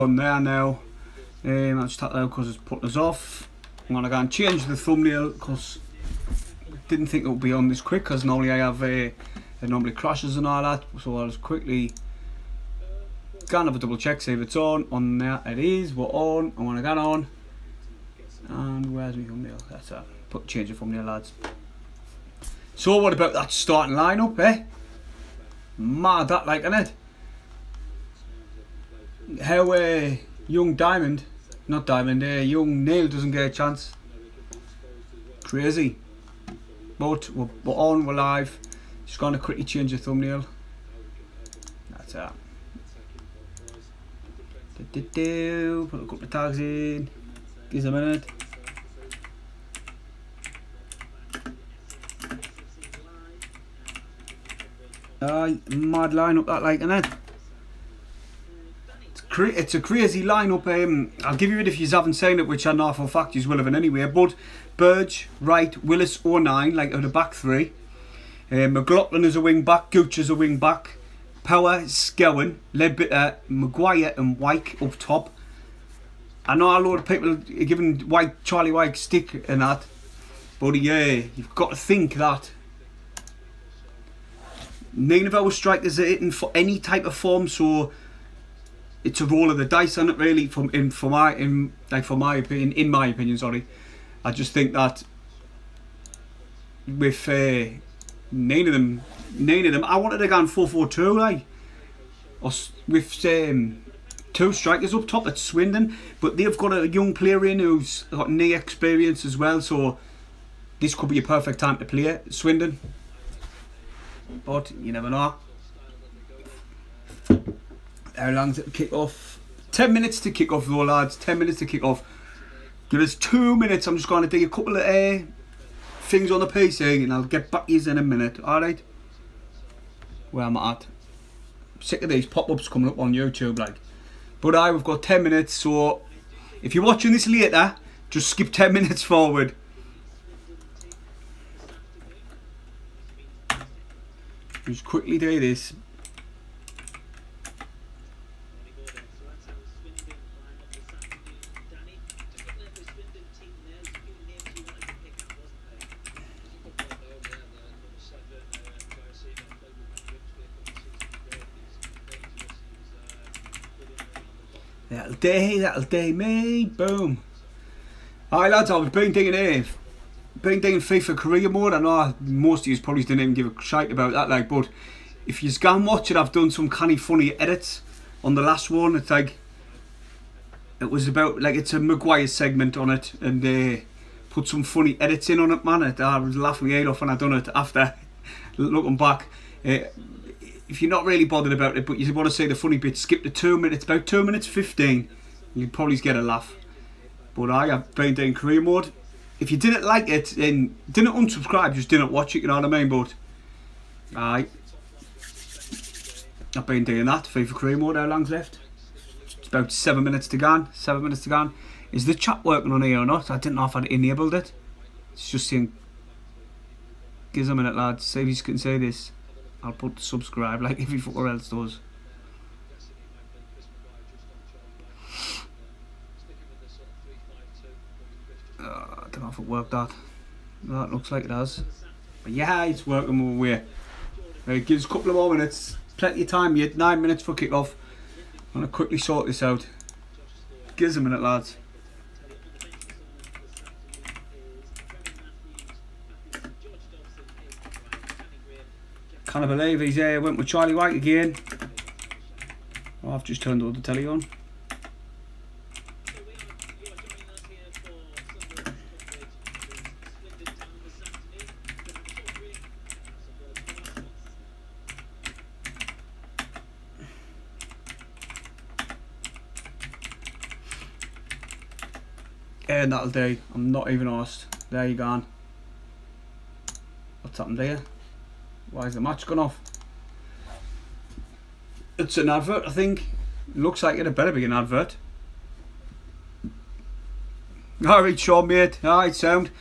on there now. I'll just take that out because it's putting us off. I'm going to go and change the thumbnail because I didn't think it would be on this quick, because normally I have it normally crashes and all that, so I'll just quickly go and have a double check, see if it's on there. It is, we're on. I want to get on, and where's my thumbnail? That's it. Change the thumbnail, lads. So what about that starting lineup, eh? Mad that, like, isn't it? How young young Neil doesn't get a chance. Crazy. But we're on, we're live. Just going to quickly change the thumbnail. That's it. Put a couple of tags in. Give us a minute. Aye, mad lineup that, like, isn't it? It's a crazy lineup. I'll give you it if you haven't seen it, which I know for a fact you will have anyway. But Burge, Wright, Willis, 09, like at the back three. McLaughlin is a wing back, Gooch is a wing back, Power, Scowen, Ledbetter, Maguire and Wyke up top. I know a lot of people are giving Charlie Wyke stick and that, but yeah, you've got to think that none of our strikers are hitting for any type of form, so it's a roll of the dice on it, really. In my opinion, sorry. I just think that with none of them, I wanted to go on 4-4-2, like, or with two strikers up top at Swindon, but they've got a young player in who's got no experience as well, so this could be a perfect time to play Swindon. But you never know. How long's it to kick off? 10 minutes to kick off though, lads. 10 minutes to kick off. Give us 2 minutes. I'm just going to do a couple of things on the PC and I'll get back to you in a minute. Alright? Where am I at? I'm sick of these pop-ups coming up on YouTube, like. But we've got 10 minutes, so if you're watching this later, just skip 10 minutes forward. Just quickly do this. That'll day me, boom. Alright lads, I've been thinking FIFA career mode. I know most of you probably didn't even give a shite about that, like, but if you go and watch it, I've done some kind of funny edits on the last one. It's like, it was about, like, it's a Maguire segment on it, and they put some funny edits in on it, man. I was laughing my head off when I done it after looking back. If you're not really bothered about it, but you want to see the funny bits, skip the 2 minutes, about 2 minutes 15. You'd probably get a laugh. But I've been doing career mode. If you didn't like it, then didn't unsubscribe, just didn't watch it, you know what I mean? But I've been doing that. FIFA career mode. How long's left? It's about 7 minutes to go. 7 minutes to go. Is the chat working on here or not? I didn't know if I'd enabled it. It's just saying, give us a minute, lads. See if you can say this. I'll put subscribe like every fucker else does. I don't know if it worked out. That looks like it has. But yeah, it's working our way. It gives a couple of more minutes. Plenty of time yet. 9 minutes for kick off. I'm going to quickly sort this out. Give us a minute, lads. Can't believe he's went with Charlie White again. Oh, I've just turned all the telly on. And that'll do. I'm not even asked. There you go. What's happened there? Why is the match gone off? It's an advert, I think. It looks like it better be an advert. Alright, Sean, mate. Alright, sound.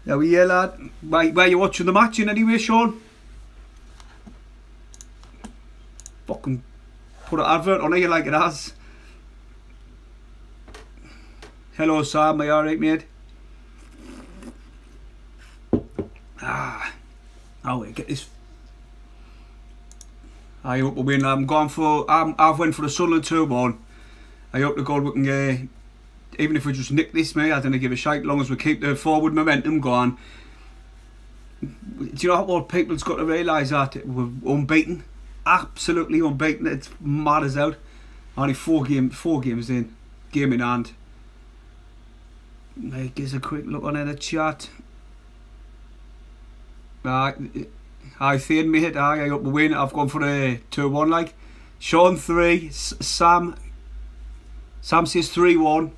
There we are, lad. Where you watching the match in anyway, Sean? Fucking put an advert on here like it has. Hello Sam, are you alright mate? Oh wait, get this. I hope we win. I've went for the Sunderland 2-1. I hope to God we can get, even if we just nick this mate, I don't give a shite, as long as we keep the forward momentum going. Do you know what people's got to realise, that we're unbeaten, absolutely unbeaten. It's mad as out. Only four games in, game in hand. Mate, give us a quick look on in the chat. I think mate, I hope we win. I've gone for a 2-1 like. Sean 3, Sam says 3-1.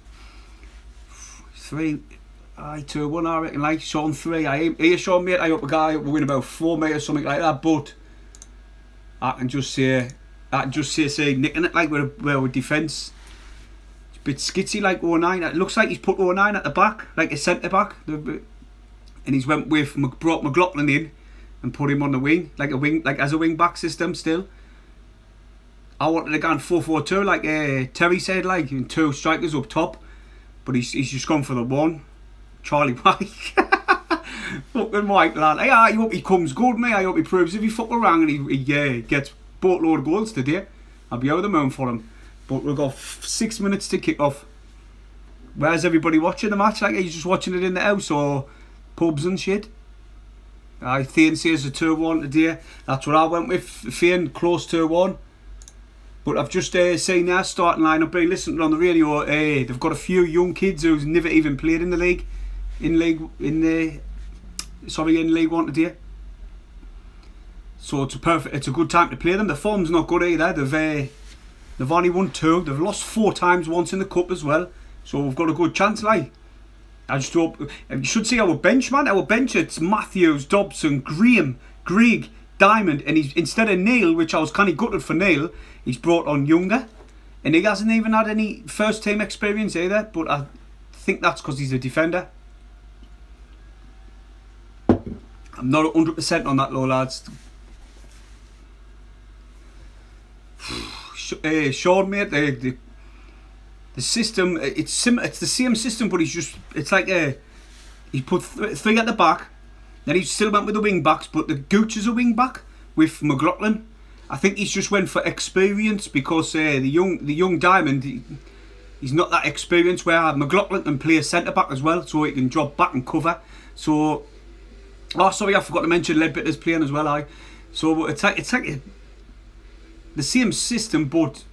3, 2-1 I reckon like. Sean 3, I hear Sean mate, I hope we win about 4 mate or something like that, but I can just say nicking it like with defence. It's a bit skitsy like 09. It looks like he's put 09 at the back, like a centre back. And he's brought McLaughlin in and put him on the wing, as a wing back system still. I wanted to go on 4-4-2 like Terry said, like, and 2 strikers up top, but he's just gone for the one. Charlie Wyke. Fucking Wyke lad. I hope he comes good mate, I hope he proves if he fuck around and he gets boatload of goals today, I'll be over the moon for him. But we've got 6 minutes to kick off. Where's everybody watching the match? Like, are you just watching it in the house or pubs and shit? Thane says a 2-1 today. That's what I went with. Thane close 2-1. But I've just seen their starting line. I've been listening on the radio. They've got a few young kids who's never even played in the league, in League One today. So it's a good time to play them. The form's not good either. They've only won 2. They've lost 4 times, once in the cup as well. So we've got a good chance, like. I just hope you should see our bench, man. Our bench, it's Matthews, Dobson, Graham, Greg, Diamond, and he's instead of Neil, which I was kind of gutted for Neil, he's brought on Younger, and he hasn't even had any first team experience either. But I think that's because he's a defender. I'm not 100% on that though, lads. Sean, mate, the system, it's the same system, but it's like he put 3 at the back, then he still went with the wing backs, but the Gooch is a wing back with McLaughlin. I think he's just went for experience because the young Diamond, he's not that experienced, where McLaughlin can play a centre back as well, so he can drop back and cover. So, sorry, I forgot to mention Ledbetter's playing as well. So it's like the same system, but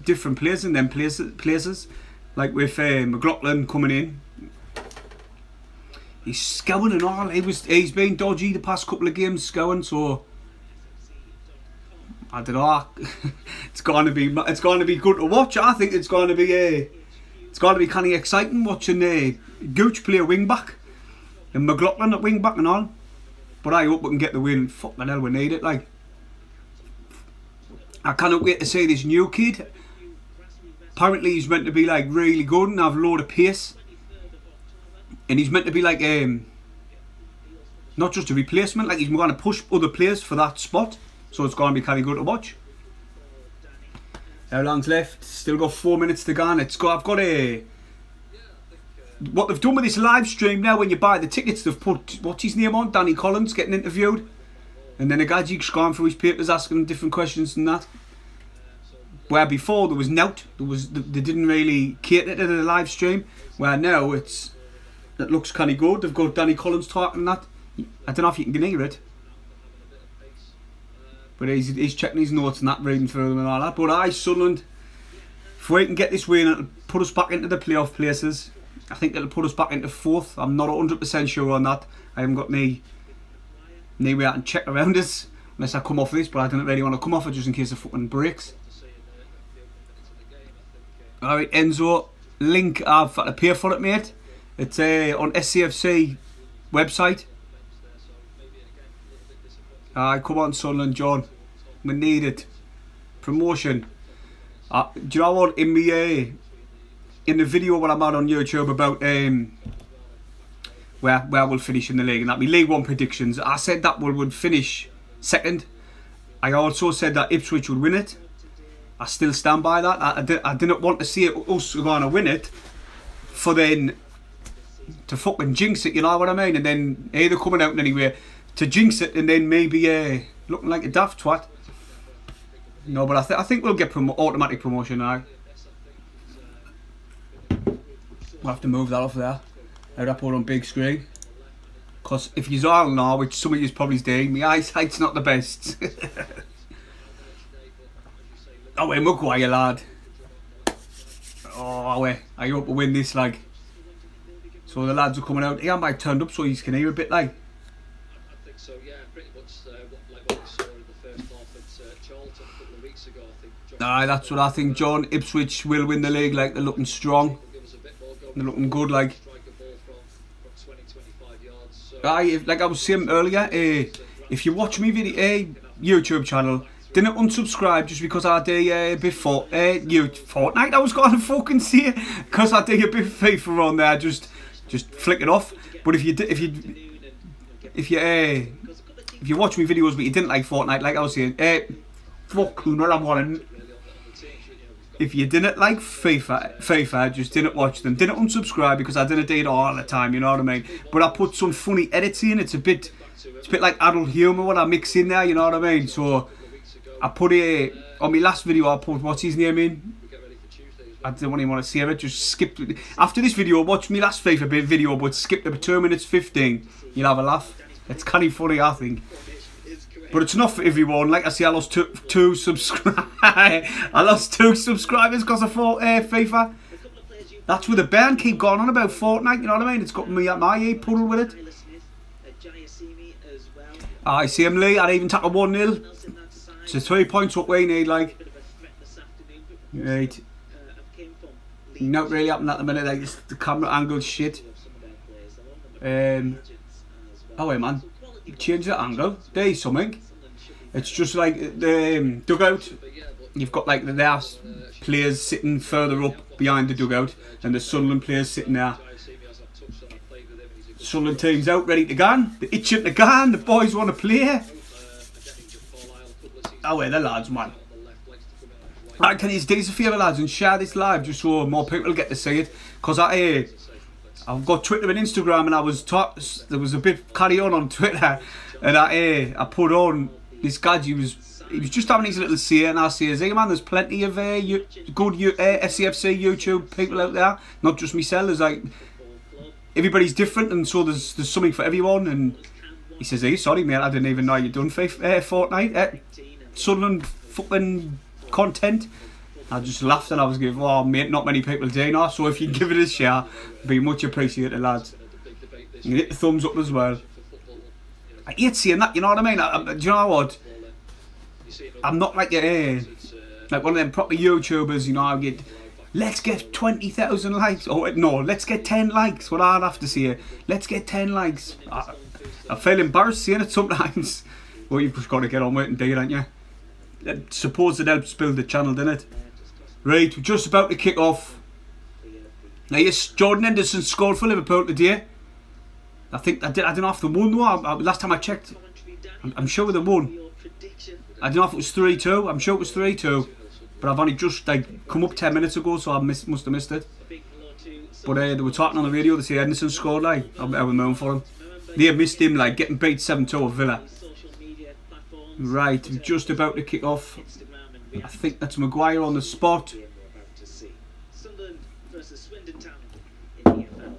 different players in them places. Like with McLaughlin coming in, he's scouting and all. He's been dodgy the past couple of games scouting, so I don't know. it's going to be good to watch. I think it's going to be kind of exciting watching Gooch play a wing back and McLaughlin at wing back and all. But I hope we can get the win. Fuck the hell, we need it. Like, I cannot wait to see this new kid. Apparently he's meant to be like really good and have a load of pace, and he's meant to be like not just a replacement, like he's going to push other players for that spot. So it's going to be kind of good to watch. How long's left? Still got 4 minutes to go, and what they've done with this live stream now, when you buy the tickets, they've put, what's his name on, Danny Collins getting interviewed, and then a guy's going through his papers asking different questions and that. Where before there was nout, they didn't really cater to the live stream. Where now it looks kind of good. They've got Danny Collins talking that. I don't know if you can hear it, but he's checking his notes and that, reading through them and all that. But Sunderland, if we can get this win, it'll put us back into the playoff places. I think it'll put us back into 4th. I'm not 100% sure on that. I haven't got any way I can check around this unless I come off this, but I don't really want to come off it just in case the fucking breaks. Alright, Enzo, link, I've had to pay for it, mate. It's on SCFC website. Come on, Sunderland, John. We need it. Promotion. Do you know what? In the video what I'm at on YouTube about where we'll finish in the league, and that'll be League One predictions, I said that we would finish 2nd. I also said that Ipswich would win it. I still stand by that. I didn't want to see us going to win it for then to fucking jinx it, you know what I mean? And then they're coming out anyway to jinx it, and then maybe looking like a daft twat. No, but I think we'll get automatic promotion now. We'll have to move that off there. I'd have put on big screen. Because if you all know, which some of you probably doing, my eyesight's not the best. Oh, wait, Maguire, lad. Oh, wait, I hope we win this, like. So the lads are coming out. He might turned up so he can hear a bit, like. I think so, yeah, pretty much like what we saw in the first half at Charlton a couple of weeks ago. I think. Aye, that's what I think, John. Ipswich will win the league, like, they're looking strong. They're looking good, like. Aye, like I was saying earlier, if you watch me video, YouTube channel, didn't unsubscribe just because I did a bit Fortnite. I was going to fucking see it because I did a bit of FIFA on there. Just flick it off. But if you watch me videos but you didn't like Fortnite, like I was saying, fuck, I'm wanting. If you didn't like FIFA, just didn't watch them. Didn't unsubscribe because I didn't do it all the time, you know what I mean? But I put some funny edits in. It's a bit like adult humour what I mix in there, you know what I mean? So I put on my last video I put what's his name in. I don't even want to say it, just skip after this video, watch me last FIFA video but skip the 2 minutes 15. You'll have a laugh. It's kind of funny, I think. But it's not for everyone. Like I say, I lost two subscribers. I lost 2 subscribers because of FIFA. That's where the band keep going on about Fortnite. You know what I mean? It's got me at my ear puddle with it. I see him, Lee. I'd even take a 1-0. It's a 3 points what we need, like. Right. Not really happening at the minute. Like the camera angle shit. Oh wait, man. Change the angle. There's something. It's just like the dugout. You've got like the players sitting further up behind the dugout, and the Sunderland players sitting there. Sunderland team's out, ready to go. They're itching to go. The boys want to play. Oh wait, the lads, man. Right, can you do us a favour, lads, and share this live just so more people get to see it? Because I've got Twitter and Instagram, and there was a bit carry on Twitter, and I put on this guy. He was just having his little say, and I says, "Hey man, there's plenty of good SCFC YouTube people out there, not just myself. There's like everybody's different, and so there's something for everyone." And he says, "Hey, sorry mate, I didn't even know you'd done Fortnite, Sunderland fucking content." I just laughed and I was going, "Oh mate, not many people do now, so if you give it a share, it'd be much appreciated, lads." You hit the thumbs up as well. I hate seeing that, you know what I mean? Do you know what? I'm not like like one of them proper YouTubers, you know, I get, let's get 20,000 likes. Oh no, let's get 10 likes, what I'd have to say. Let's get 10 likes. I feel embarrassed seeing it sometimes. Well, you've just got to get on with it and do it, ain't you? I suppose it helps build the channel, doesn't it? Right, we're just about to kick off. Now yes, Jordan Henderson scored for Liverpool today. I don't know if they won though. Last time I checked, I'm sure they won. I don't know if it was 3-2. I'm sure it was 3-2. But I've only just come up 10 minutes ago, so I must have missed it. But they were talking on the radio. They say Henderson scored. I was known for him. They missed him, like getting beat 7-2 at Villa. Right, we're just about to kick off. I think that's Maguire on the spot.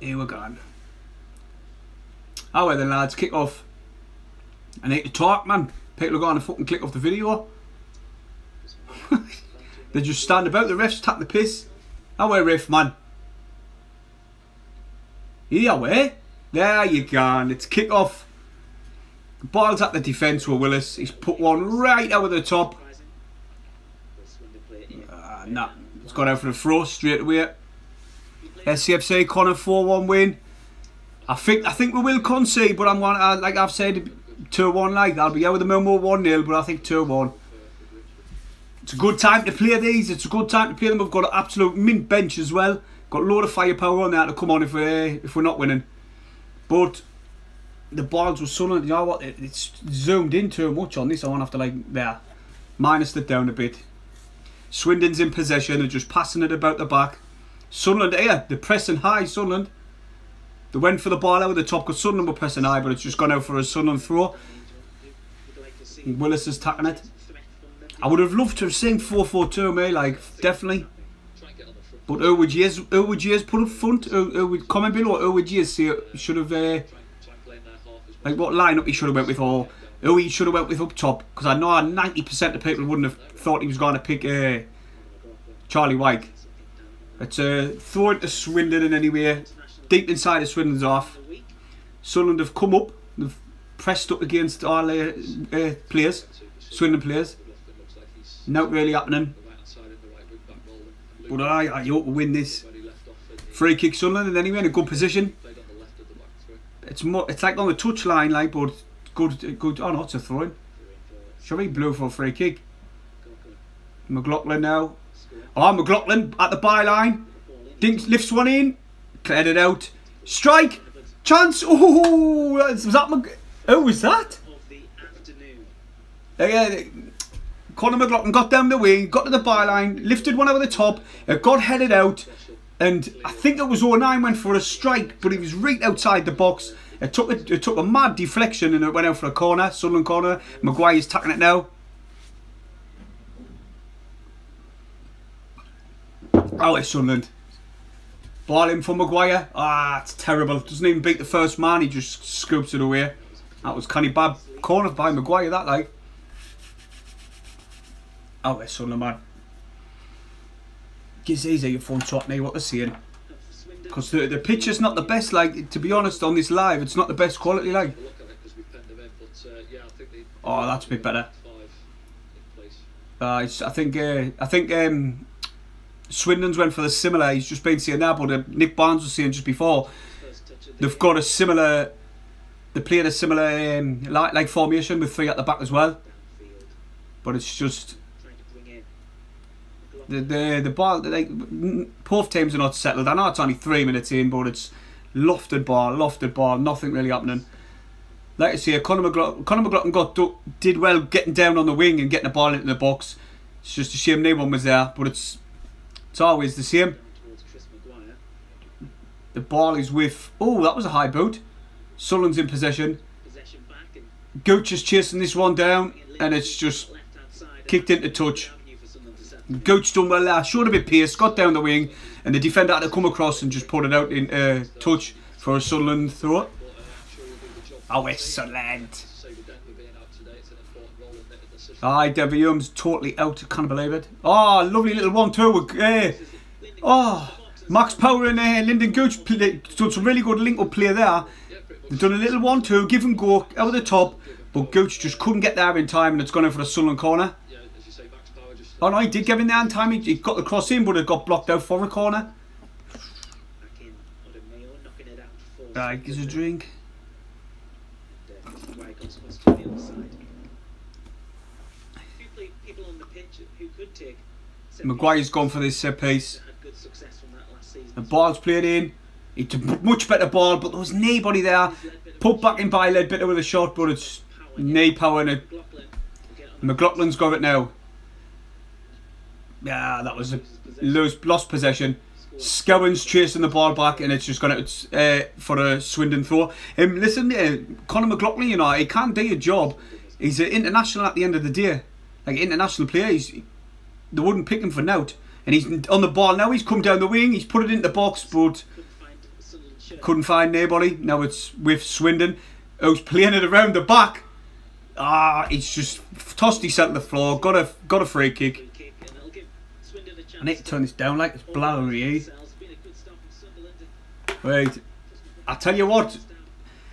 Here we're going. Oh well then lads, kick off. I need to talk, man. People are going to fucking click off the video. They just stand about, the refs tap the piss. Oh well ref, man. Here we. There you go. It's kick off. The ball's at the defence with Willis. He's put one right over the top. Nah, it's gone out for the throw straight away. SCFC Connor 4-1 win. I think we will concede, but I'm going to, like I've said, 2-1. Like I'll be out with the Milmo 1-0, but I think 2-1. It's a good time to play these. It's a good time to play them. We've got an absolute mint bench as well. Got a load of firepower on there to come on if we're not winning. But the balls were Sunderland. You know what? It's zoomed in too much on this. I want to have to minus it down a bit. Swindon's in possession. They're just passing it about the back. Sunderland here, they're pressing high, Sunderland. They went for the ball out of the top because Sunderland were pressing high, but it's just gone out for a Sunderland throw. And Willis is tackling it. I would have loved to have seen 4-4-2, mate, like, definitely. But who would you put up front? Who would comment below? Who would you say should have, like, what lineup he should have went with, or who he should have went with up top? Because I know 90% of people wouldn't have thought he was going to pick Charlie Wyke. It's throw it to Swindon in anyway. Deep inside of Swindon's off. Sunderland have come up. They've pressed up against all players, Swindon players. Not really happening. But I hope to win this. Free kick Sunderland, and anyway in a good position. It's like on the touchline, like, but good. Oh no, it's a throw-in. Shall we blow for a free kick? McLaughlin now. Oh, McLaughlin at the byline. Dinks lifts one in. Cleared it out. Strike. Chance. Oh, was that? Who was that? Conor McLaughlin got down the wing, got to the byline, lifted one over the top, it got headed out, and I think it was 09 went for a strike, but he was right outside the box. It took a mad deflection and it went out for a corner, Sunderland corner. Maguire's tackling it now. Oh, it's Sunderland. Ball in for Maguire. Ah, it's terrible. Doesn't even beat the first man, he just scoops it away. That was kind of bad corner by Maguire, that like. Oh, it's Sunderland, man. Gives easy your phone shot now, what they're saying. Because the picture's not the best, like, to be honest, on this live, it's not the best quality, like. Oh, that's a bit better. I think Swindon's went for the similar, he's just been saying that, but Nick Barnes was saying just before, they've got a similar, they played a similar, like formation with 3 at the back as well. But it's just... The ball, like, both teams are not settled. I know it's only 3 minutes in, but it's lofted ball, nothing really happening. Like I say, Conor McLaughlin did well getting down on the wing and getting the ball into the box. It's just a shame no one was there, but it's always the same. The ball is with, oh, that was a high boot. Sunderland's in possession. Gooch is chasing this one down, and it's just kicked into touch. Gooch done well there, showed a bit pace, got down the wing, and the defender had to come across and just put it out in touch for a Sunderland throw. Oh, it's Sunderland. Aye, Debbie Hume's totally out, I can't believe it. Oh, lovely little 1-2. Oh, Max Power and Lyndon Gooch done some really good link-up play there. They've done a little 1-2, give and go, out of the top, but Gooch just couldn't get there in time, and it's gone in for a Sunderland corner. Oh no, he did get in there in time, he got the cross in, but it got blocked out for a corner. Right, gives a drink. Maguire's gone for this set piece. The ball's played in. It's a much better ball, but there was nobody there. Put back in by Ledbetter with a shot, but it's knee power in it. McLaughlin's got it now. Yeah, that was a lost possession. Scowen's chasing the ball back, and it's just gone out for a Swindon throw. Listen, Conor McLaughlin, you know, he can't do a job. He's an international at the end of the day, like international player. They wouldn't pick him for nout, and he's on the ball now. He's come down the wing, he's put it into the box, but couldn't find anybody. Now it's with Swindon, who's playing it around the back. Ah, he's just tossed himself to the floor. Got a free kick. I need to turn this down like it's blurry. Wait, I tell you what,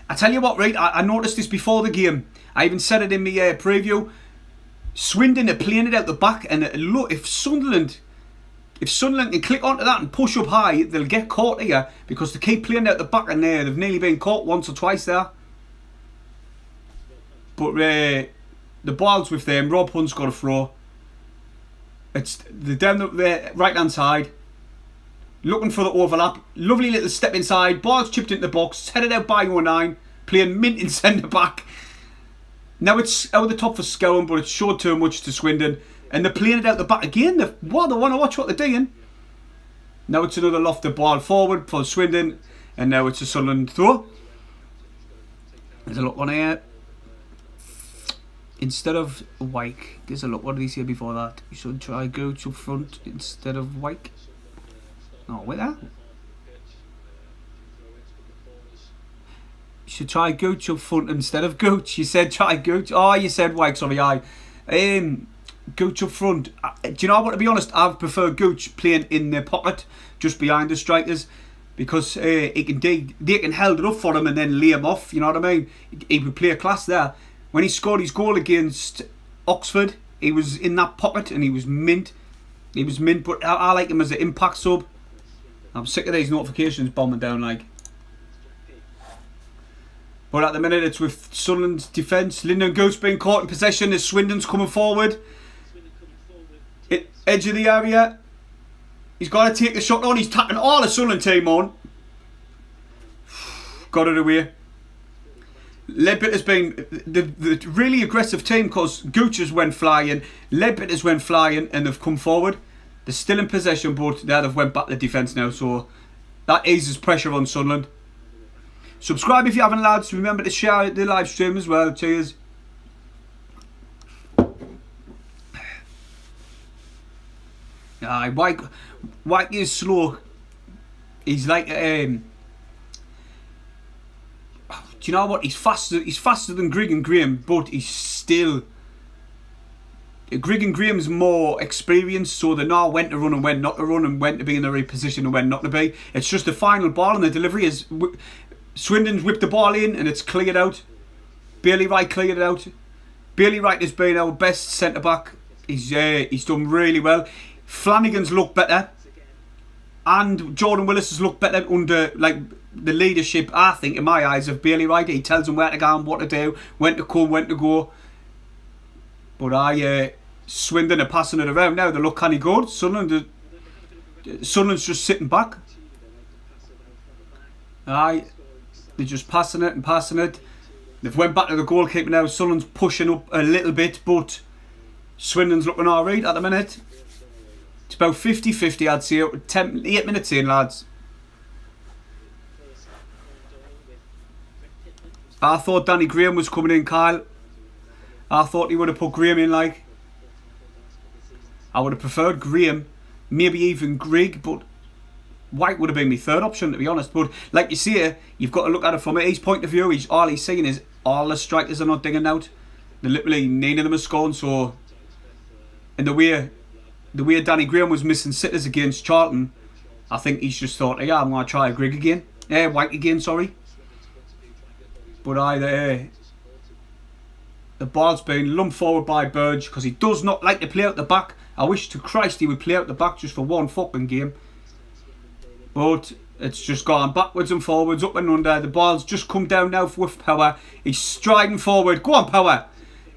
right, I noticed this before the game. I even said it in my preview. Swindon are playing it out the back, and look, if Sunderland can click onto that and push up high, they'll get caught here, because they keep playing out the back, and they've nearly been caught once or twice there. But the ball's with them. Rob Hunt's got a throw. It's down the right hand side, looking for the overlap. Lovely little step inside. Ball's chipped into the box. It's headed out by 09. Playing mint in centre back. Now it's out of the top for Scowen, but it's showed too much to Swindon, and they're playing it out the back again. They want to watch what they're doing. Now it's another lofted ball forward for Swindon, and now it's a Sunderland throw. There's a look on here. Instead of wyke, there's a look. What did he say before that? You should try Gooch up front instead of wyke. Oh, wait there. You should try Gooch up front instead of Gooch. You said try Gooch. Oh, you said wyke. Sorry, Gooch up front. Do you know what? To be honest, I prefer Gooch playing in the pocket, just behind the strikers, because they can hold it up for him and then lay him off. You know what I mean? He would play a class there. When he scored his goal against Oxford, he was in that pocket and he was mint. He was mint, but I like him as an impact sub. I'm sick of these notifications bombing down like. But at the minute, it's with Sunderland's defence. Lyndon Gooch being caught in possession as Swindon's coming forward. Edge of the area. He's got to take the shot on. He's tapping all the Sunderland team on. Got it away. Ledbitter's been the really aggressive team because Gooch's went flying, Ledbitter's went flying, and they've come forward. They're still in possession, but they've went back to defence now, so that eases pressure on Sunderland. Subscribe if you haven't, lads. Remember to share the live stream as well. Cheers. Wyke is slow. He's like do you know what? He's faster than Grigg and Graham, but he's still. Grigg and Graham's more experienced, so they know when to run and when not to run, and when to be in the right position and when not to be. It's just the final ball, and the delivery is. Swindon's whipped the ball in and it's cleared out. Bailey Wright cleared it out. Bailey Wright has been our best centre back. He's done really well. Flanagan's looked better, and Jordan Willis has looked better under the leadership, I think, in my eyes, of Bailey Wright. He tells them where to go and what to do, when to come, when to go. But Swindon are passing it around now. They look kind of good. Sunderland's just sitting back. They're just passing it and passing it. They've went back to the goalkeeper now. Sunderland's pushing up a little bit, but Swindon's looking alright at the minute. It's about 50-50, I'd say. 8 minutes in, lads. I thought Danny Graham was coming in, Kyle. I thought he would have put Graham in, like. I would have preferred Graham, maybe even Grigg, but White would have been my third option, to be honest. But like you say, you've got to look at it from his point of view. All he's saying is all the strikers are not digging out. They're literally none of them are scoring. So, and the way Danny Graham was missing sitters against Charlton, I think he's just thought, yeah, I'm going to try a Grigg again. White again, sorry. But the ball's been lumped forward by Burge because he does not like to play out the back. I wish to Christ he would play out the back just for one fucking game. But it's just gone backwards and forwards, up and under. The ball's just come down now with Power. He's striding forward. Go on, Power.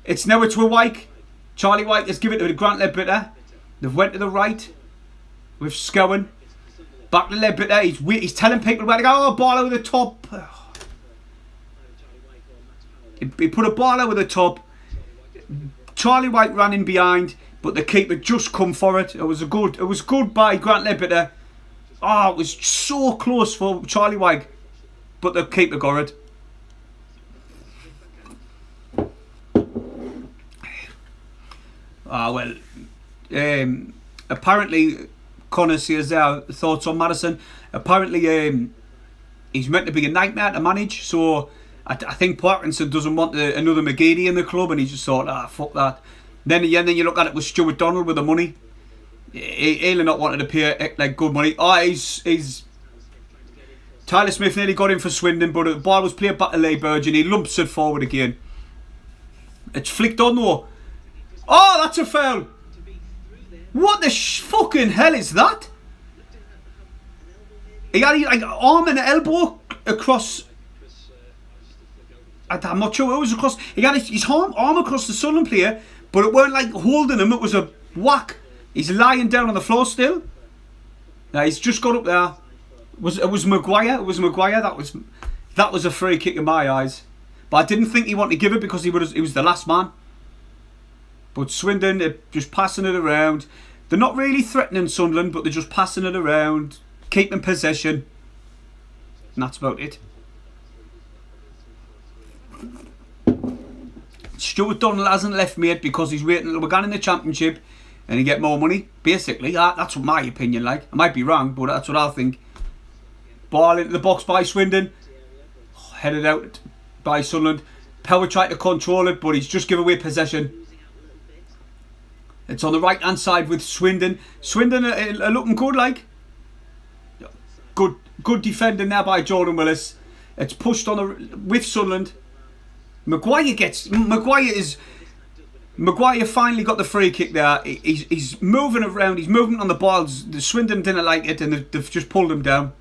It's with wyke. Charlie Wyke has given it to Grant Ledbitter. They've went to the right with Scowen. Back to Ledbitter. He's telling people where to go. Oh, ball over the top. He put a ball over the top. Charlie Wyke ran in behind, but the keeper just come for it. It was good by Grant Ledbitter. Oh, it was so close for Charlie Wyke, but the keeper got it. Apparently, Connor says there thoughts on Madison. Apparently, he's meant to be a nightmare to manage, so I think Parkinson doesn't want another McGeady in the club, and he just thought, fuck that. Then you look at it with Stuart Donald with the money. He'll not wanted to pay like good money. He's Tyler Smith nearly got him for Swindon, but the ball was played back to Lee Burge and he lumps it forward again. It's flicked on though. Oh, that's a foul. What the fucking hell is that? He had like arm and elbow across. I'm not sure it was across. He had his arm across the Sunderland player, but it weren't like holding him. It was a whack. He's lying down on the floor still. Now he's just got up there. It was Maguire. It was Maguire. That was a free kick in my eyes. But I didn't think he wanted to give it because he was the last man. But Swindon, they're just passing it around. They're not really threatening Sunderland, but they're just passing it around. keeping possession. And that's about it. Stuart Donald hasn't left, mate, because he's waiting until we're gone in the Championship and he get more money. Basically, that's what my opinion like. I might be wrong, but that's what I think. Ball into the box by Swindon. Headed out by Sunderland. Power tried to control it, but he's just given away possession. It's on the right hand side with Swindon. Swindon are looking good, like. Good defending there by Jordan Willis. It's pushed on with Sunderland. Maguire finally got the free kick there. He's moving around. He's moving on the balls. The Swindon didn't like it, and they've just pulled him down.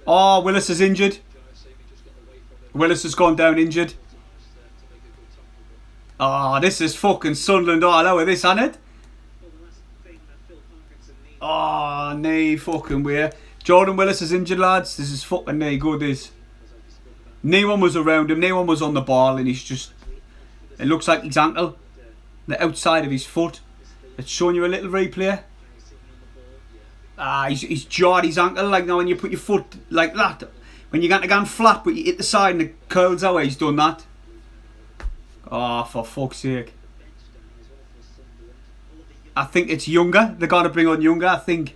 Oh, Willis is injured. Willis has gone down injured. Oh, this is fucking Sunderland all over this, isn't it? Oh, knee fucking way. Jordan Willis is injured, lads. This is fucking knee good, this. No one was around him. No one was on the ball, and he's just... It looks like his ankle. The outside of his foot. It's showing you a little replay. He's jawed his ankle, like now when you put your foot like that. When you're going to go flat, but you hit the side and it curls away. He's done that. Oh, for fuck's sake. I think it's Younger. They've got to bring on Younger. I think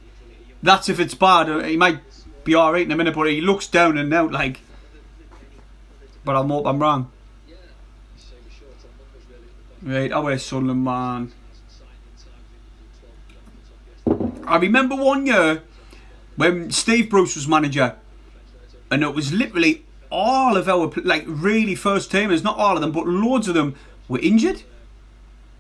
that's if it's bad. He might be alright in a minute, but he looks down and out like... But I hope I'm wrong. Right, away Sunderland, man. I remember one year when Steve Bruce was manager, and it was literally all of our like really first teamers, not all of them, but loads of them were injured.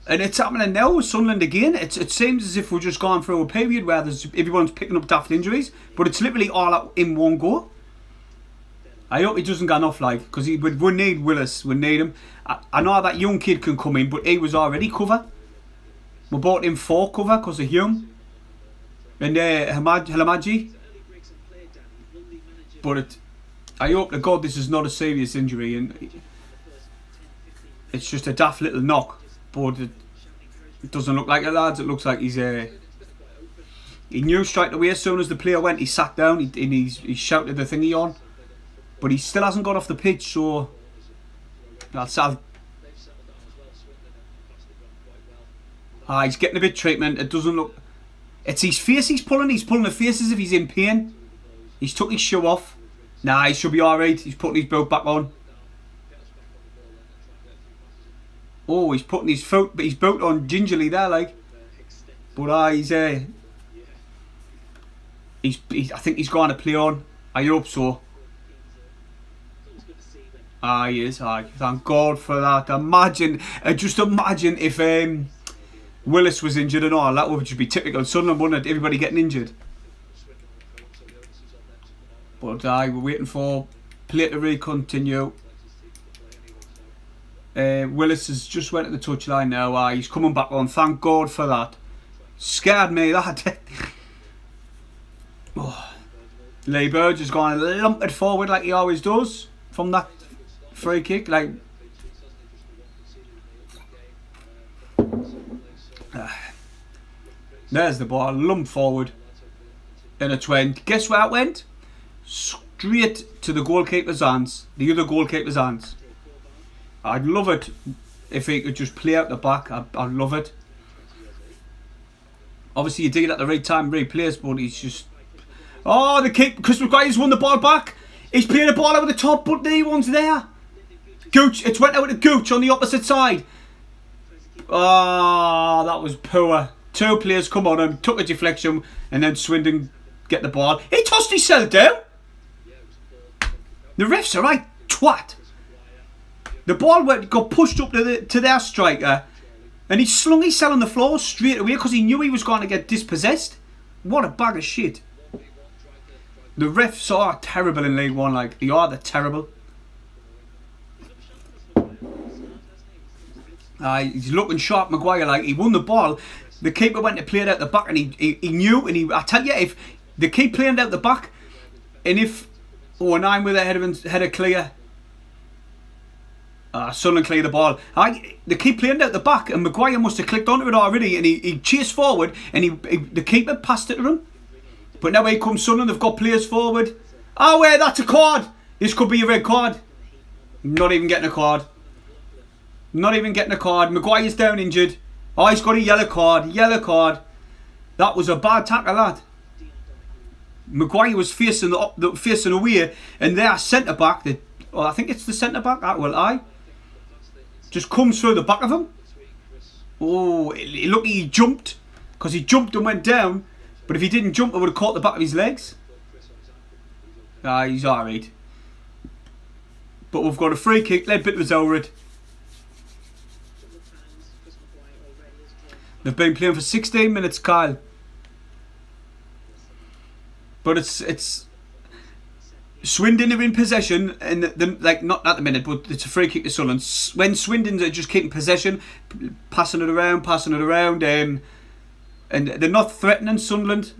And it's happening now with Sunderland again. It seems as if we're just going through a period where everyone's picking up daft injuries, but it's literally all out in one go. I hope he doesn't get enough, like, because we need Willis, we need him. I know that young kid can come in, but he was already cover. We bought him for cover because of him. And Halamaji. But I hope to God this is not a serious injury and it's just a daft little knock. But it doesn't look like it, lads. It looks like he's he knew straight away as soon as the player went, he sat down and he shouted the thingy on. But he still hasn't got off the pitch, so he's getting a bit of treatment. It doesn't look... It's his face he's pulling. He's pulling the face as if he's in pain. He's took his shoe off. Nah, he should be alright. He's putting his boot back on. Oh, he's putting his boot on gingerly there, like. But I think he's going to play on. I hope so. He is. Thank God for that. Just imagine if Willis was injured and all. That would just be typical Sunderland, wouldn't it? Everybody getting injured. But we're waiting for play to continue. Willis has just went to the touchline now. He's coming back on. Thank God for that. Scared me, that. Lee Burge has gone and lumped it forward like he always does from that free kick. Like, there's the ball, lumped forward, and it went. Guess where it went? Straight to the goalkeeper's hands, the other goalkeeper's hands. I'd love it if he could just play out the back. I'd love it. Obviously, you did it at the right time, replays, but he's just... Oh, the kick. Chris McGuire's won the ball back. He's playing the ball over the top, but the one's there. Gooch, it went out to Gooch on the opposite side. Oh, that was poor. Two players come on him, took a deflection, and then Swindon get the ball. He tossed himself down. The ref's a right twat. The ball got pushed up to their striker, and he slung himself on the floor straight away because he knew he was going to get dispossessed. What a bag of shit. The refs are terrible in League One, like, they are, they're terrible. He's looking sharp, Maguire, like, he won the ball. The keeper went to play it out the back, and he knew, and I tell you, if they keep playing it out the back, and if 09 with a header clear, Sunderland clear the ball. They keep playing it out the back, and Maguire must have clicked onto it already, and he chased forward, and the keeper passed it to him. But now here comes Sunderland. They've got players forward. Oh, wait, that's a card. This could be a red card. Not even getting a card. Not even getting a card. Maguire's down injured. Oh, he's got a yellow card. Yellow card. That was a bad tackle, lad. Maguire was facing away, and their centre back, I think it's the centre back. Just comes through the back of him. Oh, look, he jumped, because he jumped and went down. But if he didn't jump, it would have caught the back of his legs. He's alright. But we've got a free kick. Ledbetter was over it. They've been playing for 16 minutes, Kyle. But it's Swindon are in possession, and like not at the minute, but it's a free kick to Sunderland. When Swindon are just keeping possession, passing it around, and they're not threatening Sunderland.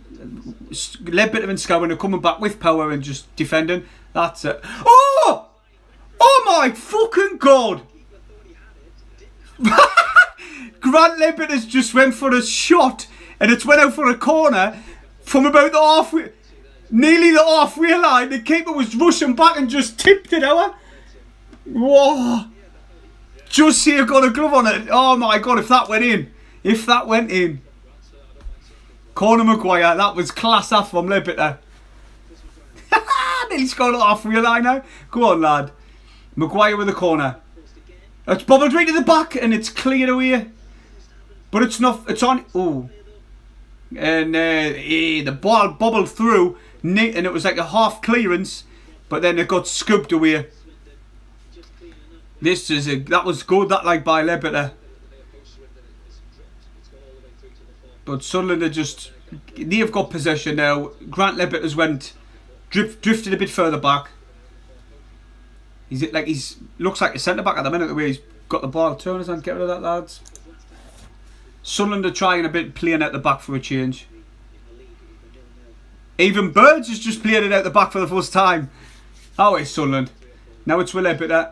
Ledbetter and Scowen are coming back with power and just defending. That's it. Oh! Oh my fucking god! Grant Ledbetter's just went for a shot, and it's went out for a corner from about the halfway, nearly the halfway line. The keeper was rushing back and just tipped it out. Whoa! Just see, got a glove on it. Oh my god! If that went in. Corner Maguire, that was class off from Ledbetter. Nearly scored at halfway line now. Go on, lad. Maguire with the corner. It's bobbled right to the back and it's cleared away. But it's not. It's on. Oh. And the ball bobbled through, and it was like a half clearance, but then it got scooped away. That was good. That like by Ledbetter. But Sunderland are they've got possession now. Grant Ledbetter's drifted a bit further back. Looks like a centre back at the minute, the way he's got the ball. Turn his hand, get rid of that, lads. Sunderland are trying a bit, playing out the back for a change. Even Birds has just played it out the back for the first time. Oh, it's Sunderland. Now it's Will Ledbetter.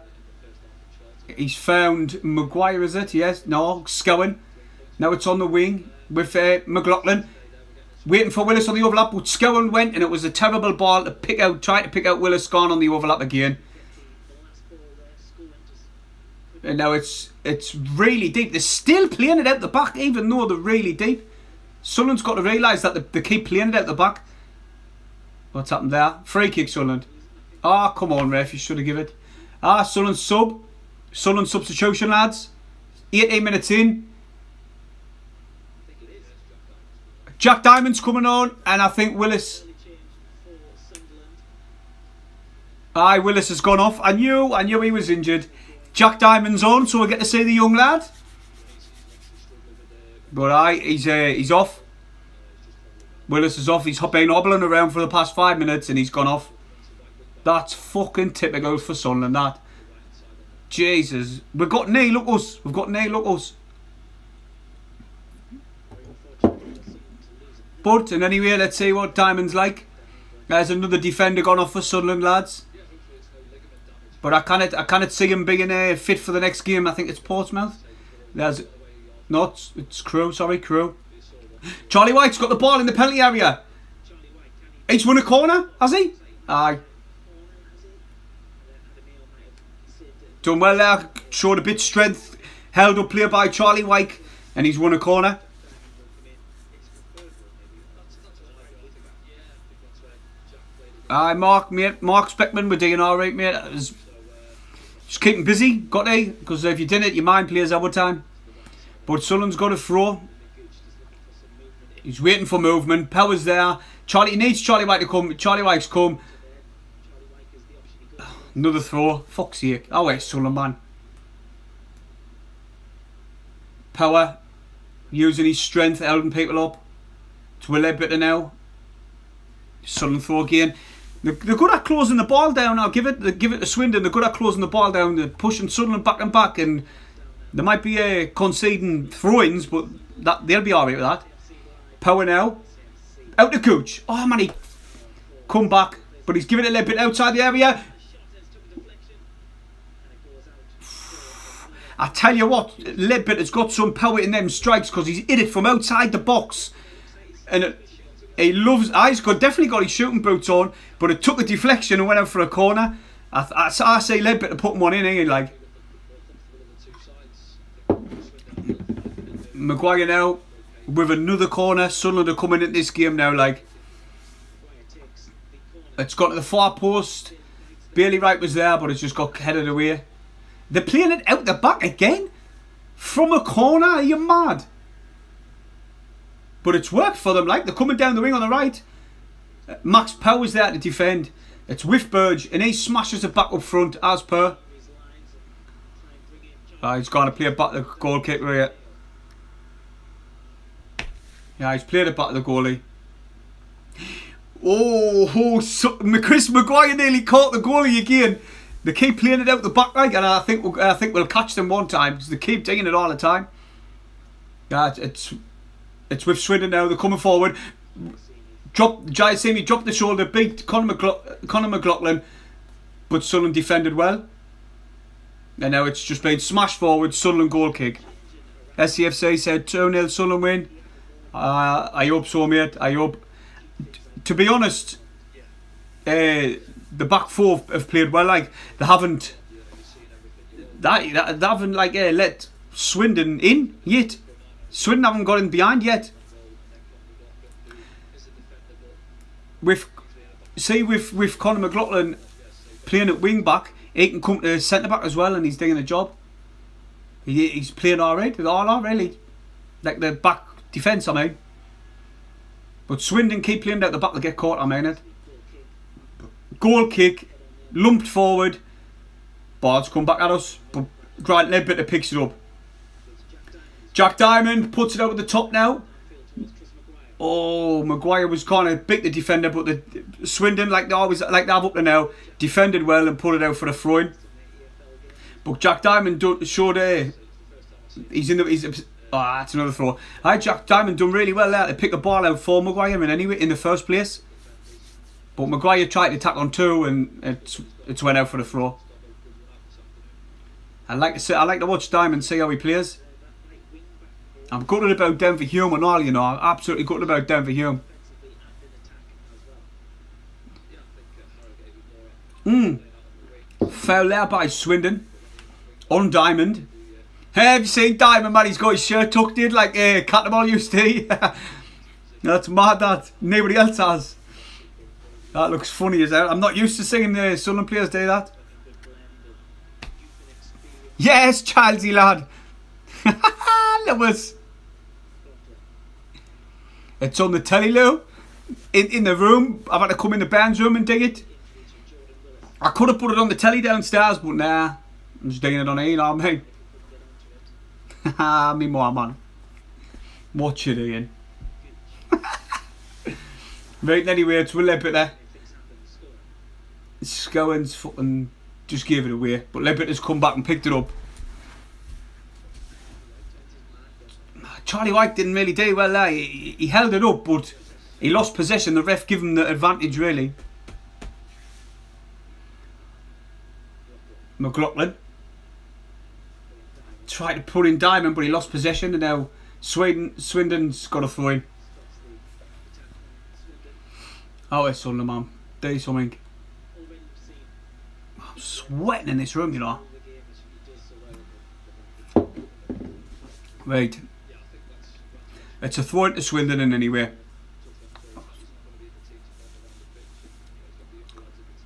He's found Maguire, is it? Yes. No, Scowen. Now it's on the wing with McLaughlin. Waiting for Willis on the overlap, but Scowen went, and it was a terrible ball to pick out. Trying to pick out Willis, gone on the overlap again. And now it's really deep. They're still playing it out the back, even though they're really deep. Sunderland's got to realise that they keep playing it out the back. What's happened there? Free kick, Sunderland. Ah, come on, ref, you should have given it. Sunderland sub. Sunderland substitution, lads. 18 minutes in. Jack Diamond's coming on, and I think Willis. Willis has gone off. I knew he was injured. Jack Diamond's on, so we'll get to see the young lad. But he's off. Willis is off. He's been hobbling around for the past 5 minutes, and he's gone off. That's fucking typical for Sunderland, that. Jesus. We've got knee, look us. But, and anyway, let's see what Diamond's like. There's another defender gone off for Sunderland, lads. But I cannot see him being fit for the next game. I think it's Portsmouth. It's Crewe, sorry, Crewe. Charlie White's got the ball in the penalty area. He's won a corner, has he? Aye. Done well there, showed a bit of strength. Held up play by Charlie White, and he's won a corner. Aye, Mark Speckman, we're doing alright, mate. Just keep him busy, got to, because if you didn't, your mind plays overtime. But Sunderland's got a throw. He's waiting for movement. Power's there. He needs Charlie White to come. Charlie White's come. Another throw. Fuck's sake. Oh, wait, Sunderland, man. Power. Using his strength, holding people up. It's Will Ledbetter now. Sunderland throw again. They're good at closing the ball down. I'll give it to Swindon. They're good at closing the ball down. They're pushing Sunderland back and back, and they might be conceding throw-ins, but they'll be alright with that. Power now. Out to Cooch. Oh man, he come back, but he's giving it a little bit outside the area. I tell you what, Ledbetter's got some power in them strikes, because he's hit it from outside the box, and He loves. He's definitely got his shooting boots on, but it took a deflection and went out for a corner. I say Ledbetter to put one in, ain't he? Like Maguire now with another corner. Sunderland are coming into this game now. Like it's got to the far post. Bailey Wright was there, but it's just got headed away. They're playing it out the back again from a corner. Are you mad? But it's worked for them. Like they're coming down the wing on the right. Max Power's there to defend. It's with Burge, and he smashes it back up front as per. He's going to play it back to the goal kicker here. Yeah, he's played it back to the goalie. Chris Maguire nearly caught the goalie again. They keep playing it out the back, like, and I think we'll catch them one time because they keep doing it all the time. Yeah, it's with Swindon now. They're coming forward. Jai Simi dropped the shoulder, beat Conor McLaughlin, but Sunderland defended well. And now it's just been smashed forward. Sunderland goal kick. SCFC said 2-0 Sunderland win. I hope so, mate. I hope. To be honest, the back four have played well. Like they haven't let Swindon in yet. Swindon haven't got in behind yet. With Conor McLaughlin playing at wing back, he can come to centre back as well, and he's doing a job. He's playing alright. All really, like the back defence. I mean, but Swindon keep playing out the back to get caught. I mean it. Goal kick, lumped forward. Bard's come back at us, but Grant Ledbetter picks it up. Jack Diamond puts it over the top now. Oh, Maguire was kind of big the defender, but the Swindon, like they have up to now, defended well and put it out for a throw-in. But Jack Diamond showed that's another throw. Jack Diamond done really well there to pick the ball out for Maguire in the first place. But Maguire tried to tack on two and it's went out for the throw. I like to watch Diamond, see how he plays. I'm gutted about Denver Hume and all, you know. I'm absolutely gutted about Denver Hume. Foul there by Swindon on Diamond. Hey, have you seen Diamond, man? He's got his shirt tucked in like Catamol used to. That's mad, that. Nobody else has. That looks funny as hell. I'm not used to seeing the Sunderland players do that. Yes, Chelsea lad. It's on the telly, Lou. In the room. I've had to come in the band's room and dig it. I could have put it on the telly downstairs, but nah. I'm just digging it on here, you know what I mean? Me more, man. Watch it, Ian. Right, anyway, it's with Ledbetter. Scowen's fucking just gave it away. But Ledbetter's come back and picked it up. Charlie Wyke didn't really do well there. He held it up, but he lost possession. The ref gave him the advantage, really. McLaughlin tried to put in Diamond, but he lost possession, and now Swindon's got a throw in. Oh, it's Sunderland, man. Do something. I'm sweating in this room, you know. Right. It's a throw into Swindon in anyway.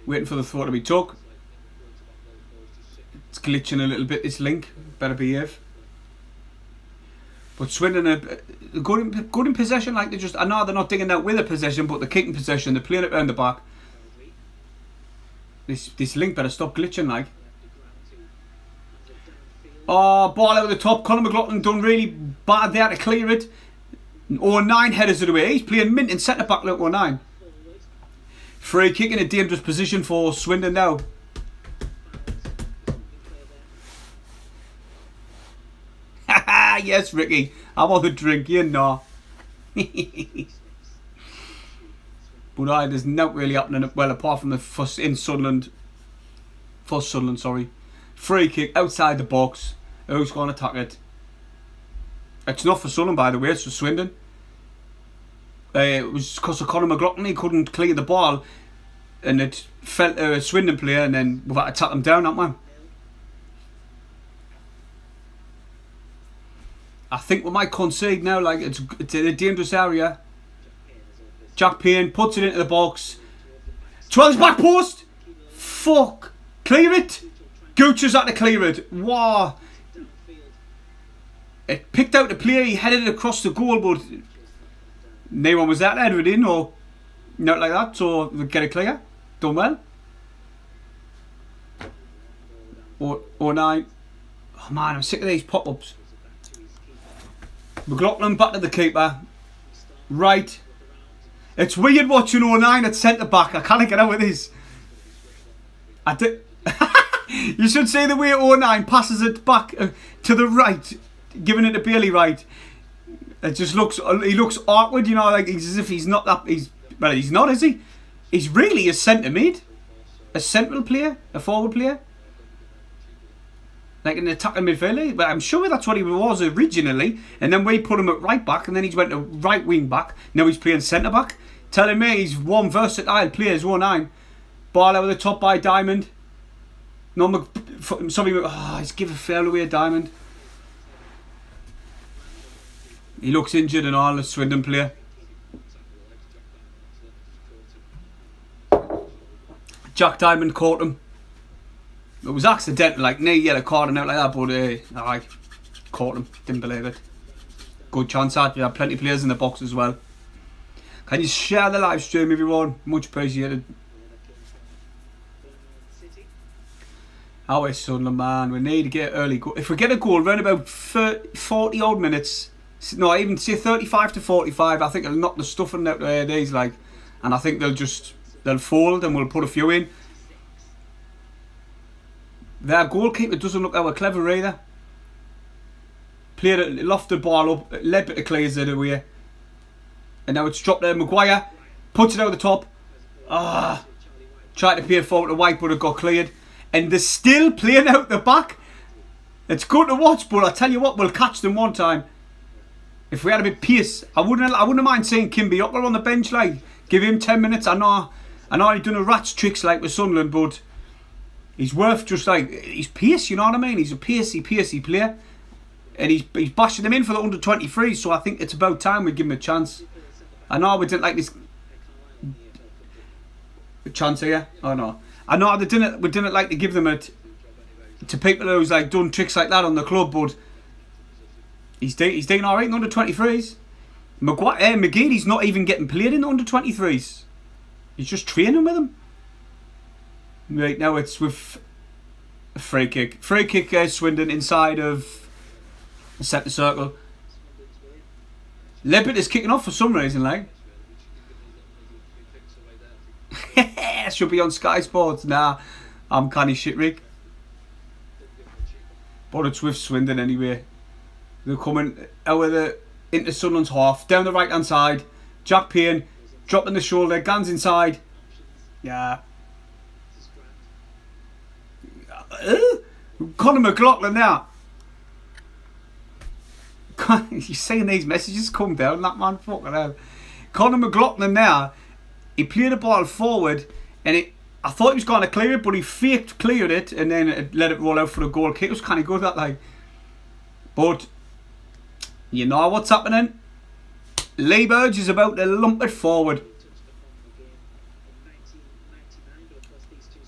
Waiting for the throw to be took. It's glitching a little bit, this link. Better behave. But Swindon are good in possession. Like I know they're not digging out with a possession, but they're kicking possession. They're playing it around the back. This link better stop glitching, like. Oh, ball out of the top. Conor McLaughlin done really bad there to clear it. 09 headers it away. He's playing mint in centre back, look, 09. Free kick in a dangerous position for Swindon now. Yes, Ricky. I want a drink, you know. But there's not really happening well apart from the first in Sunderland. For Sunderland, sorry. Free kick outside the box. Who's going to attack it? It's not for Sunderland, by the way. It's for Swindon. It was because of Conor McLaughlin. He couldn't clear the ball, and it fell to a Swindon player, and then we've had to tap him down, haven't we? I think we might concede now. Like it's in a dangerous area. Jack Payne puts it into the box. Twelve's back post. Fuck. Clear it. Gooch has had to clear it. Wow. It picked out the player. He headed it across the goal, but no one was there to head it in or not like that. So we get it clear. Done well. Or 9. Oh man, I'm sick of these pop-ups. McLaughlin back to the keeper. Right. It's weird watching 09 at centre back. I can't get out with this. I did. You should see the way 09 passes it back to the right, giving it to Bailey right. It just looks. He looks awkward, you know, like as if he's not that. Well, he's not, is he? He's really a centre mid, a central player, a forward player, like an attacking midfielder. But I'm sure that's what he was originally, and then we put him at right back, and then he went to right wing back. Now he's playing centre back. Telling me he's one versatile player, 09. Ball over the top by Diamond. No, sorry, he's given a fair away a Diamond. He looks injured and all, the Swindon player. Jack Diamond caught him. It was accidental, like near yellow card and out like that, but I caught him. Didn't believe it. Good chance at. We had plenty of players in the box as well. Can you share the live stream, everyone? Much appreciated. How is Sunderland, man? We need to get early goal. If we get a goal around about 40 odd minutes, no, even say 35 to 45, I think it'll knock the stuffing out of these, like, and I think they'll fold and we'll put a few in. Their goalkeeper doesn't look that clever either. Played it, lofted ball up, led it clears it away. And now it's dropped there. Maguire puts it over the top. Tried to play forward to Wyke, but it got cleared. And they're still playing out the back. It's good to watch, but I tell you what, we'll catch them one time. If we had a bit pace, I wouldn't mind seeing Kimby Upper on the bench. Like, give him 10 minutes. I know he's done a rat's tricks like with Sunderland, but he's worth just like he's pace. You know what I mean? He's a pacey player, and he's bashing them in for the under 23s. So I think it's about time we give him a chance. I know we didn't like this chance here. Oh no, I know we didn't like to give them it to people who's like done tricks like that on the club, but he's doing all right in the under 23s. McGeady's not even getting played in the under 23s. He's just training with them. Right now it's with a free kick. Swindon inside of the centre circle. Leopard is kicking off for some reason, like. Should be on Sky Sports. Nah, I'm canny shit, Rick. But it's with Swindon anyway. They're coming into Sunderland's half, down the right hand side. Jack Payne dropping the shoulder, Gans inside. Yeah. Conor McLaughlin now. You're saying these messages, come down, that man, fucking hell. Conor McLaughlin now, he played the ball forward and I thought he was going to clear it, but he cleared it and then let it roll out for a goal kick. It was kind of good, that, like. But you know what's happening? Lee Burge is about to lump it forward.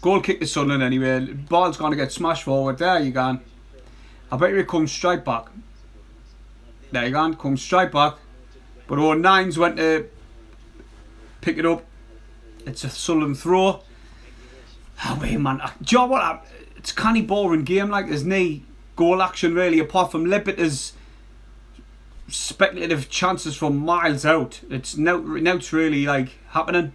Goal kick to Sunderland anyway. Ball's going to get smashed forward. There you go. I bet he comes straight back. There you go. Comes straight back. But 09's went to pick it up. It's a Sunderland throw. Oh wait, man. Do you know what? It's kind of boring game. Like, there's no goal action really, apart from Lippeter's speculative chances from miles out. It's now it's really like happening.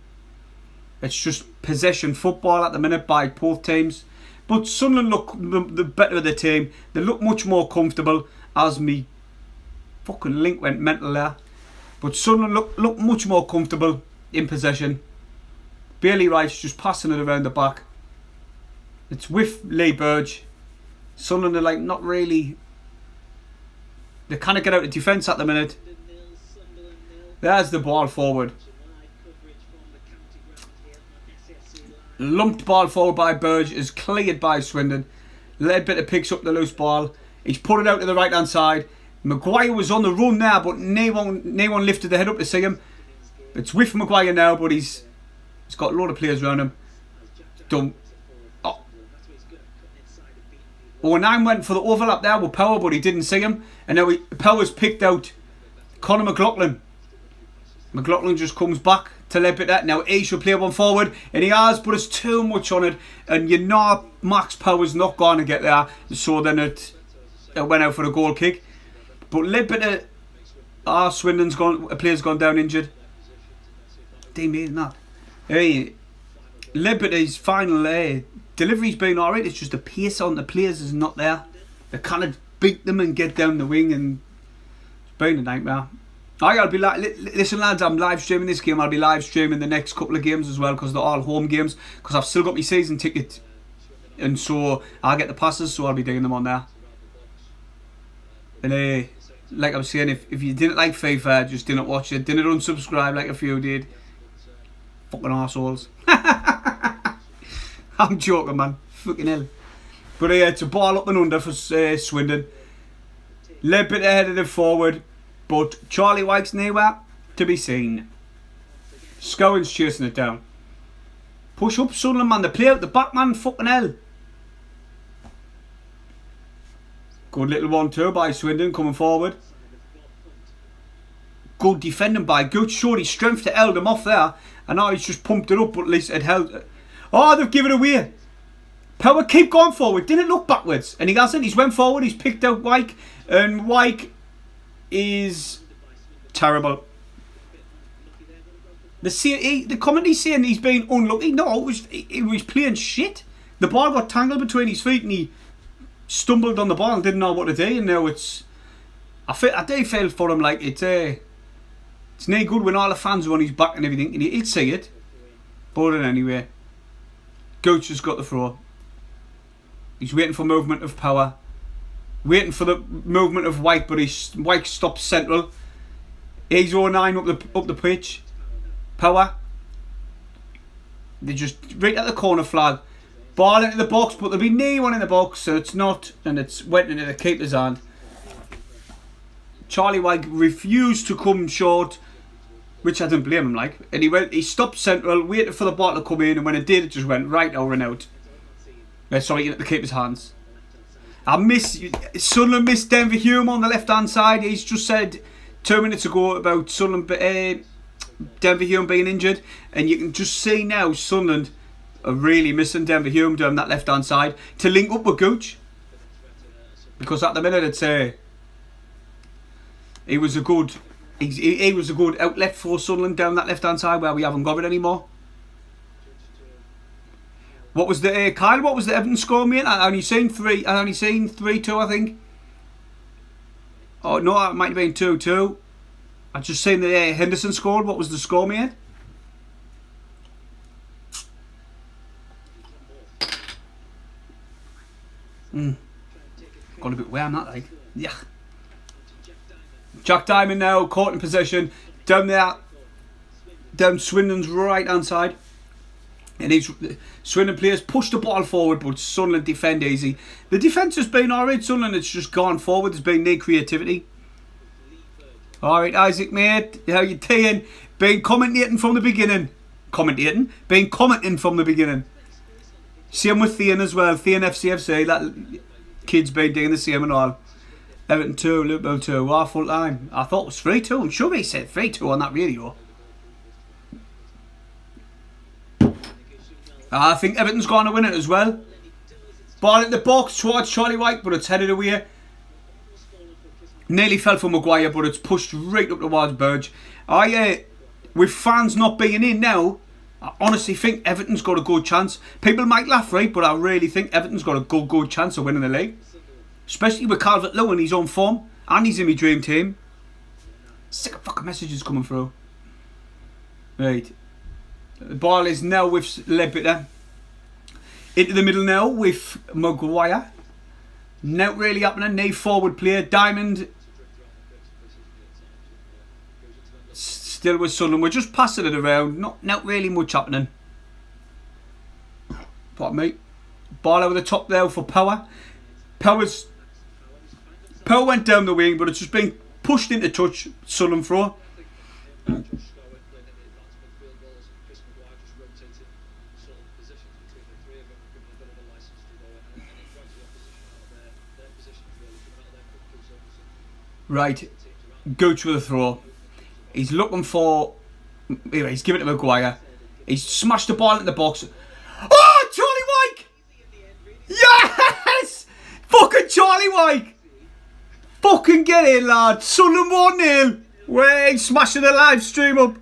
It's just possession football at the minute by both teams. But Sunderland look the better of the team. They look much more comfortable, as me fucking link went mental there. But Sunderland look much more comfortable in possession. Bailey Rice just passing it around the back. It's with Lee Burge. Sunderland are like not really. They kind of get out of defence at the minute. There's the ball forward. Lumped ball forward by Burge is cleared by Swindon. Ledbetter picks up the loose ball. He's put it out to the right hand side. Maguire was on the run there, but no one lifted the head up to see him. It's with Maguire now, but he's got a lot of players around him. Dumb. Oh, 9 went for the overlap there with Power, but he didn't see him. And now Power's picked out Conor McLaughlin. McLaughlin just comes back to Ledbetter. Now he should play one forward, and he has, but it's too much on it. And you know Max Power's not going to get there, so then it went out for a goal kick. But Ledbetter, Swindon's gone. A player's gone down injured. They made that. Hey, Ledbetter's final delivery's been alright. It's just the pace on the players is not there. They kind of beat them and get down the wing, and it's been a nightmare. I'll be listen lads, I'm live streaming this game. I'll be live streaming the next couple of games as well, because they're all home games, because I've still got my season ticket, and so I'll get the passes, so I'll be doing them on there. And like I was saying, if you didn't like FIFA, just didn't watch it, didn't unsubscribe like a few did, fucking arseholes. I'm joking, man, fucking hell. But it's a ball up and under for Swindon. Ledbetter headed it forward, but Charlie Wyke's nowhere to be seen. Scowen's chasing it down. Push up Sunderland, man. They play out the back, man. Fucking hell. Good little 1-2 by Swindon coming forward. Good defending by Gooch. Showed his strength to held him off there. And now he's just pumped it up, but at least it held. Oh, they've given it away. Power keep going forward. Didn't look backwards. And he hasn't. He's went forward. He's picked out Wyke. And Wyke is terrible. The commentary's saying he's been unlucky. No, he was playing shit. The ball got tangled between his feet and he stumbled on the ball and didn't know what to do. And now it's... I do feel for him like it's no good when all the fans are on his back and everything. And he'll see it. But anyway, Gooch has got the throw. He's waiting for movement of Power. Waiting for the movement of Wyke, but Wyke stops central. He's 09 up the pitch. Power. They just right at the corner flag. Ball into the box, but there'll be no one in the box, so it's not, and it's went into the keeper's hand. Charlie Wyke refused to come short, which I didn't blame him like. And he stopped central, waited for the ball to come in, and when it did, it just went right over and out. Sorry, into the keeper's hands. Sunderland missed Denver Hume on the left hand side. He's just said 2 minutes ago about Sunderland, Denver Hume being injured, and you can just see now Sunderland are really missing Denver Hume down that left hand side to link up with Gooch, because at the minute it's he was a good outlet for Sunderland down that left hand side where we haven't got it anymore. What was the Kyle? What was the Everton score, mate? I only seen 3-2, I think. Oh no, it might have been 2-2. I just seen the Henderson scored. What was the score, mate? Got a bit where I'm not like. Yeah. Jack Diamond now caught in possession down there, down Swindon's right hand side. And Swindon players push the ball forward, but Sunderland defend easy. The defence has been alright. Sunderland has just gone forward. There's been no creativity. Alright, Isaac, mate. How you doing? Been commentating from the beginning. Been commenting from the beginning. Same with Thean as well. Thean FCFC. That kid's been doing the same and all. Everton 2, Liverpool 2. Full time. I thought it was 3-2. I'm sure he said 3-2 on that video. I think Everton's going to win it as well. Ball in the box towards Charlie Wyke, but it's headed away. Nearly fell for Maguire, but it's pushed right up towards Burge. With fans not being in now, I honestly think Everton's got a good chance. People might laugh, right? But I really think Everton's got a good chance of winning the league. Especially with Calvert-Lewin, he's on form. And he's in my dream team. Sick of fucking messages coming through. Right. The ball is now with Ledbetter. Into the middle now with Maguire. Not really happening. No forward player. Diamond Still with Sunderland. We're just passing it around. Not really much happening. Pardon me. Ball over the top there for Power. Power went down the wing, but it's just been pushed into touch. Sunderland throw. Right, Gooch with a throw. He's looking for. Anyway, he's giving it to Maguire. He's smashed the ball into the box. Oh, Charlie Wyke! Yes! Fucking Charlie Wyke! Fucking get in, lad. Sunderland 1-0. Wait, smashing the live stream up.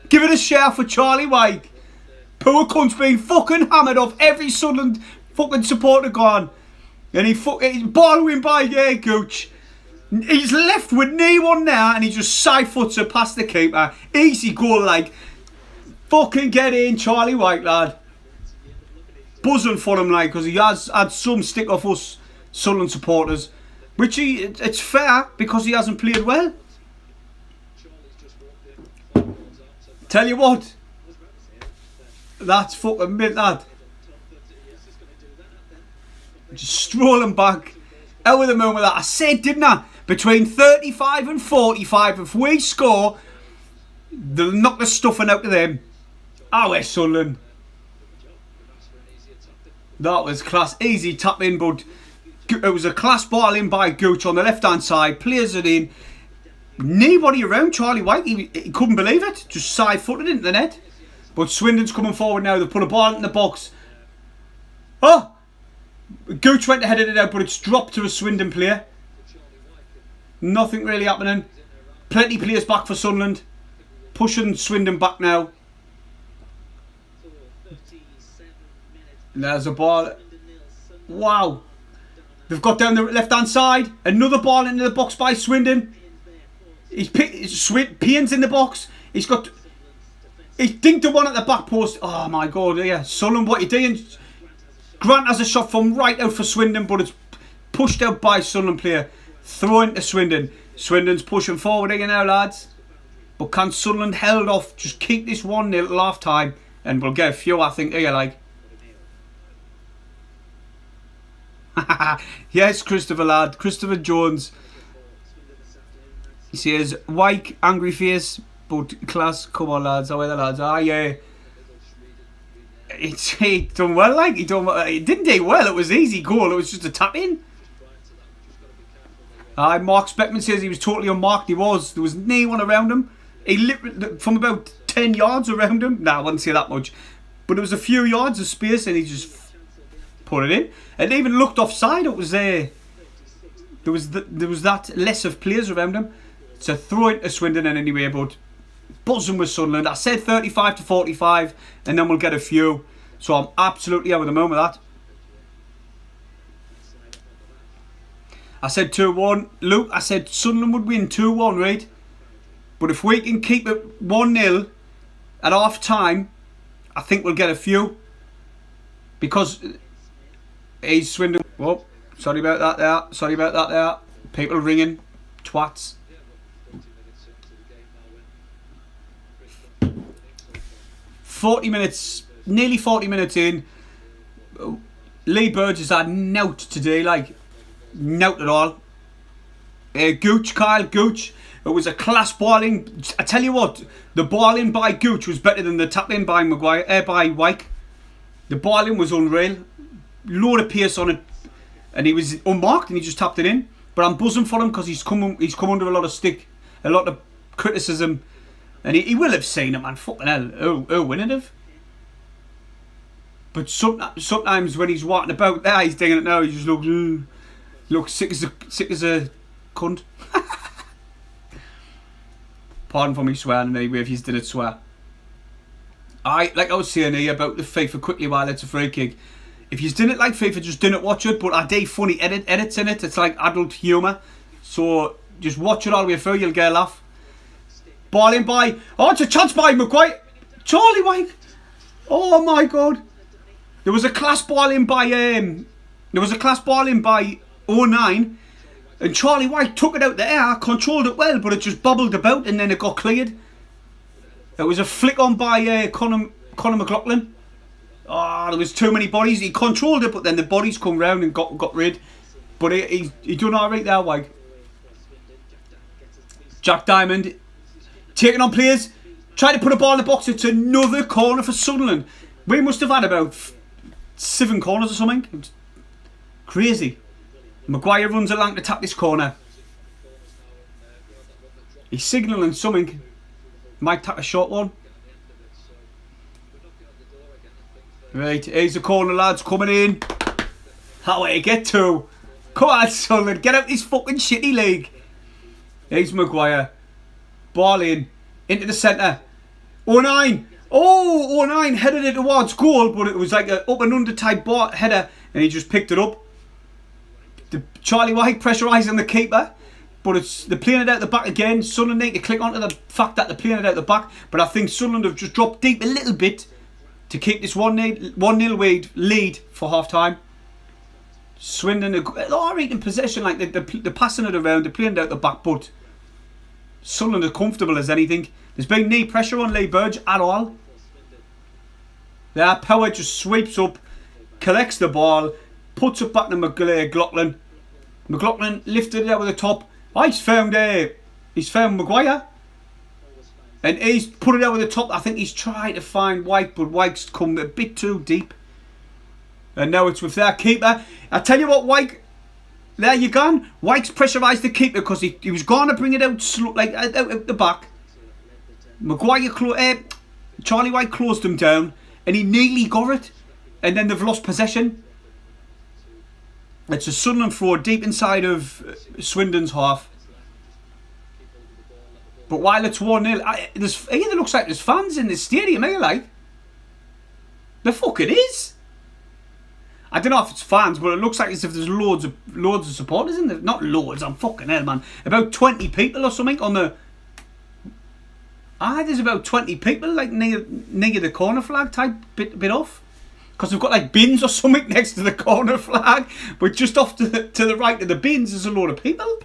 Give it a share for Charlie Wyke. Poor cunt's been fucking hammered off every Sunderland fucking supporter gone. And he's ballowing by Gooch. He's left with knee one now and he just side foots it past the keeper. Easy goal, like. Fucking get in, Charlie Wyke, lad. Buzzing for him, like, because he has had some stick off us Sunderland supporters. Which it's fair because he hasn't played well. Tell you what. That's fucking mint, lad. Just strolling back. Out with the moon with that. I said, didn't I? Between 35 and 45, if we score, they'll knock the stuffing out of them. Ah, we're Sunderland. That was class. Easy tap in, but it was a class ball in by Gooch on the left hand side. Plays it in. Nobody around Charlie Wyke. He couldn't believe it. Just side footed into the net. But Swindon's coming forward now. They've put a ball in the box. Oh! Gooch went ahead of it out, but it's dropped to a Swindon player. Nothing really happening. Plenty players back for Sunderland. Pushing Swindon back now. There's a ball. Wow. They've got down the left hand side. Another ball into the box by Swindon. Pian's in the box. He's dinked the one at the back post. Oh my god, yeah. Sunderland, what you doing? Grant has a shot from right out for Swindon, but it's pushed out by Sunderland player. Throwing to Swindon. Swindon's pushing forward again now, lads. But can Sunderland held off? Just keep this 1-0 at half time, and we'll get a few, I think, here, like. Yes, Christopher, lad. Christopher Jones. He says, Wyke, angry face, but class. Come on, lads. How are the lads? Ah, yeah. He done well, like. He didn't do well. It was easy goal. It was just a tap in. Mark Speckman says he was totally unmarked. He was. There was no one around him. He literally, from about 10 yards around him. Nah, I wouldn't say that much. But there was a few yards of space and he just put it in. And even looked offside. It was there. There was that less of players around him. So throw it to Swindon in anyway, but buzzing with Sunderland. I said 35 to 45 and then we'll get a few. So I'm absolutely out of the moon with that. I said 2-1. Luke, I said Sunderland would win 2-1, right? But if we can keep it 1-0 at half time, I think we'll get a few. Because he's Swindon. Whoa, sorry about that there. Sorry about that there. People ringing. Twats. 40 minutes, nearly 40 minutes in. Lee Burge has had nout today, like. Nout at all. Kyle Gooch. It was a class balling. I tell you what, the balling by Gooch was better than the tap in by by Wyke. The balling was unreal. Load of pace on it, and he was unmarked, and he just tapped it in. But I'm buzzing for him because he's come under a lot of stick, a lot of criticism, and he will have seen it, man. Fucking hell, wouldn't have. But sometimes when he's walking about there, he's doing it now. He just looks sick as a cunt. Pardon for me swearing anyway if you didn't swear. Like I was saying here about the FIFA quickly while it's a free kick. If you didn't like FIFA, just didn't watch it. But I do funny edits in it. It's like adult humour. So just watch it all the way through. You'll get a laugh. Ball in by. Oh, it's a chance by Maguire. Charlie Wyke. Oh my god. There was a class ball in by 09. And Charlie Wyke took it out the air, controlled it well, but it just bobbled about and then it got cleared. It was a flick on by Conor McLaughlin. Ah, there was too many bodies. He controlled it, but then the bodies come round and got rid. But he done alright there, Wyke. Jack Diamond taking on players, trying to put a ball in the box. It's another corner for Sunderland. We must have had about 7 corners or something. It was crazy. Maguire runs along to tap this corner. He's signalling something. Might tap a short one. Right, here's the corner, lads, coming in. How way to get to? Come on, Sunderland, get out this fucking shitty league. Here's Maguire. Ball in. Into the centre. 09. Oh, 09 headed it towards goal, but it was like an up and under type ball header, and he just picked it up. The Charlie Wyke pressurising the keeper, but they're playing it out the back again. Sunderland need to click onto the fact that they're playing it out the back, but I think Sunderland have just dropped deep a little bit to keep this 1-0 lead for half time. Swindon are alright in possession, like they're passing it around, they're playing it out the back, but Sunderland are comfortable as anything. There's been no pressure on Lee Burge at all. Their power just sweeps up, collects the ball, puts it back to McLaughlin. McLaughlin lifted it out with the top. Oh, he's found Maguire. And he's put it over the top. I think he's trying to find Wyke, but Wyke's come a bit too deep. And now it's with their keeper. I tell you what, Wyke, there you gone. Wyke's pressurised the keeper because he was going to bring it out slow, like out the back. Charlie Wyke closed him down, and he nearly got it. And then they've lost possession. It's a Sunderland throw deep inside of Swindon's half. But while it's 1-0, it looks like there's fans in this stadium, like. The fuck it is. I don't know if it's fans, but it looks like as if there's loads of supporters in there. Not loads, I'm fucking hell, man. About 20 people or something on the... there's about 20 people, like, near the corner flag type bit off. Because they've got, like, bins or something next to the corner flag. But just off to the right of the bins, there's a load of people.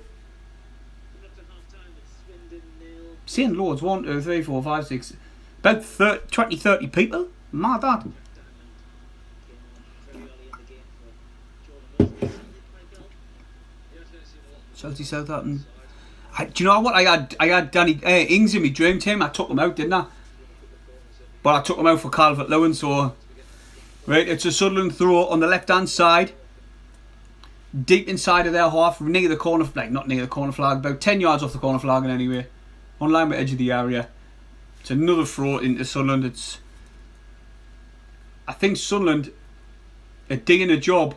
Seeing loads, 1, 2, 3, 4, 5, 6, about 30 people. Mad that. Chelsea, Southampton. Do you know what? I had Danny Ings in my dream team. I took him out, didn't I? But I took him out for Calvert-Lewin. So, right, it's a Sunderland throw on the left-hand side, deep inside of their half, near the corner, like not near the corner flag, about 10 yards off the corner flag, and anyway, on line with edge of the area. It's another throw into Sunderland. I think Sunderland are doing a job.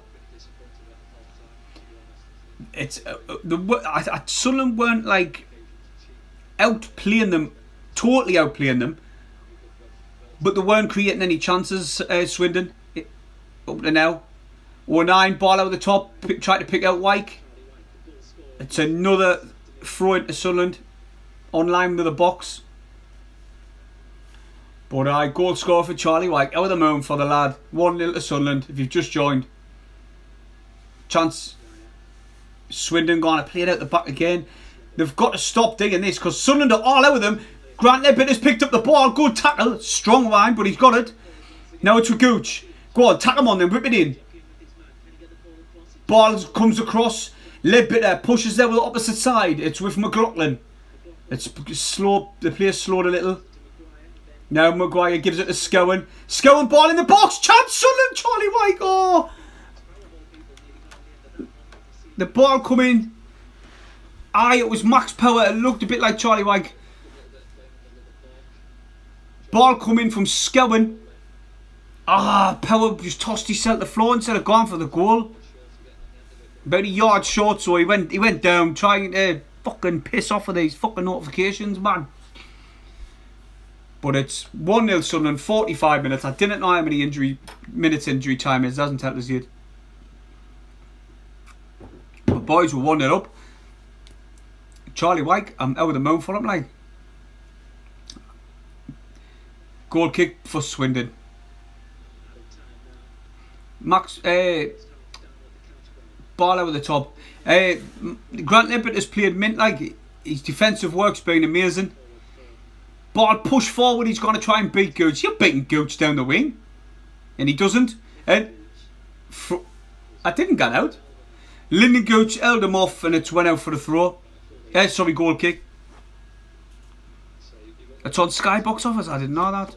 Sunderland weren't like totally outplaying them, but they weren't creating any chances. Swindon up to now. 09 ball out the top, tried to pick out Wyke. It's another throw into Sunderland on line with the box. But goal score for Charlie Wyke. Out of the moon for the lad. 1-0 to Sunderland. If you've just joined, chance. Swindon going to play it out the back again. They've got to stop digging this because Sunderland are all out with them. Grant Leppard has picked up the ball. Good tackle. Strong line, but he's got it. Now it's with Gooch. Go on, tack him on then. Whip it in. Ball comes across. Leppard pushes there with the opposite side. It's with McLaughlin. It's slow. The play's slowed a little. Now Maguire gives it to Scowen. Scowen ball in the box. Chance Sunderland. Charlie Wyke. Oh. The ball coming. It was max power. It looked a bit like Charlie Wyke. Ball coming from Scowen. Power just tossed himself to the floor instead of going for the goal. About a yard short, so he went down trying to fucking piss off of these fucking notifications, man. But it's 1-0 Sunderland, 45 minutes. I didn't know how many minutes injury time is. It doesn't tell us yet. But boys, we're 1-0 up. Charlie Wyke, I'm out of the moon for him, like. Goal kick for Swindon. Max, ball over the top. Grant Leppard has played mint, like his defensive work's been amazing. Ball push forward, he's going to try and beat Gooch. You're beating Gooch down the wing. And he doesn't. And I didn't get out. Lyndon Gooch held him off and it went out for a throw. Sorry, goal kick. It's on Sky box office, I didn't know that.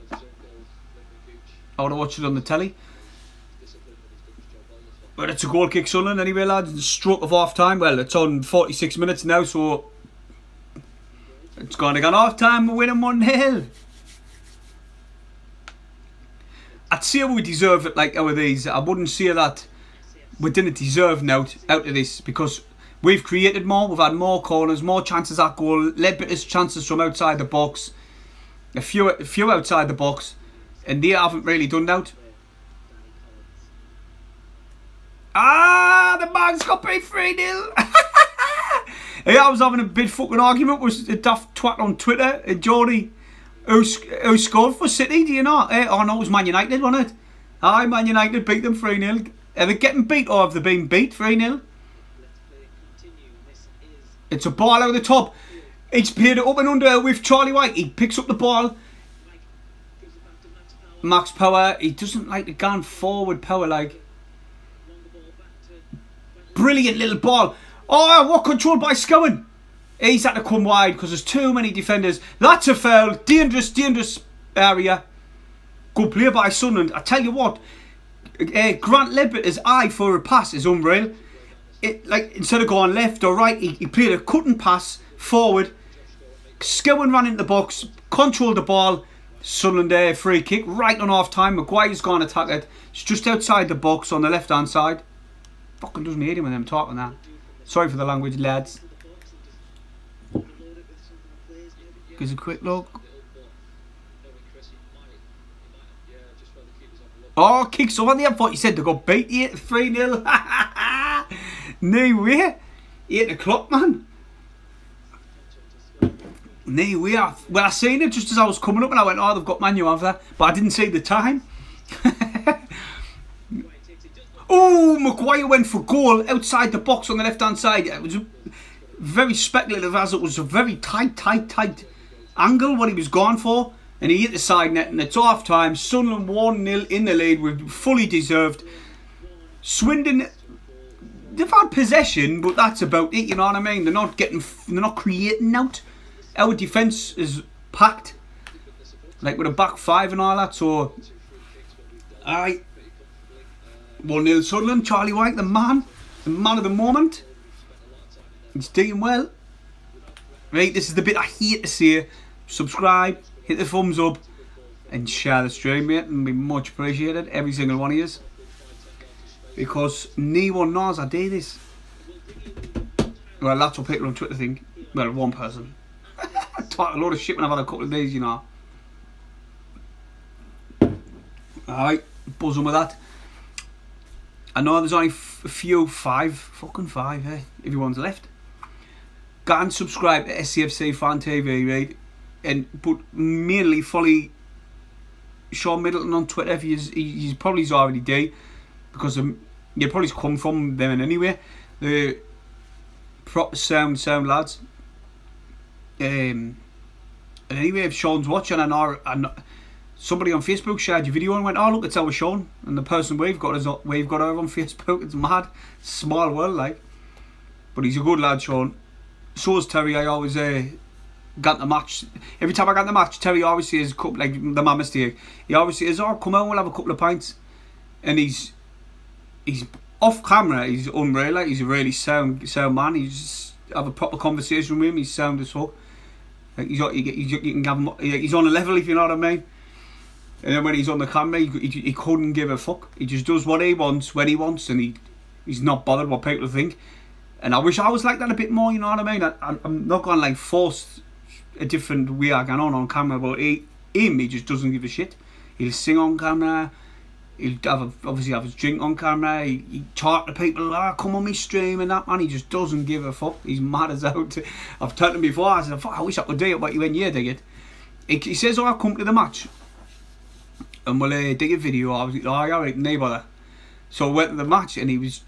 I would have watched it on the telly. But it's a goal kick, Sunderland, anyway, lads. Stroke of half time. Well, it's on 46 minutes now, so it's going to go half time. We're winning 1-0. I'd say we deserve it like out of these. I wouldn't say that we didn't deserve out of this, because we've created more, we've had more corners, more chances at goal, Ledbitter's chances from outside the box, a few outside the box, and they haven't really done out. The man's got beat 3-0. Yeah, I was having a big fucking argument with a daft twat on Twitter, Geordie, who scored for City, do you know? Oh no, it was Man United, wasn't it? Aye, Man United beat them 3-0. Are they getting beat or have they been beat 3-0? It's a ball out of the top. He's played it up and under with Charlie Wyke. He picks up the ball. Max Power. He doesn't like to go forward power like. Brilliant little ball. Oh, what control by Scowen. He's had to come wide because there's too many defenders. That's a foul. Dangerous area. Good play by Sunderland. I tell you what. Grant Ledbitter's eye for a pass is unreal. Instead of going left or right, he played a cutting pass forward. Scowen ran into the box, controlled the ball. Sunderland free kick right on half time. Maguire's gone to attack it. It's just outside the box on the left hand side. Fucking doesn't hate him when I'm talking that. Sorry for the language, lads. Gives a quick look. Oh, kicks on there. I thought you said they got beat 3-0. No way. 8 o'clock, man. No way. Well, I seen it just as I was coming up and I went, oh, they've got Man U over there. But I didn't see the time. Oh, Maguire went for goal outside the box on the left-hand side. It was very speculative, as it was a very tight angle what he was going for. And he hit the side net and it's half time. Sunderland 1-0 in the lead. We've fully deserved. Swindon, they've had possession, but that's about it, you know what I mean? They're not creating out. Our defence is packed. Like with a back five and all that, so 1-0 Sunderland, Charlie Wyke, the man of the moment. He's doing well. Right, this is the bit I hate to say. Subscribe, hit the thumbs up, and share the stream, mate, and be much appreciated, every single one of you. Because no one knows I do this. Well, that's what people on Twitter think. Well, one person. I talk a lot of shit when I've had a couple of days, you know. Alright, buzzing with that. I know there's only fucking five, everyone's left. Go and subscribe to SCFC Fan TV, right? But mainly follow Sean Middleton on Twitter if he's probably already do, because you probably come from them anyway. The proper sound lads. And anyway, if Sean's watching, and somebody on Facebook shared your video and went, oh look, it's our Sean, and the person we've got over on Facebook. It's mad, small world like. But he's a good lad, Sean. So is Terry. I always got the match. Every time I got the match, Terry always says, like the man mistake. He always says, oh come on, we'll have a couple of pints. And he's off camera. He's unreal. Like, he's a really sound man. He's have a proper conversation with him. He's sound as fuck. Like you can have him. He's on a level, if you know what I mean. And then when he's on the camera, he couldn't give a fuck. He just does what he wants when he wants, and he's not bothered what people think. And I wish I was like that a bit more, you know what I mean? I'm not going to like force a different way I going on camera, but he just doesn't give a shit. He'll sing on camera. He'll obviously have his drink on camera. He talk to people, come on me stream and that, man. He just doesn't give a fuck. He's mad as out. I've told him before, I said, I wish I could do it, but you went, yeah, dig it. He says, oh, I'll come to the match and we'll dig a video. I was like, oh, alright, no bother. So I went to the match and he was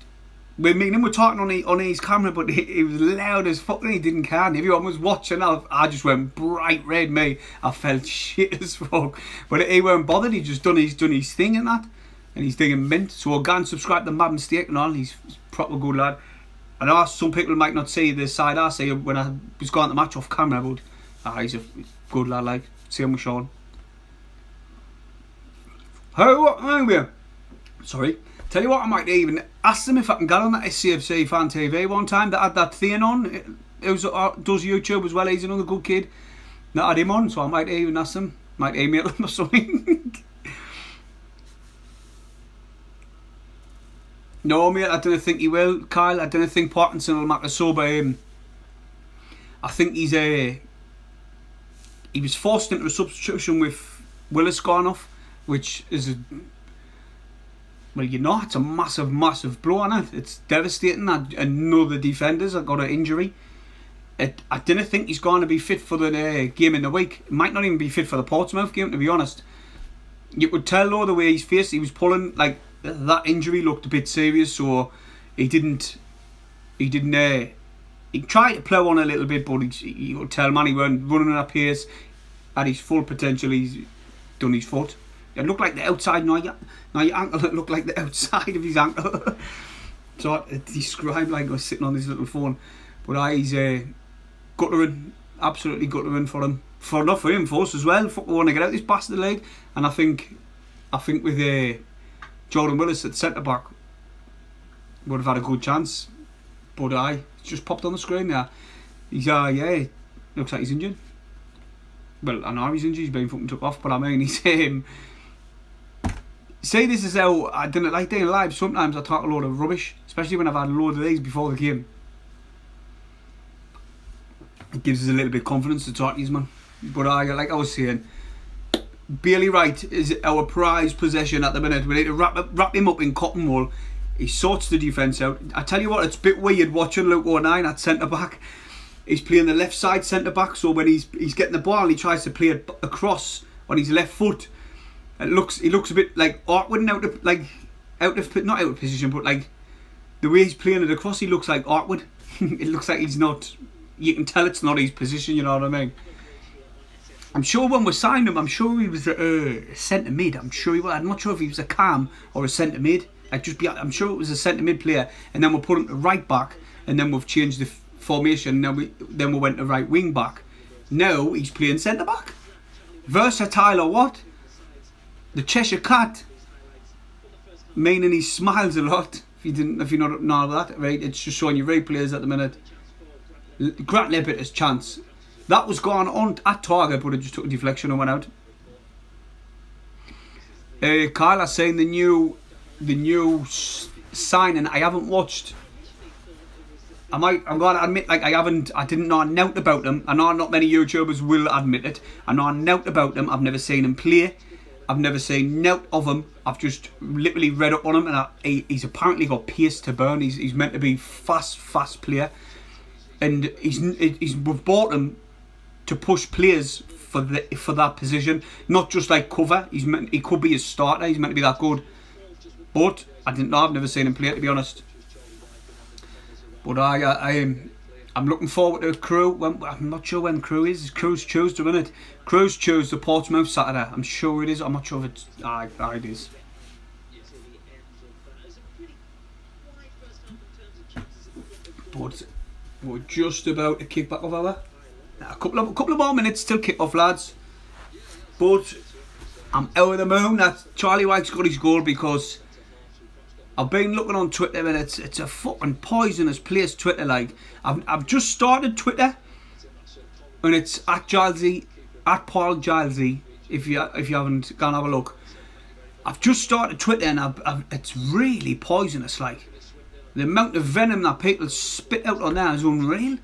me and him were talking on his camera, but he was loud as fuck and he didn't care. And everyone was watching. I just went bright red, mate. I felt shit as fuck. But he weren't bothered. He just done his thing and that. And he's doing mint. So I'll go and subscribe to Mad Mistake and all. He's a proper good lad. I know some people might not see the side I see when I was going to the match off camera, but he's a good lad, like. See him with Sean. Sorry. Tell you what, I might even ask them if I can get on that SCFC Fan TV one time. That had that thing on. Who does YouTube as well. He's another good kid. That had him on, so I might even ask them. Might email him or something. No, mate, I don't think he will, Kyle. I don't think Parkinson will make a sober him. I think he was forced into a substitution with Willis gone off, which is it's a massive, massive blow on it. It's devastating that another defender's got an injury. I didn't think he's going to be fit for the game in the week. It might not even be fit for the Portsmouth game, to be honest. You could tell though the way his face, he was pulling, like, that injury looked a bit serious, so he tried to plough on a little bit, but you could tell, man, he weren't running at pace. At his full potential, he's done his foot. It looked like the outside, now your ankle, it looked like the outside of his ankle. So I described like I was sitting on this little phone. But he's guttering, absolutely guttering for him. Not for him, for us as well. We want to get out this bastard league. And I think with Jordan Willis at centre back, would have had a good chance. But it's just popped on the screen there. He's looks like he's injured. Well, I know he's injured, he's been fucking took off, but I mean, he's see, this is how I didn't like doing live. Sometimes I talk a load of rubbish, especially when I've had a load of these before the game. It gives us a little bit of confidence to talk to you, man. But like I was saying, Bailey Wright is our prized possession at the minute. We need to wrap him up in cotton wool. He sorts the defence out. I tell you what, it's a bit weird watching Luke O'Nien at centre back. He's playing the left side centre back, so when he's getting the ball, he tries to play it across on his left foot. He looks a bit like awkward and not out of position, but like the way he's playing it across, he looks like awkward. It looks like he's not. You can tell it's not his position. You know what I mean? I'm sure when we signed him, I'm sure he was a centre mid. I'm sure he was. I'm not sure if he was a cam or a centre mid. I'm sure it was a centre mid player, and then we put him to right back, and then we've changed the formation. Then we went to right wing back. Now he's playing centre back. Versatile or what? The Cheshire Cat, meaning he smiles a lot. If you not know that, right? It's just showing you replays at the minute. Grant Leppert has chance. That was going on at target, but it just took a deflection and went out. Kyle has seen the new signing. I haven't watched. I'm going to admit, like, I didn't know a nout about them. I know not many YouTubers will admit it. I know a nout about them. I've never seen him play. I've never seen nout of him. I've just literally read up on him, and he's apparently got pace to burn. He's meant to be fast player, and we've bought him to push players for that position, not just like cover. He could be a starter. He's meant to be that good, but I didn't know. I've never seen him play, to be honest. But I'm looking forward to Crew. I'm not sure when Crew is. Crew's Tuesday, isn't it? Crew's Tuesday, Portsmouth Saturday. I'm sure it is. I'm not sure if it's. It is. But we're just about to kick back off our. A couple of more minutes till kick off, lads. But I'm out of the moon that Charlie Wyke's got his goal, because I've been looking on Twitter and it's a fucking poisonous place, Twitter. Like, I've just started Twitter, and it's at Paul Gilesy. If you haven't gone have a look, I've just started Twitter, and it's really poisonous. Like, the amount of venom that people spit out on there is unreal.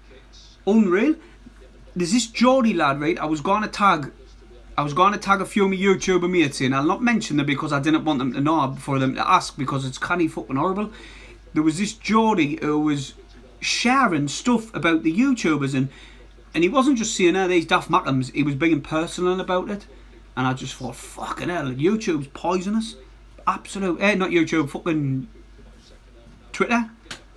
There's this Geordie lad, right? I was going to tag a few of my YouTuber mates in. I'll not mention them because I didn't want them to know, for them to ask, because it's kind of fucking horrible. There was this Geordie who was sharing stuff about the YouTubers, and he wasn't just saying, these daft mackums, he was being personal about it. And I just thought, fucking hell, YouTube's poisonous. Absolute, not YouTube, fucking Twitter.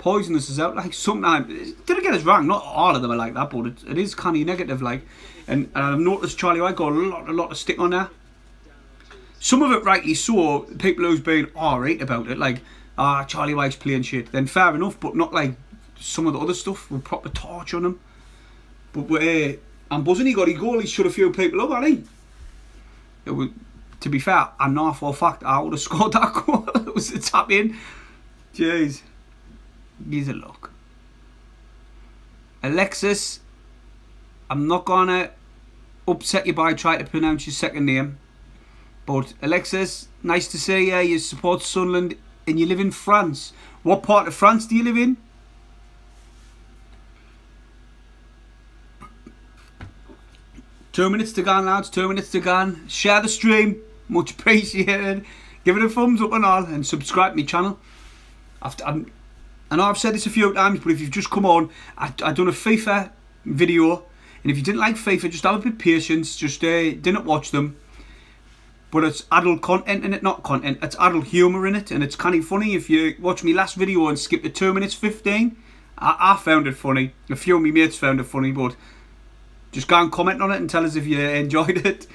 poisonous as out. Like sometimes, didn't get us wrong, not all of them are like that, but it is kind of negative. Like, and I've noticed Charlie Wyke got a lot of stick on there. Some of it rightly so. People who's been alright about it, like, Charlie Wyke's playing shit. Then fair enough, but not like some of the other stuff with proper torch on him. But I'm buzzing. He got his goal. He shut a few people up, hasn't he? It was, to be fair, I know for a fact I would have scored that goal. It was a tap in. Jeez. He's a look. Alexis, I'm not gonna upset you by trying to pronounce your second name, but Alexis, nice to see you. You support Sunderland and you live in France. What part of France do you live in? 2 minutes to go, lads. 2 minutes to go. Share the stream, much appreciated. Give it a thumbs up and all, and subscribe to my channel. I know I've said this a few times, but if you've just come on, I've done a FIFA video, and if you didn't like FIFA, just have a bit of patience. Just didn't watch them. But it's adult content in it, not content. It's adult humour in it, and it's kind of funny. If you watch my last video and skip to 2 minutes 15, I found it funny. A few of my mates found it funny, but just go and comment on it and tell us if you enjoyed it.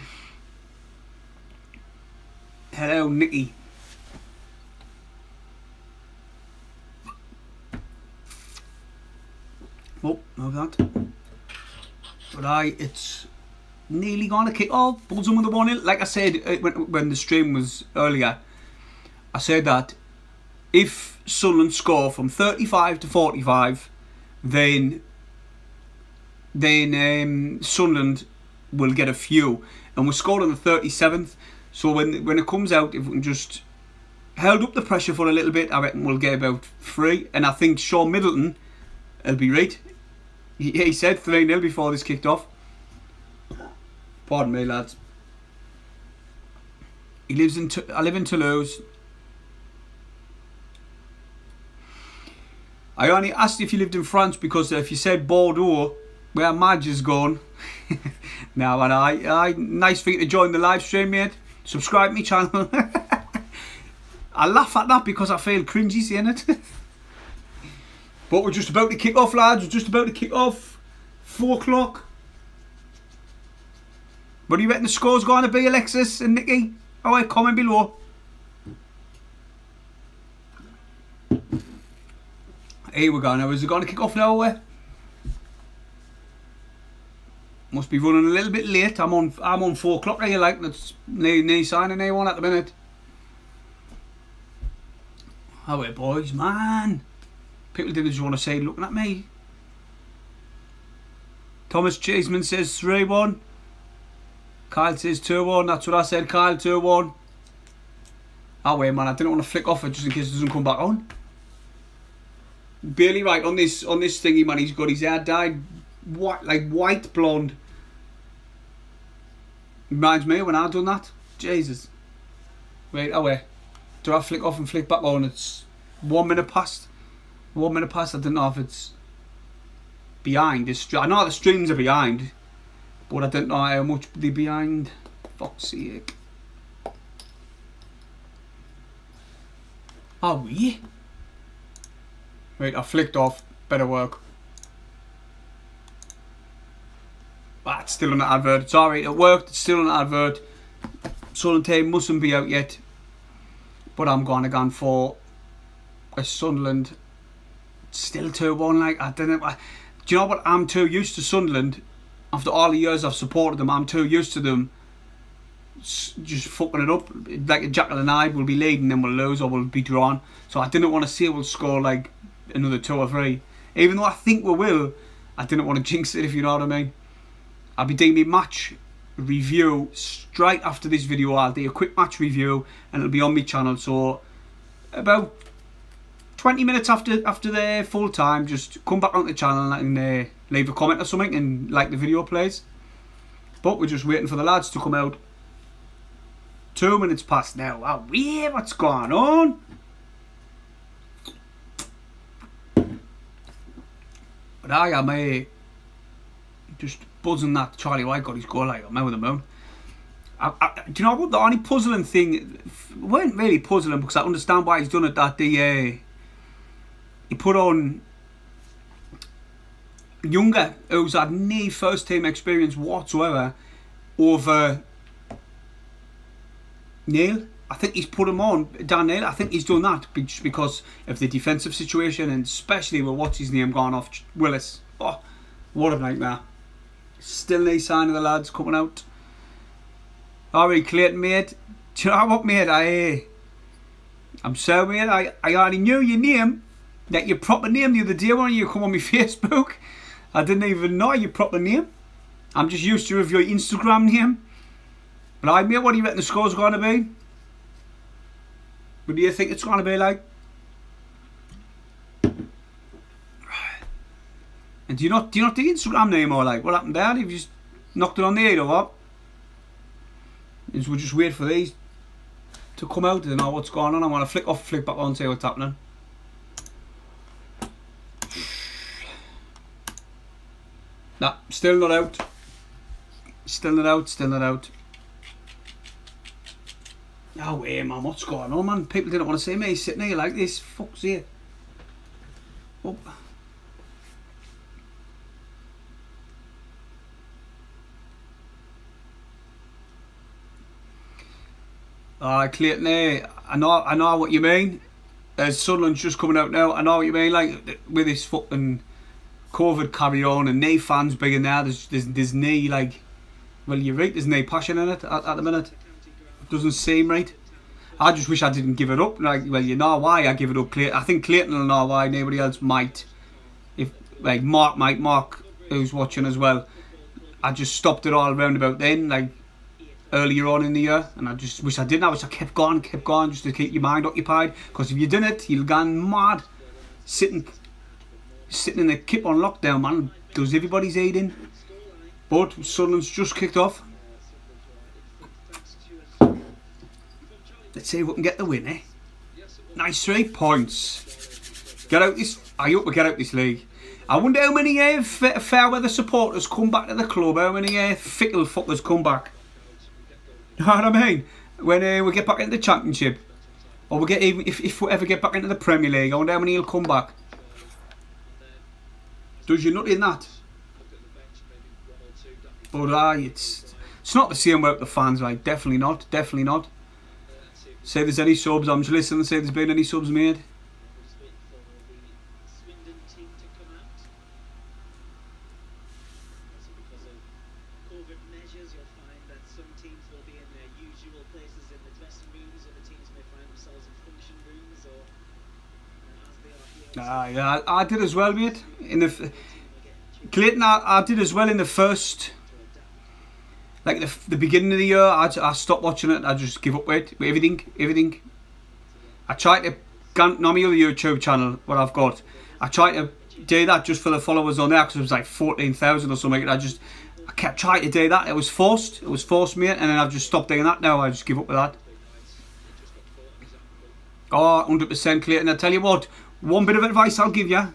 Hello, Nicky. Oh, no that. But it's nearly gonna kick off. Buzzing with the 1-0. Like I said when the stream was earlier, I said that if Sunderland score from 35 to 45, then Sunderland will get a few, and we scored on the 37th. So when it comes out, if we can just held up the pressure for a little bit, I reckon we'll get about 3. And I think Sean Middleton will be right. He said 3-0 before this kicked off. Pardon me, lads. I live in Toulouse. I only asked if you lived in France because if you said Bordeaux, where Madge is gone. Now, and I nice for you to join the live stream, mate. Subscribe to my channel. I laugh at that because I feel cringy seeing it. But we're just about to kick off, lads. We're just about to kick off. 4 o'clock. What do you reckon the score's going to be, Alexis and Nicky? Alright, comment below. Here we go now. Is it going to kick off now? Must be running a little bit late. I'm on 4 o'clock now, like that's near signing A1 at the minute. Alright, boys, man. People didn't just want to say looking at me. Thomas Cheeseman says 3-1. Kyle says 2-1. That's what I said, Kyle, 2-1. Oh wait, man, I didn't want to flick off it just in case it doesn't come back on. Barely right on this thingy, man. He's got his hair dyed white, like white blonde. Reminds me when I done that. Jesus. Wait, oh wait. Do I flick off and flick back on? It's 1 minute past. 1 minute past. I don't know if it's behind this. I know the streams are behind, but I don't know how much they're behind. Fuck's sake. Oh yeah. Wait, I flicked off. Better work. Ah, it's still on the advert. It's alright, it worked. It's still on the advert. Sunderland team mustn't be out yet. But I'm going to go for a Sunderland. Still 2-1. Like, I don't know. Do you know what? I'm too used to Sunderland. After all the years I've supported them, I'm too used to them just fucking it up. Like a jackal and I will be leading, then we'll lose or we'll be drawn. So I didn't want to say we'll score like another 2 or 3. Even though I think we will, I didn't want to jinx it, if you know what I mean. I'll be doing my match review straight after this video. I'll do a quick match review and it'll be on my channel. So about 20 minutes after the full time, just come back on the channel and leave a comment or something and like the video plays. But we're just waiting for the lads to come out. 2 minutes past now. Oh yeah, what's going on? But I am just buzzing that Charlie Wyke got his goal. Like, I'm over the moon. Do you know what? The only puzzling thing, weren't really puzzling because I understand why he's done it. That he put on Younger, who's had no first team experience whatsoever, over Neil. I think he's put him on, Dan Neil. I think he's done that just because of the defensive situation, and especially with what's his name gone off, Willis. Oh, what a nightmare. Still no sign of the lads coming out. Alright, Clayton, mate. Do you know what, mate? I'm sorry, mate. I already knew your name, like your proper name, the other day when you come on my Facebook. I didn't even know your proper name. I'm just used to your Instagram name. But mate, what do you reckon the score's going to be? What do you think it's going to be like? And do you not the Instagram name, or like what happened there? Have you just knocked it on the head or what? And we'll just wait for these to come out and know what's going on. I want to flick off, flick back on, see what's happening. Nah, still not out. Still not out, still not out. No way, man, what's going on, man? People didn't want to see me sitting here like this. Fuck's sake. Oh. Clayton, I know what you mean. Sunderland's just coming out now. I know what you mean, like with this fucking COVID carry on and no fans big in there. There's no, like, well, you're right, there's no passion in it at the minute. It doesn't seem right. I just wish I didn't give it up. Like, well, you know why I give it up, Clayton. I think Clayton will know why. Nobody else might. If like Mark, who's watching as well. I just stopped it all around about then, like earlier on in the year, and I just wish I didn't. I wish I kept going, just to keep your mind occupied. Because if you didn't, you'll go mad, sitting in the kip on lockdown, man. Because everybody's eating. But Sunderland's just kicked off. Let's see if we can get the win, eh? Nice 3 points. Get out this. I hope we get out this league. I wonder how many fair weather supporters come back to the club. How many fickle fuckers come back? You know what I mean? When we get back into the Championship, or we get even if we ever get back into the Premier League, I wonder how many will come back. Does you nothing that? But it's not the same without the fans, like definitely not. Say if there's any subs, I'm just listening. Say if there's been any subs made. Swindon team to come out. Also because of COVID measures, you'll find that some teams will be in their usual places in the dressing rooms, other teams may find themselves in function rooms, or as they are here. Yeah, I did as well, mate. In the Clayton, I did as well in the first. Like the beginning of the year, I stopped watching it. I just give up with everything. I tried to, on my other YouTube channel, what I've got, I tried to do that just for the followers on there because it was like 14,000 or something. I kept trying to do that. It was forced, mate, and then I've just stopped doing that now. I just give up with that. Oh, 100% Clayton. I tell you what, one bit of advice I'll give you: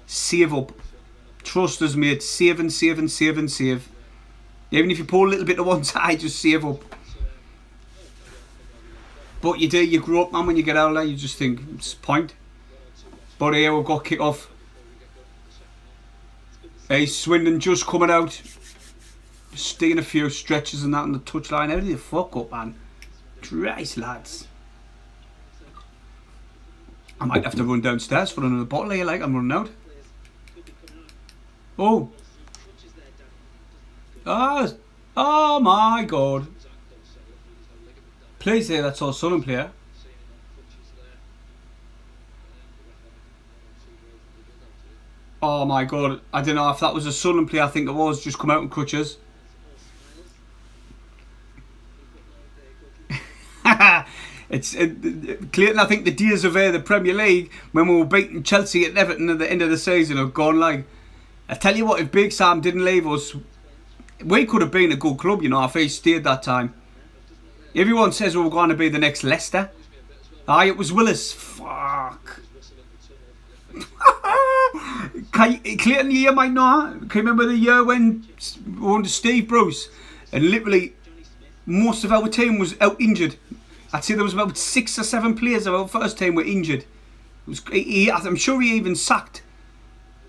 save up. Trust us, mate. Save. Even if you pull a little bit to one side, just save up. But you grow up, man, when you get out there, you just think, it's the point. But here we've got kick off. Hey, Swindon just coming out. Just taking a few stretches and that on the touchline. How did the fuck up, man? Christ, lads. I might have to run downstairs for another bottle here, like I'm running out. Oh. Oh my God. Please say that's all Sunderland player. Oh my God. I don't know if that was a Sunderland player. I think it was. Just come out in crutches. Clayton, I think the days of the Premier League when we were beating Chelsea at Everton at the end of the season have gone. Like, I tell you what, if Big Sam didn't leave us, we could have been a good club, you know, if he stayed that time. Everyone says we were going to be the next Leicester. Aye, it was Willis. Fuck. Clayton, you might know. Can you remember the year when we were under Steve Bruce and literally most of our team was out injured? I'd say there was about 6 or 7 players of our first team were injured. I'm sure he even sacked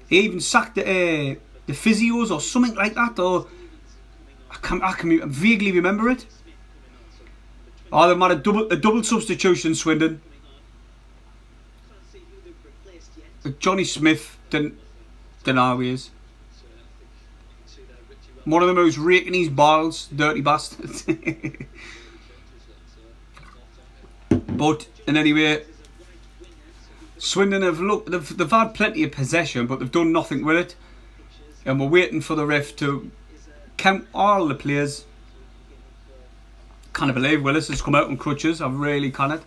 the physios or something like that. Or I can vaguely remember it. Oh, they've had a double substitution, Swindon. Johnny Smith didn't know who he is. One of them who's raking his balls, dirty bastard. But and anyway, Swindon they've had plenty of possession, but they've done nothing with it. And we're waiting for the ref to count all the players. Can't believe Willis has come out on crutches. I really cannot.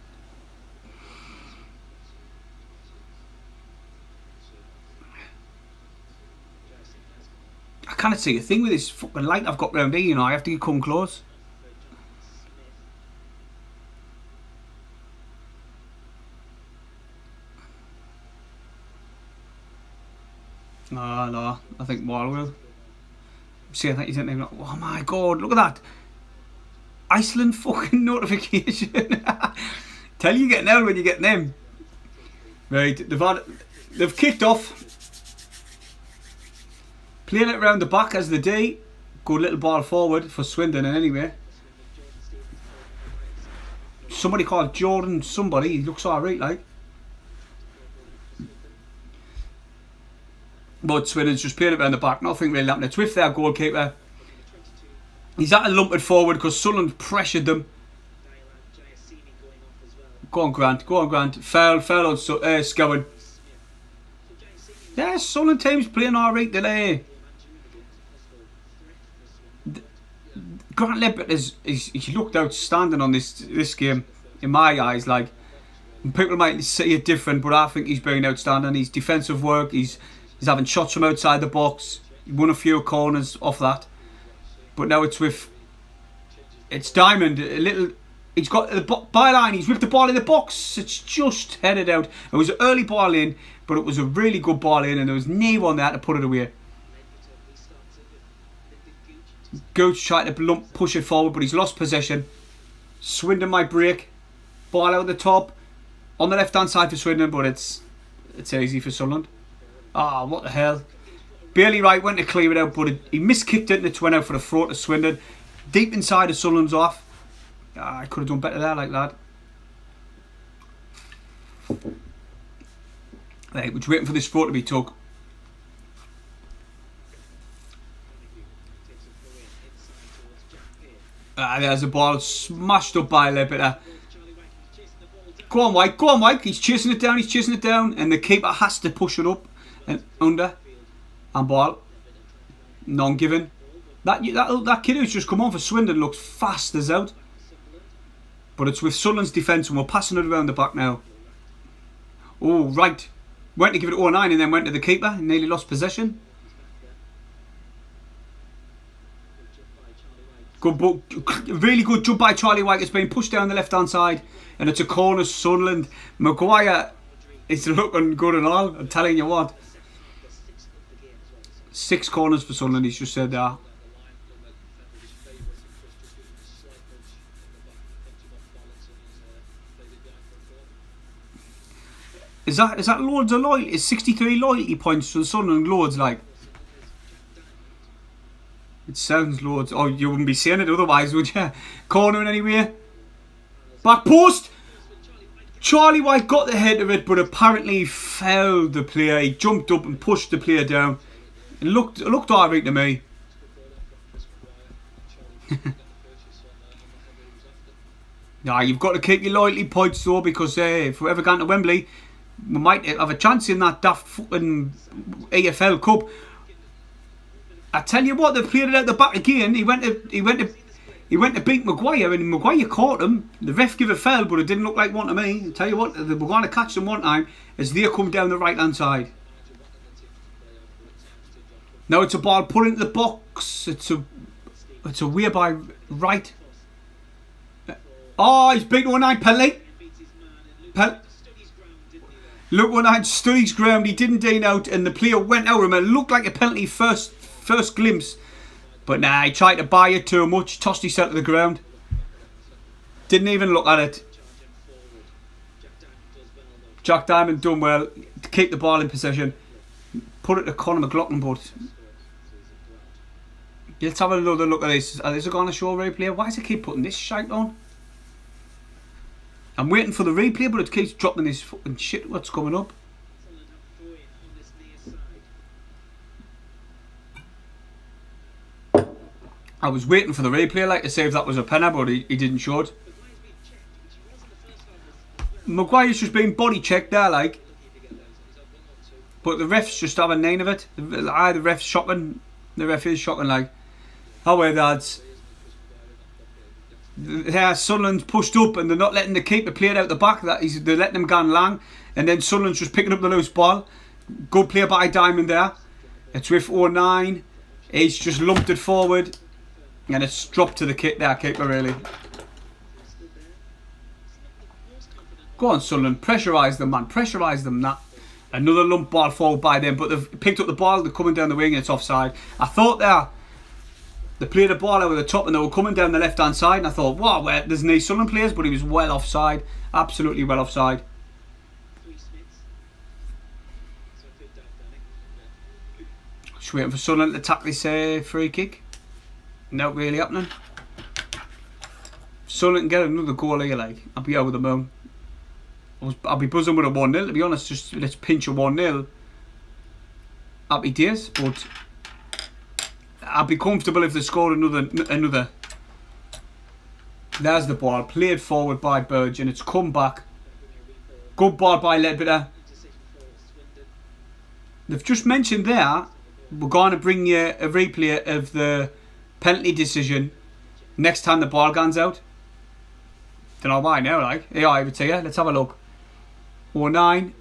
I can't see a thing with this fucking light I've got round here, you know. I have to come close. No, I think Wall will. See, I think he's even. Oh my god, look at that! Iceland fucking notification. Tell you getting out when you get them. Right, they've kicked off. Playing it around the back as the D. Good little ball forward for Swindon, and anyway. Somebody called Jordan somebody, he looks alright like. But Swindon's just playing it around the back, nothing really happening. It's with their goalkeeper. He's at a lumped forward because Sunderland pressured them. Go on Grant, Foul on Scowen. Yeah, Sunderland team's playing alright today. Grant Lippert he's looked outstanding on this game, in my eyes. Like, people might see it different, but I think he's been outstanding. His defensive work, he's having shots from outside the box. He won a few corners off that. But now it's Diamond, a little. He's got the byline. He's whipped the ball in the box. It's just headed out. It was an early ball in, but it was a really good ball in, and there was no one there to put it away. Gooch tried to push it forward, but he's lost possession. Swindon might break. Ball out the top on the left hand side for Swindon, but it's easy for Sunderland. Ah, what the hell! Bailey Wright went to clear it out, but he miskicked it and it went out for the throat of Swindon. Deep inside of Sunderland's off. I could have done better there, like that. Right, we're just waiting for this throat to be took. There's a ball smashed up by Lippert. Go on, Wyke. He's chasing it down, and the keeper has to push it up and under. And ball. Non-given. That kid who's just come on for Swindon looks fast as out. But it's with Sunderland's defence, and we're passing it around the back now. Oh, right. Went to give it 0-9 and then went to the keeper and nearly lost possession. Really good jump by Charlie Wyke. It's been pushed down the left hand side, and it's a corner. Sunderland. Maguire is looking good and all. I'm telling you what. 6 corners for Sunderland. He's just said that. Is that loads of loyalty? Is 63 loyalty points for Sunderland loads like? It sounds loads. Oh, you wouldn't be saying it otherwise, would you? Corner anyway. Back post. Charlie Wyke got the head of it, but apparently fouled the player. He jumped up and pushed the player down. It looked alright to me. Nah, you've got to keep your loyalty points though, because if we're ever going to Wembley, we might have a chance in that daft fucking AFL Cup. I tell you what, they've played it out the back again. He went to beat Maguire, and Maguire caught him. The ref gave a foul, but it didn't look like one to me. I tell you what, they were going to catch them one time as they come down the right hand side. Now it's a ball put into the box. It's a way by Wright. Oh, he's beaten 1-9 penalty. Look, 1-9 stood his ground. He didn't dine out, and the player went out. It looked like a penalty first glimpse, but nah, he tried to buy it too much. Tossed himself to the ground. Didn't even look at it. Jack Diamond done well to keep the ball in possession. Put it to Conor McLaughlin, but let's have another look at this. Is it going to show replay? Why does it keep putting this shite on? I'm waiting for the replay, but it keeps dropping this fucking shit. What's coming up? Sunderland have throw in on this near side. I was waiting for the replay, like to see if that was a penner, but he didn't show it. Maguire's been checked, which he was in the first half. Maguire's just been body checked there, like. But the ref's just having none of it. The ref's shocking. The ref is shocking, like. However, lads. Yeah, Sunderland's pushed up and they're not letting the keeper play it out the back. They're letting him go long. And then Sunderland's just picking up the loose ball. Good play by Diamond there. It's with 09. He's just lumped it forward. And it's dropped to the keeper, really. Go on, Sunderland. Pressurise them, man. Pressurise them, that. Another lump ball forward by them. But they've picked up the ball. They're coming down the wing and it's offside. I thought they played the ball over the top and they were coming down the left hand side. And I thought, wow, there's no Sunderland players. But he was well offside. Absolutely well offside. Just waiting for Sunderland to tackle this free kick. Not really happening. Sunderland can get another goal here, like. I'll be over the moon. I'll be buzzing with a 1-0, to be honest. Just let's pinch a 1-0. Happy days, but I'll be comfortable if they scored another. There's the ball, played forward by Burge, and it's come back. Good ball by Ledbetter. They've just mentioned there, we're going to bring you a replay of the penalty decision next time the ball guns out. Don't know why now, like. Yeah, I would say, yeah, let's have a look. 09.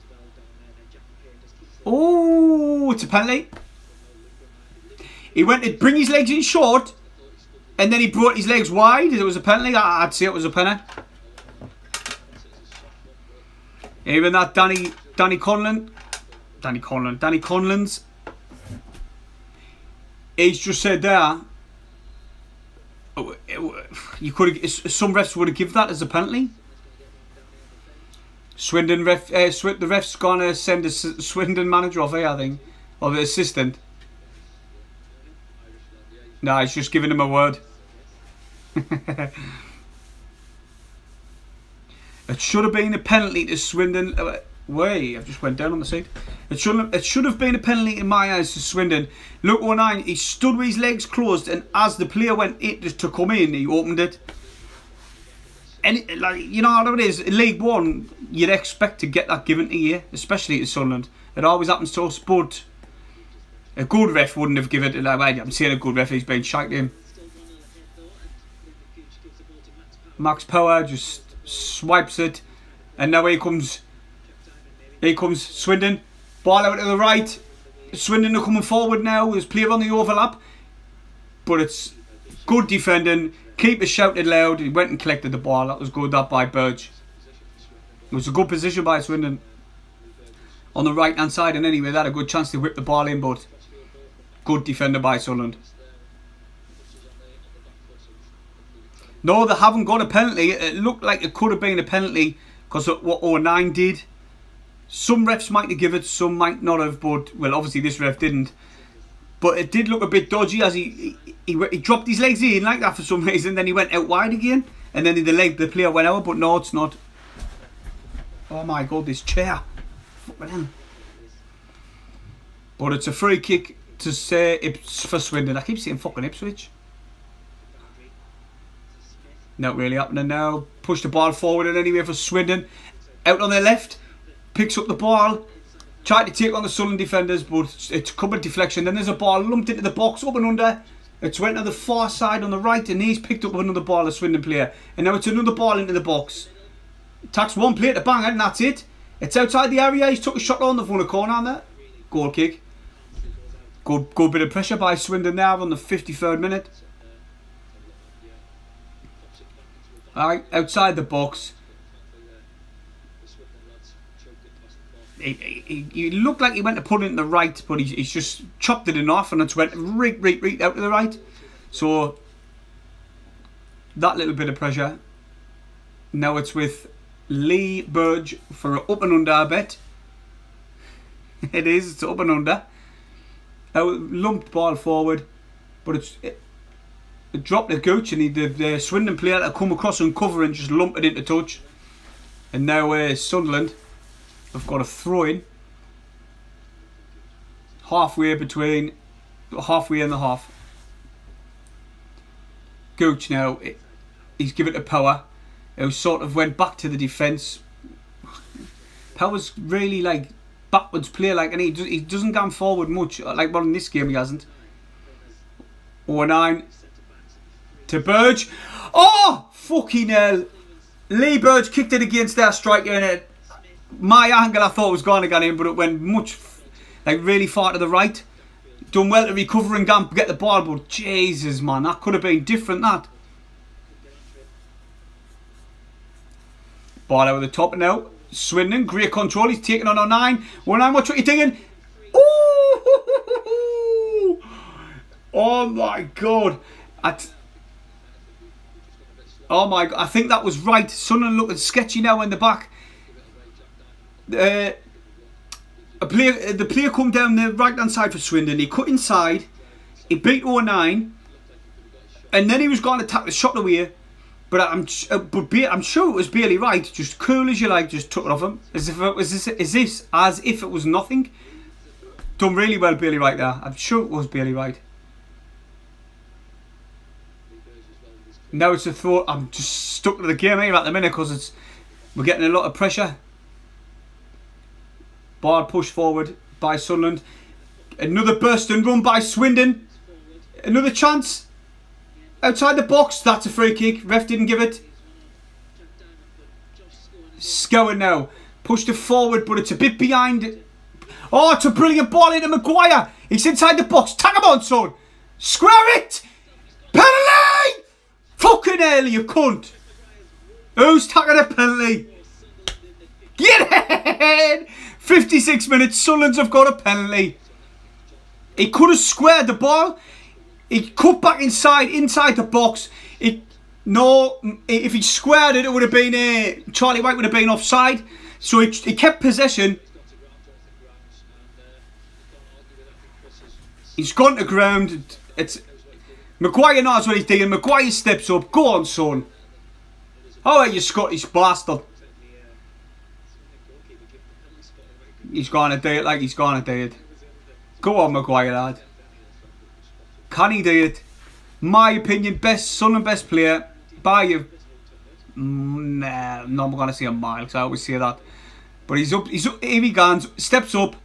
Oh, it's a penalty. He went to bring his legs in short, and then he brought his legs wide. It was a penalty. I'd say it was a penalty. Even that Danny Conlon's. He's just said there. You could some refs would have given that as a penalty. Swindon ref, the ref's gonna send a Swindon manager off here, I think, or the assistant. No, he's just giving him a word. It should have been a penalty to Swindon. Wait, I've just went down on the seat. It should have been a penalty in my eyes to Swindon. Look, 09, he stood with his legs closed, and as the player went in to come in, he opened it. And you know how it is, in League One, you'd expect to get that given to you, especially to Sunderland. It always happens to us, but a good ref wouldn't have given it. Like, I'm saying a good ref, he's been shite him. Max Power just swipes it, and now here comes Swindon. Ball out to the right. Swindon are coming forward now. There's player on the overlap, but it's good defending. Keeper shouted loud. He went and collected the ball. That was good. That by Burge. It was a good position by Swindon on the right hand side, and anyway, they had a good chance to whip the ball in, but good defender by Sunderland. No, they haven't got a penalty. It looked like it could have been a penalty because of what 09 did. Some refs might have given it, some might not have, but, well, obviously this ref didn't. But it did look a bit dodgy as he dropped his legs in like that for some reason, then he went out wide again, and then the player went out, but no, it's not. Oh my god, this chair. Fucking hell. But it's a free kick to say for Swindon. I keep saying fucking Ipswich. Not really happening now. Push the ball forward and anyway for Swindon. Out on their left. Picks up the ball. Tried to take on the Sunderland defenders, but it's come a deflection. Then there's a ball lumped into the box, up and under. It's went to the far side on the right, and he's picked up another ball, a Swindon player. And now it's another ball into the box. It takes one player to bang it, and that's it. It's outside the area. He's took a shot on the front corner on there. Goal kick. Good bit of pressure by Swindon there on the 53rd minute. Alright, outside the box. He looked like he went to put it in the right, but he's just chopped it in off, and it's went right out to the right. So that little bit of pressure. Now it's with Lee Burge for an up and under, I bet. It is, it's up and under. A lumped ball forward, but it dropped the gooch, and the Swindon player to come across and cover and just lump it into touch. And now Sunderland have got a throw in halfway in the half. Gooch now, he's given to Power, who sort of went back to the defence. Power's really like backwards player, like, and he doesn't come forward much. Like, well, in this game he hasn't. 0-9 to Burge. Oh, fucking hell! Lee Burge kicked it against their striker, and my angle I thought was going to get in, but it went much, like, really far to the right. Done well to recover and get the ball, but Jesus, man, that could have been different. That ball over the top now. Swindon, great control. He's taking on 9. 1-9, watch what you're doing. Ooh! Oh my God! Oh my God! I think that was right. Sunderland looking sketchy now in the back. The player come down the right hand side for Swindon. He cut inside. He beat 0-9, and then he was going to tap the shot away. But I'm sure it was barely right. Just cool as you like, just took it off him. As if it was nothing. Done really well, Bailey Wright there. I'm sure it was Bailey Wright. Now it's a throw. I'm just stuck to the game here at the minute because we're getting a lot of pressure. Ball pushed forward by Sunderland. Another burst and run by Swindon. Another chance. Outside the box, that's a free kick. Ref didn't give it. Scowen now. Pushed it forward, but it's a bit behind. Oh, it's a brilliant ball into Maguire. He's inside the box. Tag him on, son. Square it. Penalty! Fucking hell, you cunt. Who's taking a penalty? Get in! 56 minutes, Sunderland's have got a penalty. He could have squared the ball. He cut back inside the box. If he squared it, it would have been Charlie Wyke would have been offside. So he kept possession. He's gone to ground. It's Maguire knows what he's doing. Maguire steps up. Go on, son. How are you, Scottish bastard? He's gonna do it like he's gonna do it. Go on, Maguire, lad. Can he do it? My opinion, Sunderland best player by you. Nah, no, I'm gonna say a mile because I always say that. But he's up. Here he goes. Steps up.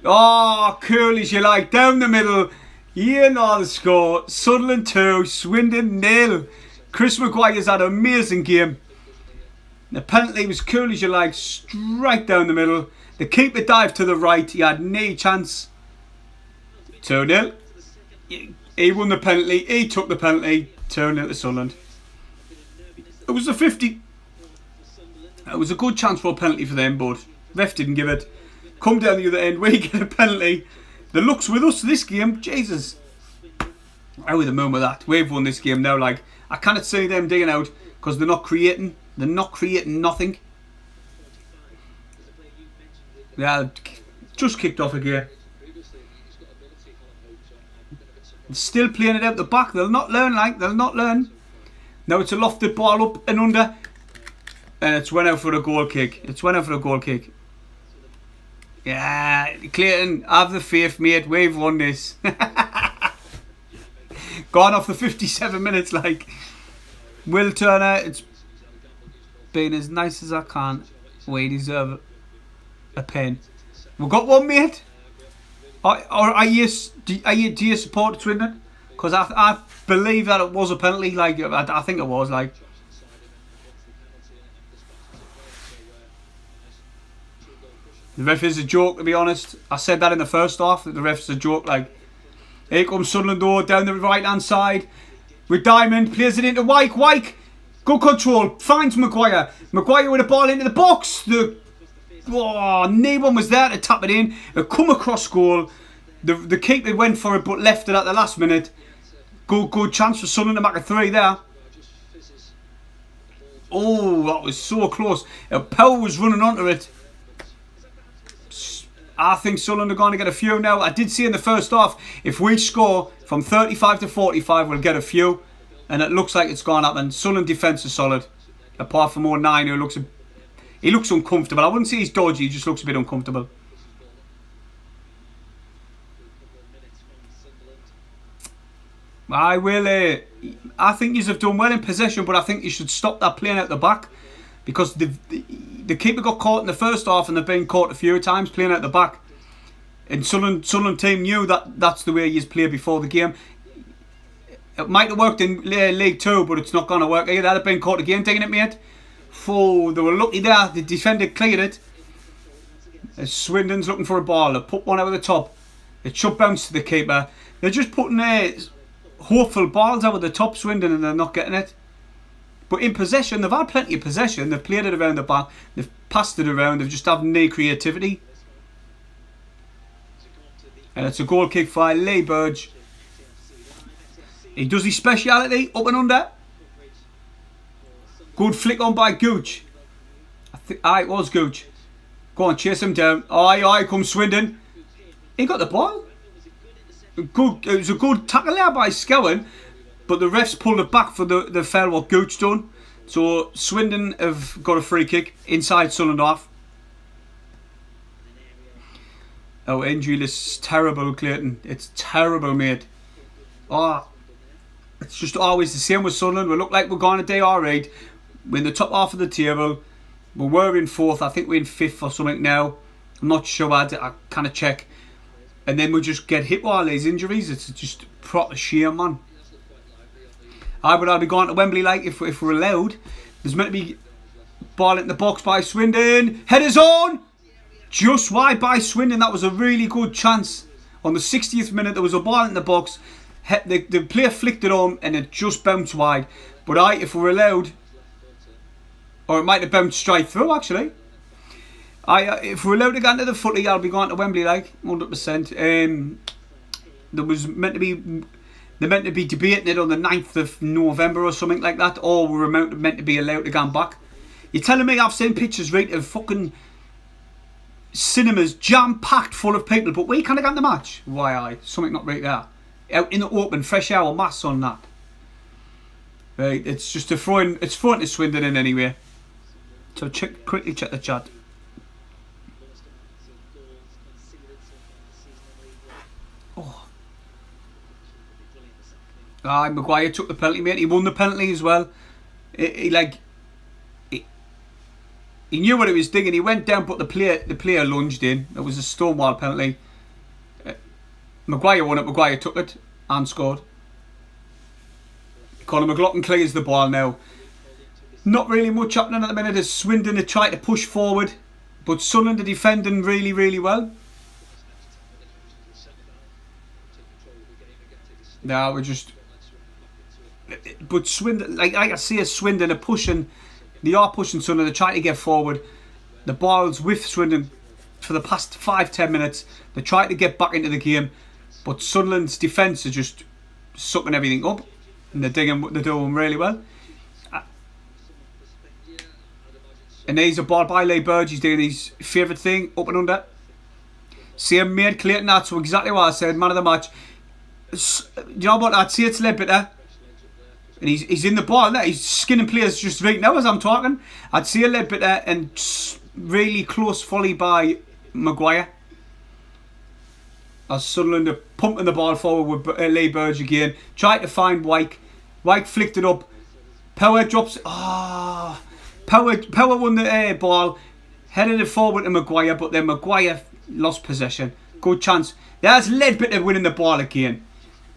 Oh, cool as you like. Down the middle. You know the score. Sunderland 2, Swindon 0. Chris Maguire's had an amazing game. The penalty was cool as you like. Straight down the middle. The keeper dived to the right. He had no chance. 2-0. He won the penalty. He took the penalty. 2-0 to Sunderland. It was a 50. It was a good chance for a penalty for them, but ref didn't give it. Come down the other end. We get a penalty. The luck's with us this game. Jesus. How are the moon with that? We've won this game now. Like, I cannot see them digging out because they're not creating. They're not creating nothing. Yeah, just kicked off again. Still playing it out the back. They'll not learn, like. They'll not learn. Now it's a lofted ball up and under. And it's went out for a goal kick. It's went out for a goal kick. Yeah, Clayton, have the faith, mate. We've won this. Gone off the 57 minutes, like. Will Turner, it's been as nice as I can. We deserve a pen. We've got one, mate. Do you support Swindon? Because I believe that it was a penalty. Like, I think it was, like. The ref is a joke, to be honest. I said that in the first half, that the ref's a joke. Like, here comes Sunderland though, down the right hand side with Diamond, plays it into Wyke. Wyke, good control, finds Maguire. Maguire with a ball into the box. No one was there to tap it in. It come across goal. The keeper went for it but left it at the last minute. Good chance for Sunderland to make a 3 there. Oh, that was so close. Power was running onto it. I think Sunderland are going to get a few now. I did see in the first half, if we score from 35 to 45, we'll get a few. And it looks like it's going to happen. Sunderland defence is solid. Apart from 09, he looks uncomfortable. I wouldn't say he's dodgy, he just looks a bit uncomfortable. I think you have done well in possession, but I think you should stop that playing out the back. Because the keeper got caught in the first half and they've been caught a few times playing out the back. And Sunderland team knew that that's the way you play before the game. It might have worked in League 2, but it's not going to work. They'd have been caught again taking it, mate. Oh, they were lucky there. The defender cleared it. Swindon's looking for a ball. They put one over the top. It should bounce to the keeper. They're just putting hopeful balls over the top, Swindon, and they're not getting it. But in possession, they've had plenty of possession. They've played it around the back. They've passed it around. They've just had no creativity. And it's a goal kick by Lee Burge. He does his speciality, up and under. Good flick on by Gooch. I think it was Gooch. Go on, chase him down. Aye, comes Swindon. He got the ball. Good. It was a good tackle there by Scowen. But the refs pulled it back for the foul what Gooch done. So Swindon have got a free kick inside Sunderland half. Oh, injury list is terrible, Clayton. It's terrible, mate. Oh, it's just always the same with Sunderland. We look like we're going to do alright. We're in the top half of the table. We were in 4th. I think we're in 5th or something now. I'm not sure. I kind of check. And then we just get hit with all these injuries. It's just proper shame, man. I'll be going to Wembley like if we're allowed. There's meant to be ball in the box by Swindon. Headers on! Just wide by Swindon. That was a really good chance. On the 60th minute there was a ball in the box. The player flicked it on and it just bounced wide. But if we're allowed, or it might have bounced straight through actually. If we're allowed to go into the footy, I'll be going to Wembley like 100%. There was meant to be. They're meant to be debating it on the 9th of November or something like that. Or we're meant to be allowed to go back. You're telling me I've seen pictures right of fucking cinemas jam-packed full of people, but we can't get the match? Why, something not right there. Out in the open, fresh air, mass on that. Right, it's just it's throwing to Swindon in anyway. So quickly check the chat. Oh. Maguire took the penalty, mate. He won the penalty as well. He knew what he was digging. He went down, but the player lunged in. It was a stonewall penalty. Maguire won it. Maguire took it and scored. Conor McLaughlin clears the ball now. Not really much happening at the minute as Swindon are trying to push forward, but Sunderland are defending really, really well. Now we're just. But Swindon, like I see, Swindon are pushing. They are pushing Sunderland. They're trying to get forward. The ball's with Swindon for the past 5-10 minutes. They're trying to get back into the game, but Sunderland's defence are just sucking everything up, and they're doing really well. And there's a ball by Lee Burge. He's doing his favourite thing, up and under. Same made Clayton. That's exactly what I said. Man of the match. You know what? I'd say it's Ledbetter. And he's in the ball there. He's skinning players just right now as I'm talking. I'd say a Ledbetter and really close volley by Maguire. As Sunderland are pumping the ball forward with Lee Burge again. Trying to find Wyke. Wyke flicked it up. Power drops. Power won the ball. Headed it forward to Maguire, but then Maguire lost possession. Good chance. There's Ledbetter winning the ball again.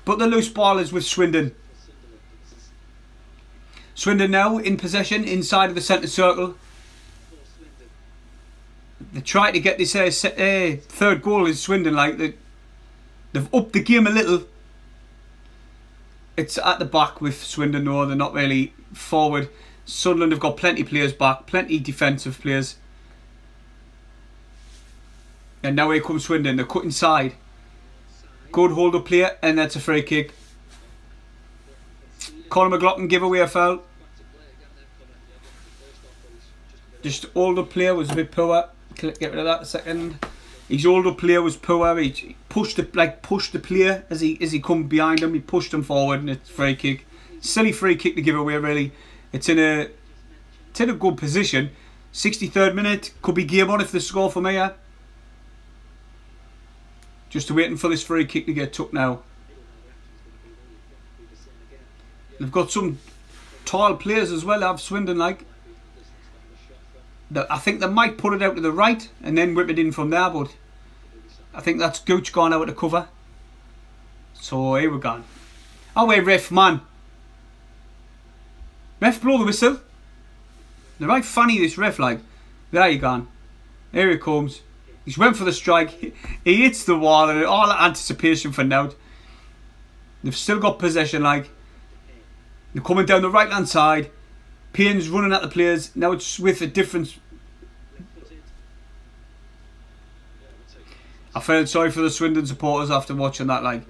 But the loose ball is with Swindon. Swindon now in possession inside of the centre circle. They try to get this third goal in Swindon. Like they've upped the game a little. It's at the back with Swindon. No, they're not really forward. Sunderland have got plenty of players back, plenty defensive players. And now here comes Swindon. They're cut inside. Good hold up player, and that's a free kick. Conor McLaughlin give away a foul. Just older player was a bit poor. Get rid of that a second. His older player was poor. He pushed the player as he come behind him. He pushed him forward, and it's free kick. Silly free kick to give away. Really, it's in a good position. 63rd minute, could be game on if they score from here. Just waiting for this free kick to get took now. They've got some tall players as well. Have Swindon like. I think they might put it out to the right and then whip it in from there, but I think that's Gooch gone out of the cover. So here we're going. Away ref, man. Ref, blow the whistle. They're right funny, this ref, like. There you gone. Here he comes. He's went for the strike. He hits the wall, and all that anticipation for now. They've still got possession, like. They're coming down the right hand side. Payne's running at the players. Now it's with a difference. I felt sorry for the Swindon supporters after watching that. Like,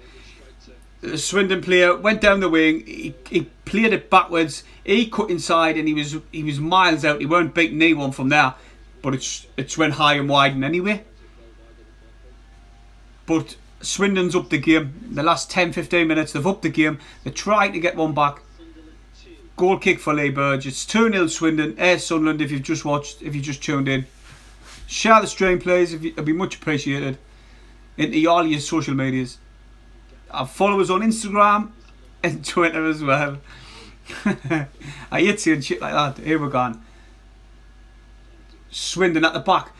the Swindon player went down the wing. He played it backwards. He cut inside, and he was miles out. He weren't beating anyone from there, but it's went high and wide and anyway. But Swindon's up the game. The last 10-15 minutes, they've upped the game. They're trying to get one back. Goal kick for Lee Burge. It's 2-0 Swindon. Sunderland, if you've just watched, if you just tuned in. Share the stream, please. It'd be much appreciated. Into all your social medias. Follow us on Instagram and Twitter as well. I hate seeing shit like that. Here we're going. Swindon at the back.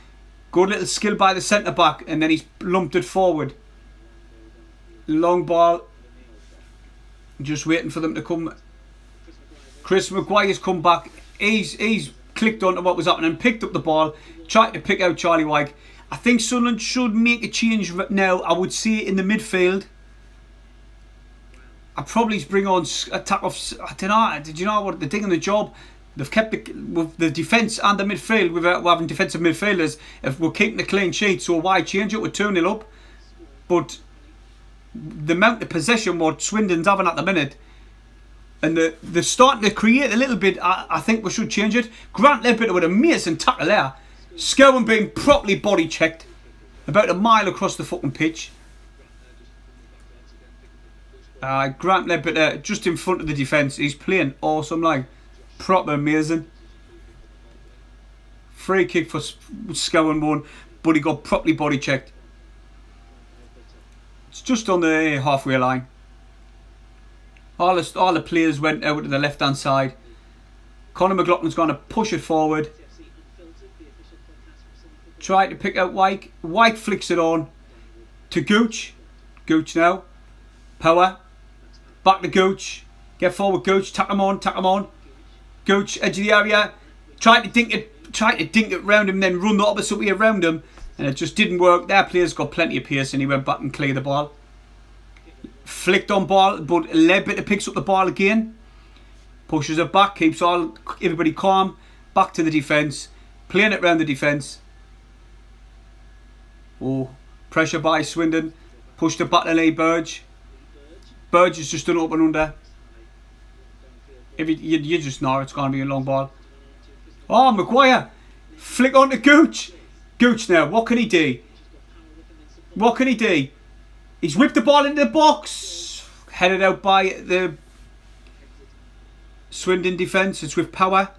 Good little skill by the centre back, and then he's lumped it forward. Long ball. Just waiting for them to come. Chris Maguire's come back. He's clicked onto what was happening, picked up the ball, tried to pick out Charlie Wyke. I think Sunderland should make a change now. I would say in the midfield. I'd probably bring on attack off. I don't know. Did you know what they're doing the job? They've kept with the defence and the midfield. We're having defensive midfielders. If we're keeping a clean sheet, so why change it? We're 2-0 up. But the amount of possession what Swindon's having at the minute, and they're starting to create a little bit. I think we should change it. Grant Ledbetter with an amazing tackle there. Scowen being properly body checked about a mile across the fucking pitch. Grant Ledbetter just in front of the defence. He's playing awesome, like proper amazing. Free kick for Scowen one, but he got properly body checked. It's just on the halfway line. All the players went out to the left hand side. Conor McLaughlin's going to push it forward. Try to pick out Wyke. Wyke flicks it on to Gooch. Gooch now. Power. Back to Gooch. Get forward, Gooch. Tack him on. Gooch, edge of the area. Try to dink it round him, then run the opposite way around him. And it just didn't work. Their player's got plenty of pace, and he went back and cleared the ball. Flicked on ball, but Ledbetter picks up the ball again. Pushes it back, keeps everybody calm. Back to the defence. Playing it round the defence. Oh, pressure by Swindon. Pushed it back to Lee Burge. Burge has just done up and under. You just know it's going to be a long ball. Oh, Maguire. Flick on to Gooch. Gooch now, what can he do? What can he do? He's whipped the ball into the box. Headed out by the Swindon defence. It's with power.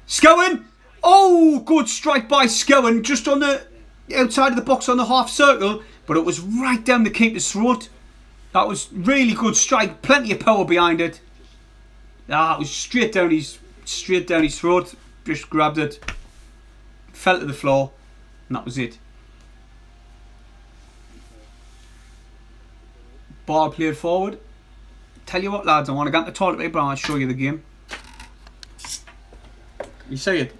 Scowen! Oh, good strike by Scowen. Just on the outside of the box on the half circle. But it was right down the keeper's throat. That was really good strike. Plenty of power behind it. It was straight down his throat. Just grabbed it. Fell to the floor. And that was it. Ball played forward. Tell you what, lads, I want to get to the toilet, but I'll show you the game. You see it?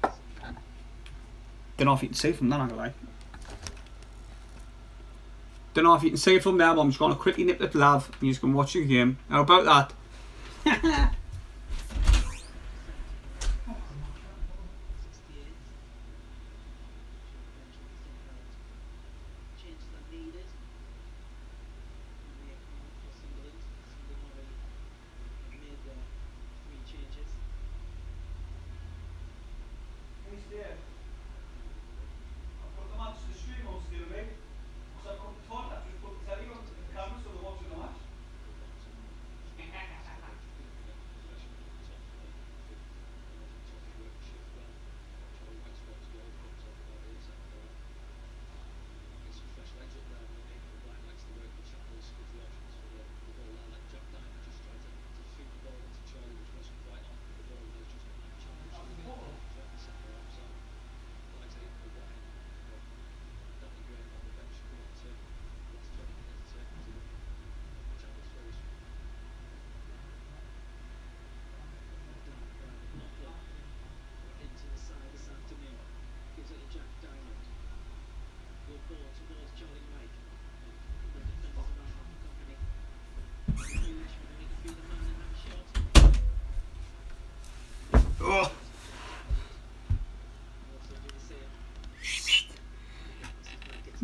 Don't know if you can see it from that angle, Don't know if you can see it from there, but I'm just going to quickly nip the lav and you're just going to watch the game. How about that?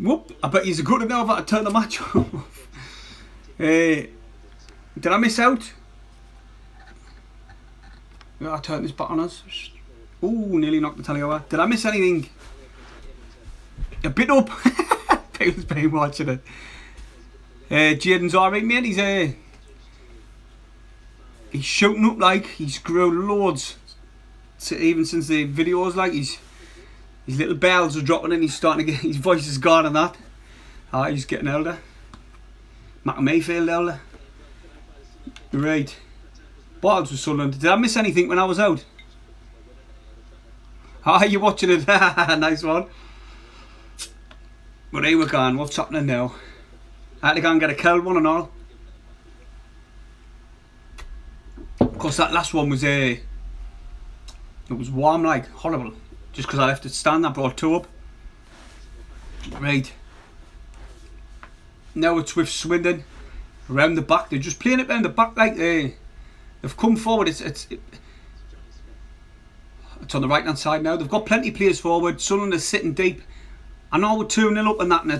Whoop! I bet he's a good enough to turn the match off. Did I miss out? I turned this back on us. Ooh, nearly knocked the telly over. Did I miss anything? A bit up. People's been watching it. Jaden's alright, mate. He's shooting up like he's grown loads. So even since the videos, like his little bells are dropping and he's starting to get his voice is gone and that. He's getting older. Mac Mayfield older. Right. Balls with Sunderland. Did I miss anything when I was out? You watching it? Nice one. But here we're going. What's happening now? I had to go and get a cold one and all. Of course, that last one was it was warm, like horrible. Just because I left it stand, I brought two up. Right. Now it's with Swindon around the back. They're just playing it around the back, like they've come forward. It's on the right hand side now. They've got plenty of players forward. Sunderland is sitting deep. I know we're 2-0 up and that, and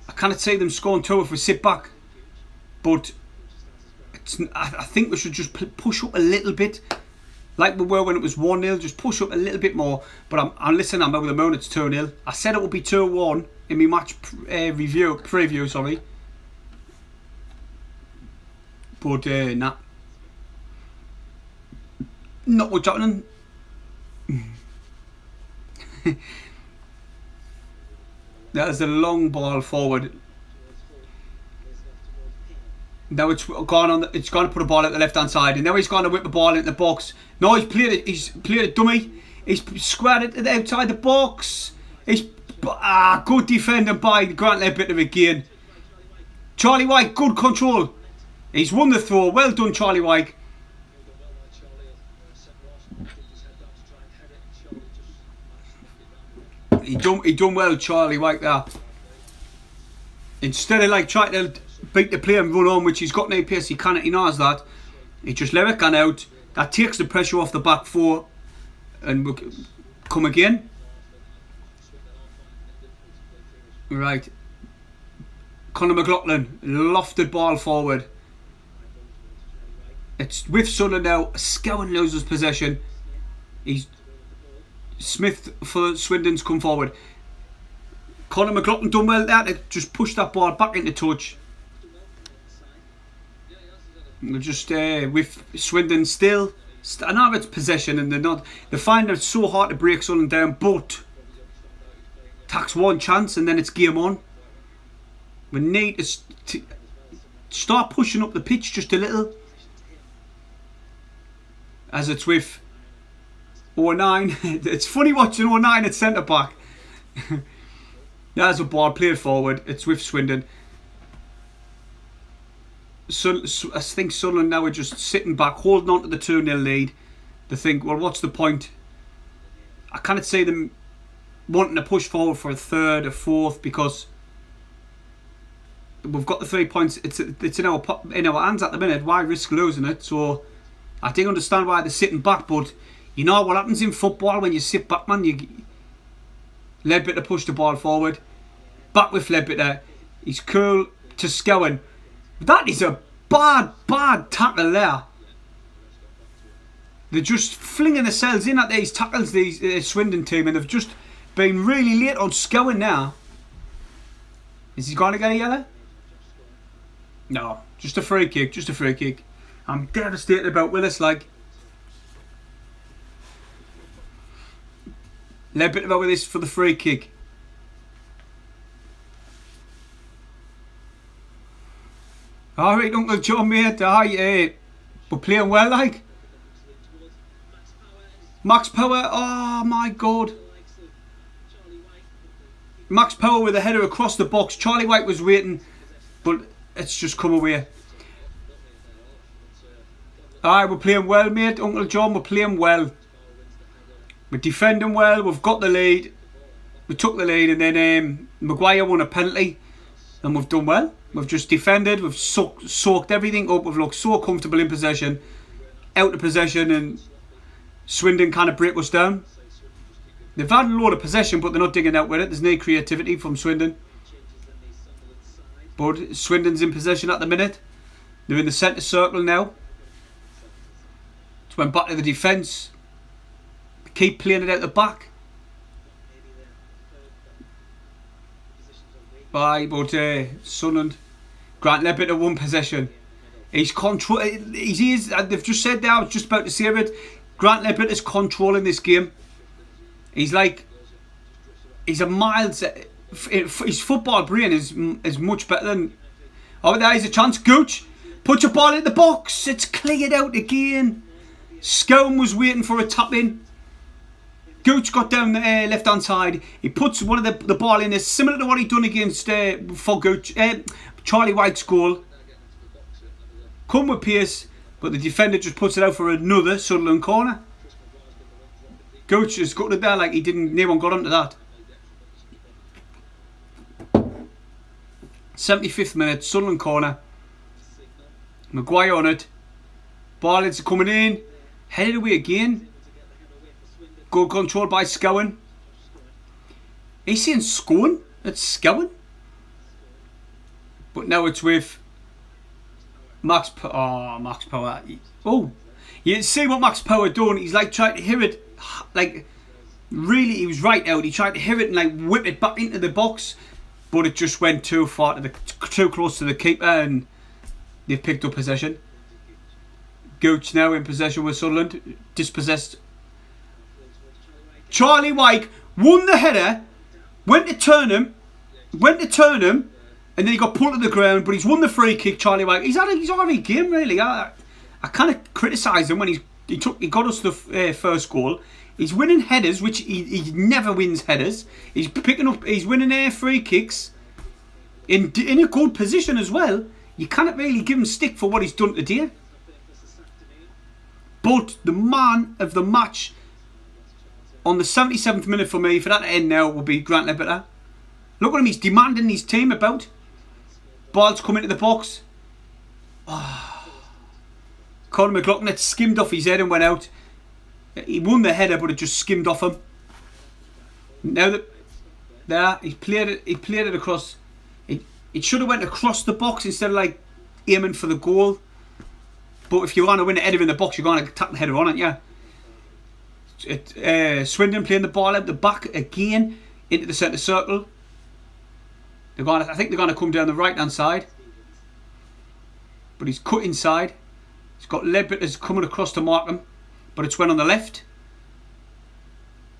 I can't see them scoring two if we sit back. But I think we should just push up a little bit, like we were when it was 1-0. Just push up a little bit more. But I'm listening. I'm over the moon. It's 2-0. I said it would be 2-1 in my match preview. Sorry. But nah. Not what's happening. There's a long ball forward. Now it's gone on. It's going to put a ball at the left hand side, and now he's going to whip the ball into the box. No, he's played it. He's played it dummy. He's squared it to the outside the box. Good defending by Grant Leadbitter again. Charlie Wyke, good control. He's won the throw. Well done, Charlie Wyke. He done well, Charlie Wyke there. Instead of like trying to beat the player and run on, which he's got no pace, he knows that. He just let it go out. That takes the pressure off the back four, and we'll come again. Right. Conor McLaughlin, lofted ball forward. It's with Sunderland now. Scowen loses possession. Smith for Swindon's come forward. Conor McLaughlin done well there to just push that ball back into touch. We're just with Swindon still. I know it's possession and they find it so hard to break Sunderland down, but takes one chance and then it's game on. We need to start pushing up the pitch just a little. As it's with 09. It's funny watching 09 at centre back. There's a ball played forward. It's with Swindon. So I think Sunderland now are just sitting back, holding on to the 2-0 lead. They think, well, what's the point? I can't see them wanting to push forward for a third, a fourth, because we've got the 3 points. It's in our hands at the minute. Why risk losing it? So I do understand why they're sitting back, but you know what happens in football when you sit back, man. Leadbitter push the ball forward. Back with Leadbitter. He's cool to Scowen. That is a bad tackle there. They're just flinging themselves in at these tackles, these Swindon team, and they've just been really late on Scowen now. Is he going to get a yellow? No, just a free kick, just a free kick. I'm devastated about Willis, like. Leadbitter about Willis for the free kick. Alright, Uncle John, mate. We're playing well, like. Max Power, oh my god. Max Power with a header across the box. Charlie Wyke was waiting, but it's just come away. Alright, we're playing well, mate. Uncle John, we're playing well. We're defending well. We've got the lead. We took the lead, and then Maguire won a penalty, and we've done well. We've just defended. We've soaked everything up. We've looked so comfortable in possession, out of possession, and Swindon kind of break us down. They've had a load of possession, but they're not digging out with it. There's no creativity from Swindon. But Swindon's in possession at the minute. They're in the centre circle now. It's went back to the defence. Keep playing it out the back. But Sunderland. Grant Leadbitter won possession. He's control. He's. They've just said there. I was just about to say it. Grant Leadbitter's controlling this game. He's like. He's a miles. His football brain is much better than. Oh, there's a chance. Gooch, put your ball in the box. It's cleared out again. Scowen was waiting for a tap in. Gooch got down the left hand side. He puts one of the ball in. It's similar to what he done against for Gooch, Charlie Wyke's goal. Come with pace, but the defender just puts it out for another Sunderland corner. Gooch has got it there like he didn't. No one got onto that. 75th minute, Sunderland corner. Maguire on it. Ball is coming in. Headed away again. Good control by Scowen. He's saying Scowen? It's Scowen. But now it's with Max Power. Oh, you see what Max Power done? He's like trying to hit it. Like, really, he was right out. He tried to hit it and like whip it back into the box. But it just went too far, too close to the keeper, and they've picked up possession. Gooch now in possession with Sunderland. Dispossessed. Charlie Wyke won the header, went to turn him, and then he got pulled to the ground, but he's won the free kick, Charlie Wyke. He's had a alright game, really. I kind of criticised him when he got us the first goal. He's winning headers, which he never wins headers. He's winning free kicks in a good position as well. You can't really give him stick for what he's done today. But the man of the match on the 77th minute for me, for that to end now, will be Grant Leadbitter. Look at him, he's demanding his team about. Ball's come into the box. Oh. Conor McLaughlin, it skimmed off his head and went out. He won the header, but it just skimmed off him. Now that there, he played it across. It should have went across the box instead of like aiming for the goal. But if you want to win a header in the box, you're going to tap the header on, aren't you? Swindon playing the ball out the back again into the centre circle. I think they're going to come down the right hand side, but he's cut inside. He's got Leadbitter's coming across to mark him, but it's went on the left.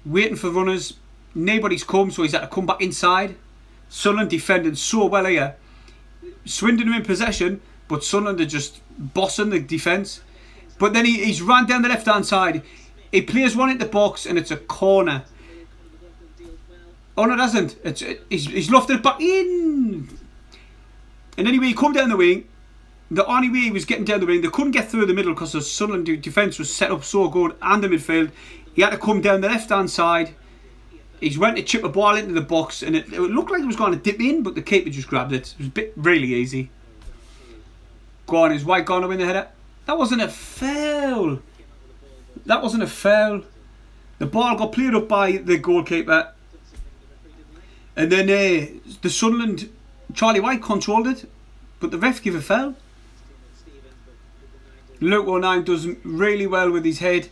Waiting for runners. Nobody's come, so he's had to come back inside. Sunderland defending so well here. Swindon are in possession, but Sunderland are just bossing the defence. But then he's ran down the left hand side. He plays one into the box and it's a corner. Oh no, it hasn't. He's lofted it back in. And anyway, he come down the wing. The only way he was getting down the wing, they couldn't get through the middle because the Sunderland defence was set up so good, and the midfield. He had to come down the left hand side. He's went to chip a ball into the box, and it looked like it was going to dip in, but the keeper just grabbed it. It was really easy. Go on, is White going to win the header? That wasn't a foul. That wasn't a foul. The ball got played up by the goalkeeper, and then the Sunderland Charlie Wyke controlled it, but the ref gave a foul. Luke 09 does really well with his head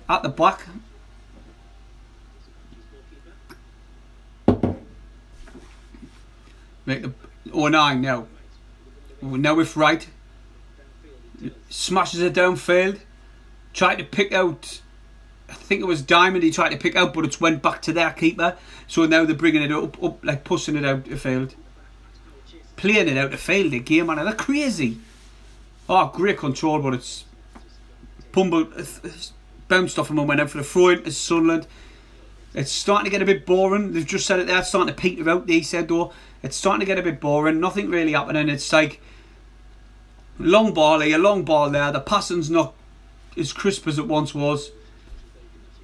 at the back. Make the 09 now. Now with right. Smashes it downfield. Tried to pick out, I think it was Diamond he tried to pick out, but it's went back to their keeper. So now they're bringing it up like pushing it out the field. Playing it out the field again, man. They're crazy. Oh, great control, but it's bounced off him and went out for the throw in to Sunderland. It's starting to get a bit boring. They've just said it there. It's starting to peter out, they said, though. It's starting to get a bit boring. Nothing really happening. It's like long ball here, long ball there. The passing's not as crisp as it once was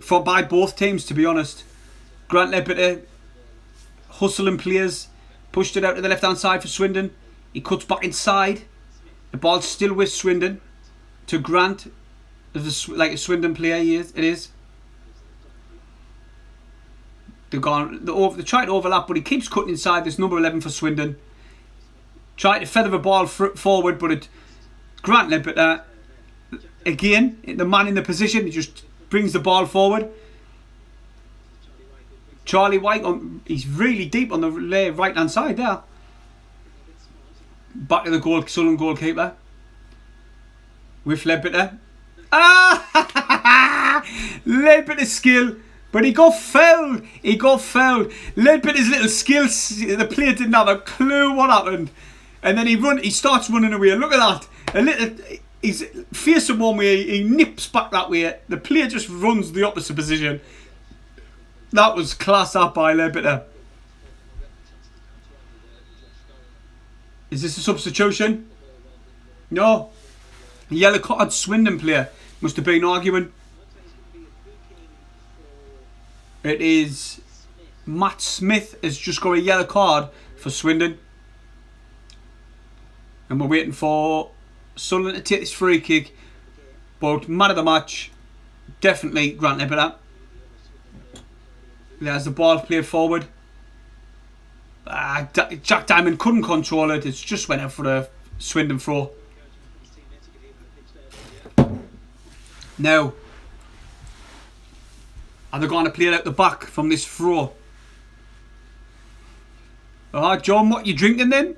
by both teams, to be honest. Grant Leadbitter hustling players, pushed it out to the left hand side for Swindon. He cuts back inside. The ball's still with Swindon to Grant, like a Swindon player he is. It is. They've gone. They tried to overlap, but he keeps cutting inside. This number 11 for Swindon. Tried to feather the ball forward, but Grant Ledbetter again, the man in the position, he just brings the ball forward. Charlie Wyke, he's really deep on the right hand side there. Back to the Sunderland goalkeeper with Ledbetter. Ledbetter's skill. But he got fouled. Ledbetter's little skills, the player didn't have a clue what happened. And then he starts running away. Look at that. He's facing one way, he nips back that way. The player just runs the opposite position. That was class up by Ledbetter. Is this a substitution? No. Yellow card Swindon player. Must have been arguing. It is Matt Smith has just got a yellow card for Swindon. And we're waiting for Sunderland to take this free kick. But man of the match, definitely Grant Ledbetter. There's the ball played forward. Jack Diamond couldn't control it. It's just went out for a Swindon throw. Now, are they going to play it out the back from this throw? Alright, John, what you drinking then?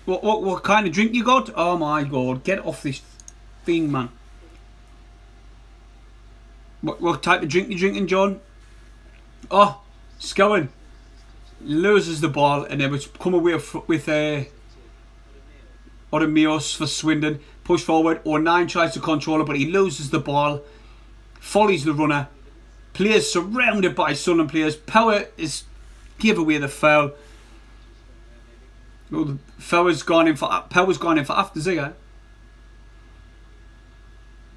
What kind of drink you got? Oh my god, get off this thing, man. What type of drink you drinking, John? Oh, Scowen loses the ball and then was come away with Odemios for Swindon. Push forward, 09 tries to control it, but he loses the ball. Follies the runner. Players surrounded by Sunderland players. Power gave away the foul. Oh, Power's gone in for after Zigger.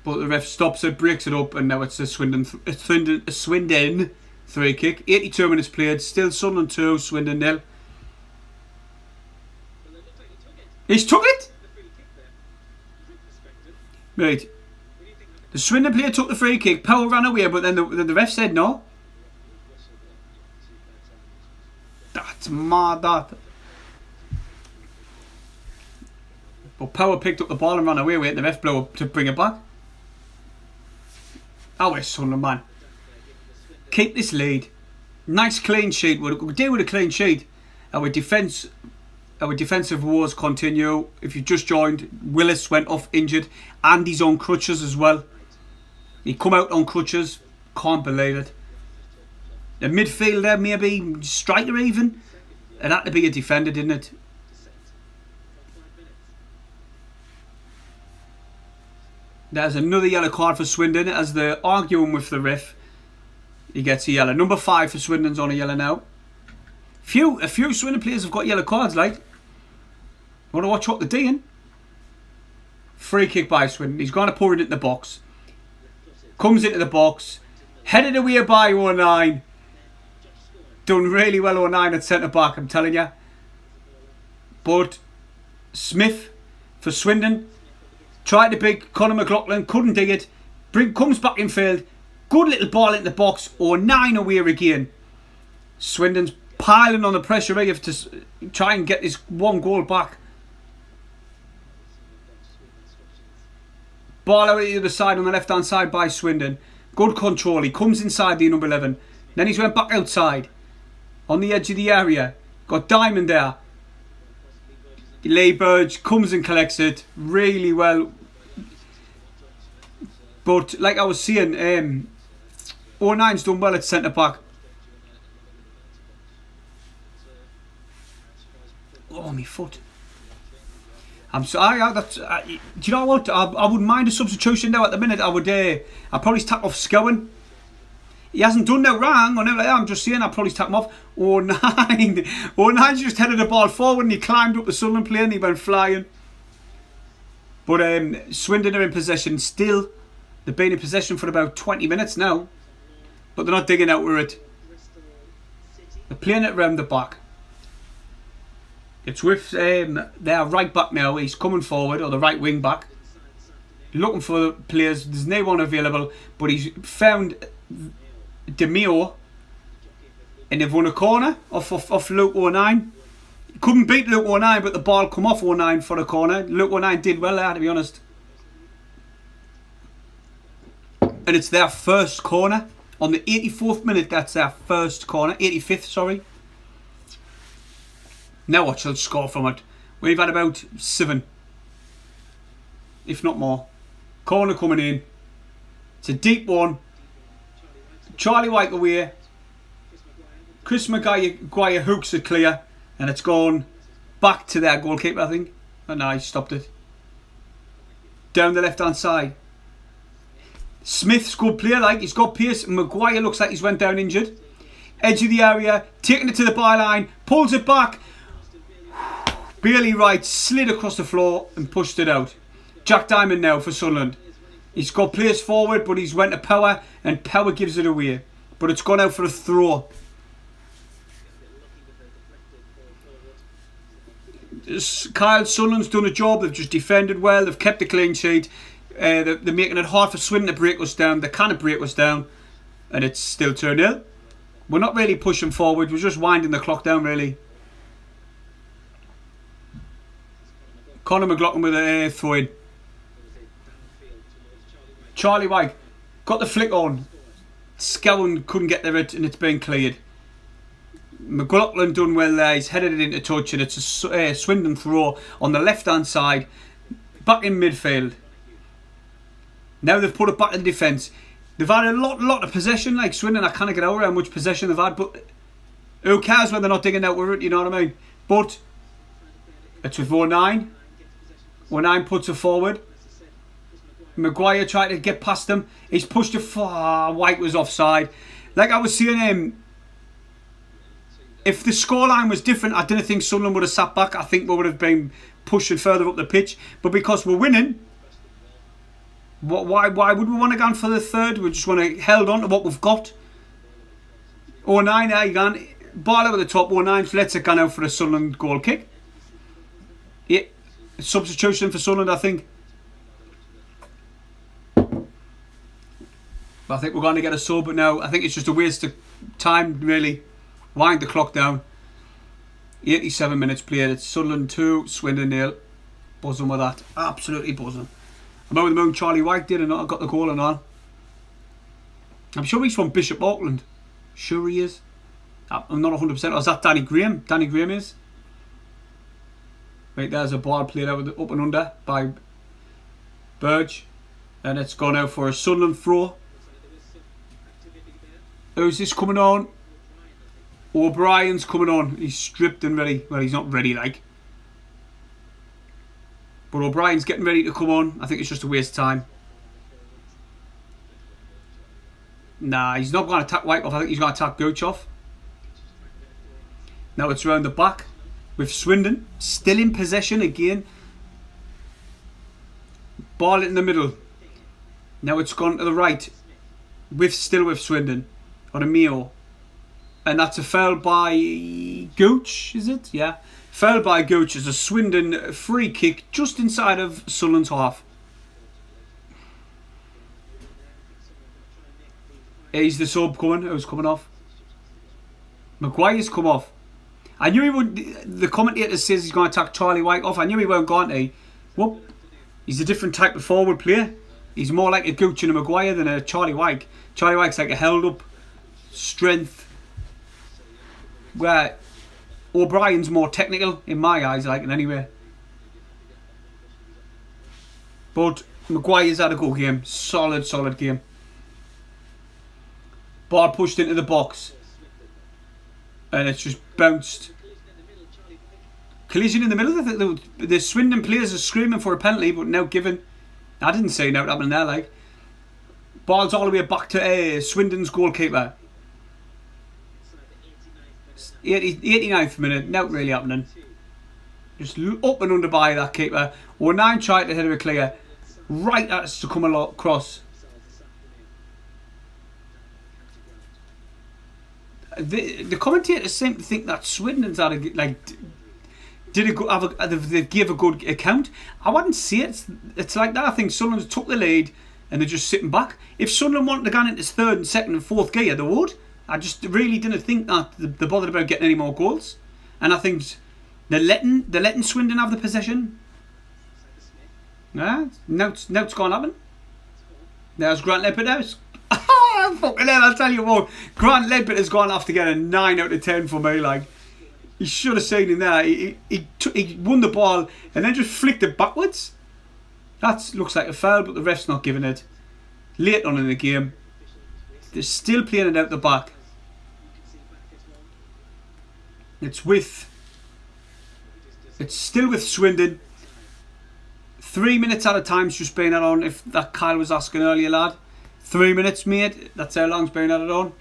But the ref stops it, breaks it up, and now it's a Swindon 3 kick. 82 minutes played. Still Sunderland 2, Swindon 0. He's took it? Right. The Swindon player took the free kick. Powell ran away, but then the ref said no. That's mad, that. But Powell picked up the ball and ran away with it, and the ref blew up to bring it back. Oh, it's Sunderland, man. Keep this lead. Nice clean sheet. We'll deal with a clean sheet. Our defensive woes continue. If you just joined, Willis went off injured. Andy's on crutches as well. He come out on crutches. Can't believe it. The midfielder, maybe striker even. It had to be a defender, didn't it? There's another yellow card for Swindon as they're arguing with the ref. He gets a yellow. Number 5 for Swindon's on a yellow now. A few Swindon players have got yellow cards, like. Want to watch what they're doing? Free kick by Swindon. He's going to pour it into the box. Comes into the box. Headed away by 09. Done really well 09 at centre back, I'm telling you. But Smith for Swindon. Tried to pick Conor McLaughlin. Couldn't dig it. Comes back in field. Good little ball into the box. 09 away again. Swindon's piling on the pressure here to try and get this one goal back. Ball out the other side on the left hand side by Swindon. Good control. He comes inside the number 11. Then he's went back outside. On the edge of the area. Got Diamond there. Leyburge comes and collects it really well. But like I was saying, 09's done well at centre back. Oh, my foot. I'm sorry. Do you know what? I wouldn't mind a substitution now at the minute. I'd probably tap off Scowen. He hasn't done no wrong or nothing like that. I'm just saying I'd probably tap him off. 09 just headed the ball forward and he climbed up the Sunderland plane and he went flying. But Swindon are in possession still. They've been in possession for about 20 minutes now. But they're not digging out with it. They're playing it around the back. It's with their right back now. He's coming forward, or the right wing back. Looking for the players. There's no one available. But he's found Demio. and they've won a corner off Luke 09. Couldn't beat Luke 09, but the ball come off 09 for a corner. Luke 09 did well there, to be honest. And it's their first corner. On the 84th minute, that's their first corner. 85th, sorry. Now watch, they'll score from it. We've had about 7, if not more. Corner coming in. It's a deep one. Charlie wyke away. Chris Maguire hooks it clear. And it's gone back to their goalkeeper, I think. Oh no, he stopped it. Down the left hand side. Smith's good player, like he's got pace. Maguire looks like he's went down injured. Edge of the area, taking it to the byline, pulls it back. Barely right, slid across the floor and pushed it out. Jack Diamond now for Sunderland. He's got players forward, but he's went to Power, and Power gives it away. But it's gone out for a throw. Kyle Sunderland's done a job. They've just defended well. They've kept the clean sheet. They're making it hard for Swindon to break us down. They can't break us down, and it's still 2-0. We're not really pushing forward. We're just winding the clock down, really. Conor McLaughlin with a throw-in. Charlie wyke got the flick on. Scowen couldn't get there, and it's been cleared. McLaughlin done well there. He's headed it into touch, and it's a Swindon throw on the left-hand side, back in midfield. Now they've put it back in defence. They've had a lot of possession, like Swindon. I can't get over how much possession they've had, but who cares when they're not digging out with it, you know what I mean? But it's with 09. 09 puts it forward. Maguire tried to get past him. He's pushed it far. Wyke was offside. Like I was saying, if the scoreline was different, I didn't think Sunderland would have sat back. I think we would have been pushing further up the pitch. But because we're winning, why would we want to go for the third? We just want to held on to what we've got. 09, there you go. Ball over the top. 09 lets it go out for a Sunderland goal kick. Yeah, substitution for Sunderland, I think. I think we're going to get a sub, but now I think it's just a waste of time, really. Wind the clock down. 87 minutes played. It's Sunderland 2, Swindon 0. Buzzing with that. Absolutely buzzing. I'm over the moon. Charlie wyke did and I got the goal and all. I'm sure he's from Bishop Auckland. Sure he is. I'm not 100%. Or is that Danny Graham? Danny Graham is. Right, there's a ball played out up and under by Burge. And it's gone out for a Sunderland throw. Who's this coming on? O'Brien's coming on. He's stripped and ready. Well, he's not ready, like. But O'Brien's getting ready to come on. I think it's just a waste of time. Nah, he's not going to attack wyke off. I think he's going to attack Gooch off. Now it's round the back with Swindon. Still in possession again. Ball in the middle. Now it's gone to the right. Still with Swindon. On a Mio. And that's a foul by Gooch, is it? Yeah. Foul by Gooch is a Swindon free kick just inside of Sunderland's half. He's the sub coming. Who's coming off? Maguire's come off. I knew he would. The commentator says he's going to attack Charlie wyke off. I knew he weren't going to. Whoop. He's a different type of forward player. He's more like a Gooch and a Maguire than a Charlie wyke. Charlie wyke's like a held up strength, where O'Brien's more technical in my eyes, like in anyway. But Maguire's had a good game. Solid game. Ball pushed into the box. And it's just bounced. Collision in the middle. The Swindon players are screaming for a penalty, but now given. I didn't say no happening there, like. Ball's all the way back to Swindon's goalkeeper. 89th minute, not really happening. Just up and under by that keeper. 09 tried to hit it clear. Right at us to come across. The commentators seem to think that Swindon's had they gave a good account. I wouldn't say it's like that. I think Sunderland took the lead and they're just sitting back. If Sunderland wanted to go into third and second and fourth gear, they would. I just really didn't think that they bothered about getting any more goals. And I think they're letting Swindon have the possession. Yeah, now it's gone happen. There's Grant Ledbetter's. Fucking hell, I'll tell you what. Grant Ledbetter's gone off to get a 9 out of 10 for me. Like, he should have seen him there. He won the ball and then just flicked it backwards. That looks like a foul, but the ref's not giving it. Late on in the game, they're still playing it out the back. It's still with Swindon. 3 minutes at a time's just been on. If that Kyle was asking earlier, lad. 3 minutes, mate. That's how long's been at it on.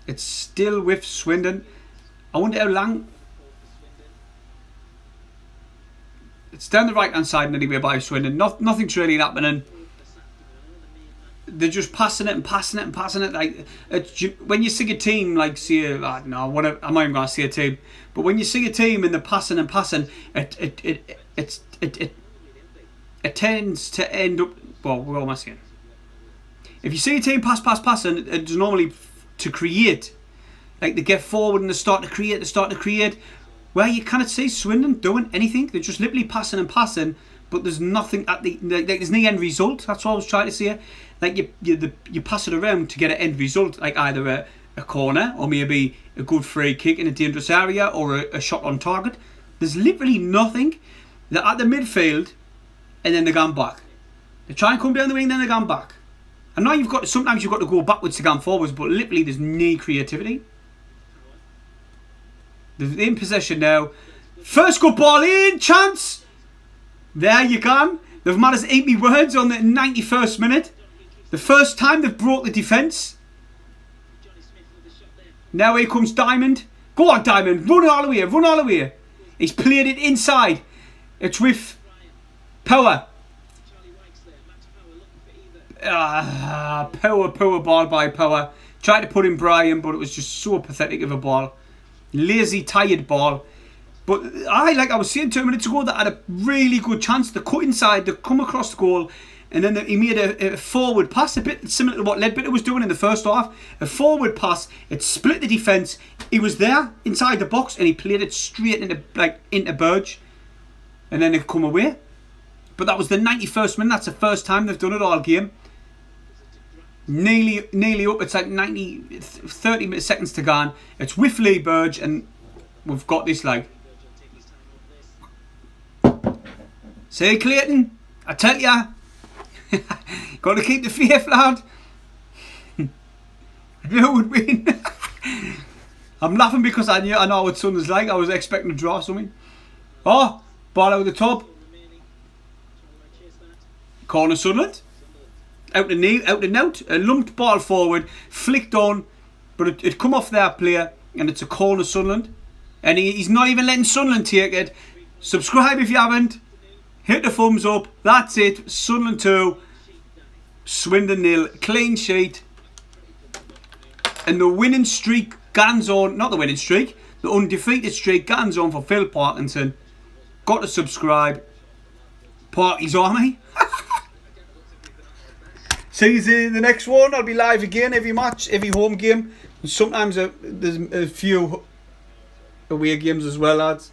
It's still with Swindon. I wonder how long. It's down the right hand side anyway by Swindon. Nothing's really happening. They're just passing it and passing it and passing it. Like, when you see a team, like, see, I don't know, whatever, I'm not even going to see a team, but when you see a team and they're passing and passing, it tends to end up. Well, what am I saying? If you see a team passing, it's normally to create. Like, they get forward and they start to create. Where you cannot see Swindon doing anything. They're just literally passing and passing, but there's nothing at the. Like, there's no end result. That's what I was trying to say. Like, you pass it around to get an end result, like either a corner or maybe a good free kick in a dangerous area or a shot on target. There's literally nothing. They're at the midfield and then they're gone back. They try and come down the wing, then they're gone back. And now sometimes you've got to go backwards to go forwards, but literally there's no creativity. They're in possession now. First good ball in, chance. There you can. They've managed to eat me words on the 91st minute. The first time they've brought the defence. Now here comes Diamond. Go on, Diamond. Run all the way. He's played it inside. It's with Power. Power ball by Power. Tried to put in Brian, but it was just so pathetic of a ball. Lazy, tired ball. But like I was saying 2 minutes ago, that had a really good chance. They cut inside, they come across the goal, and then he made a forward pass, a bit similar to what Ledbetter was doing in the first half. A forward pass, it split the defence. He was there inside the box, and he played it straight into Burge, and then it come away. But that was the 91st minute. That's the first time they've done it all game. Nearly up. It's like 30 seconds to go. It's with Lee Burge, and we've got this like. Say, Clayton, I tell ya, got to keep the faith, lad. I knew it would win. I'm laughing because I know what Sunderland's like. I was expecting to draw something. Oh, ball out of the top. Corner Sunderland. Out and out. A lumped ball forward, flicked on, but it come off their player, and it's a corner Sunderland. And he's not even letting Sunderland take it. Subscribe if you haven't. Hit the thumbs up. That's it. Sunderland 2, Swindon 0. Clean sheet. And the winning streak gans on. Not the winning streak. The undefeated streak gans on for Phil Parkinson. Got to subscribe. Party's Army. See you in the next one. I'll be live again every match, every home game. And sometimes there's a few away games as well, lads.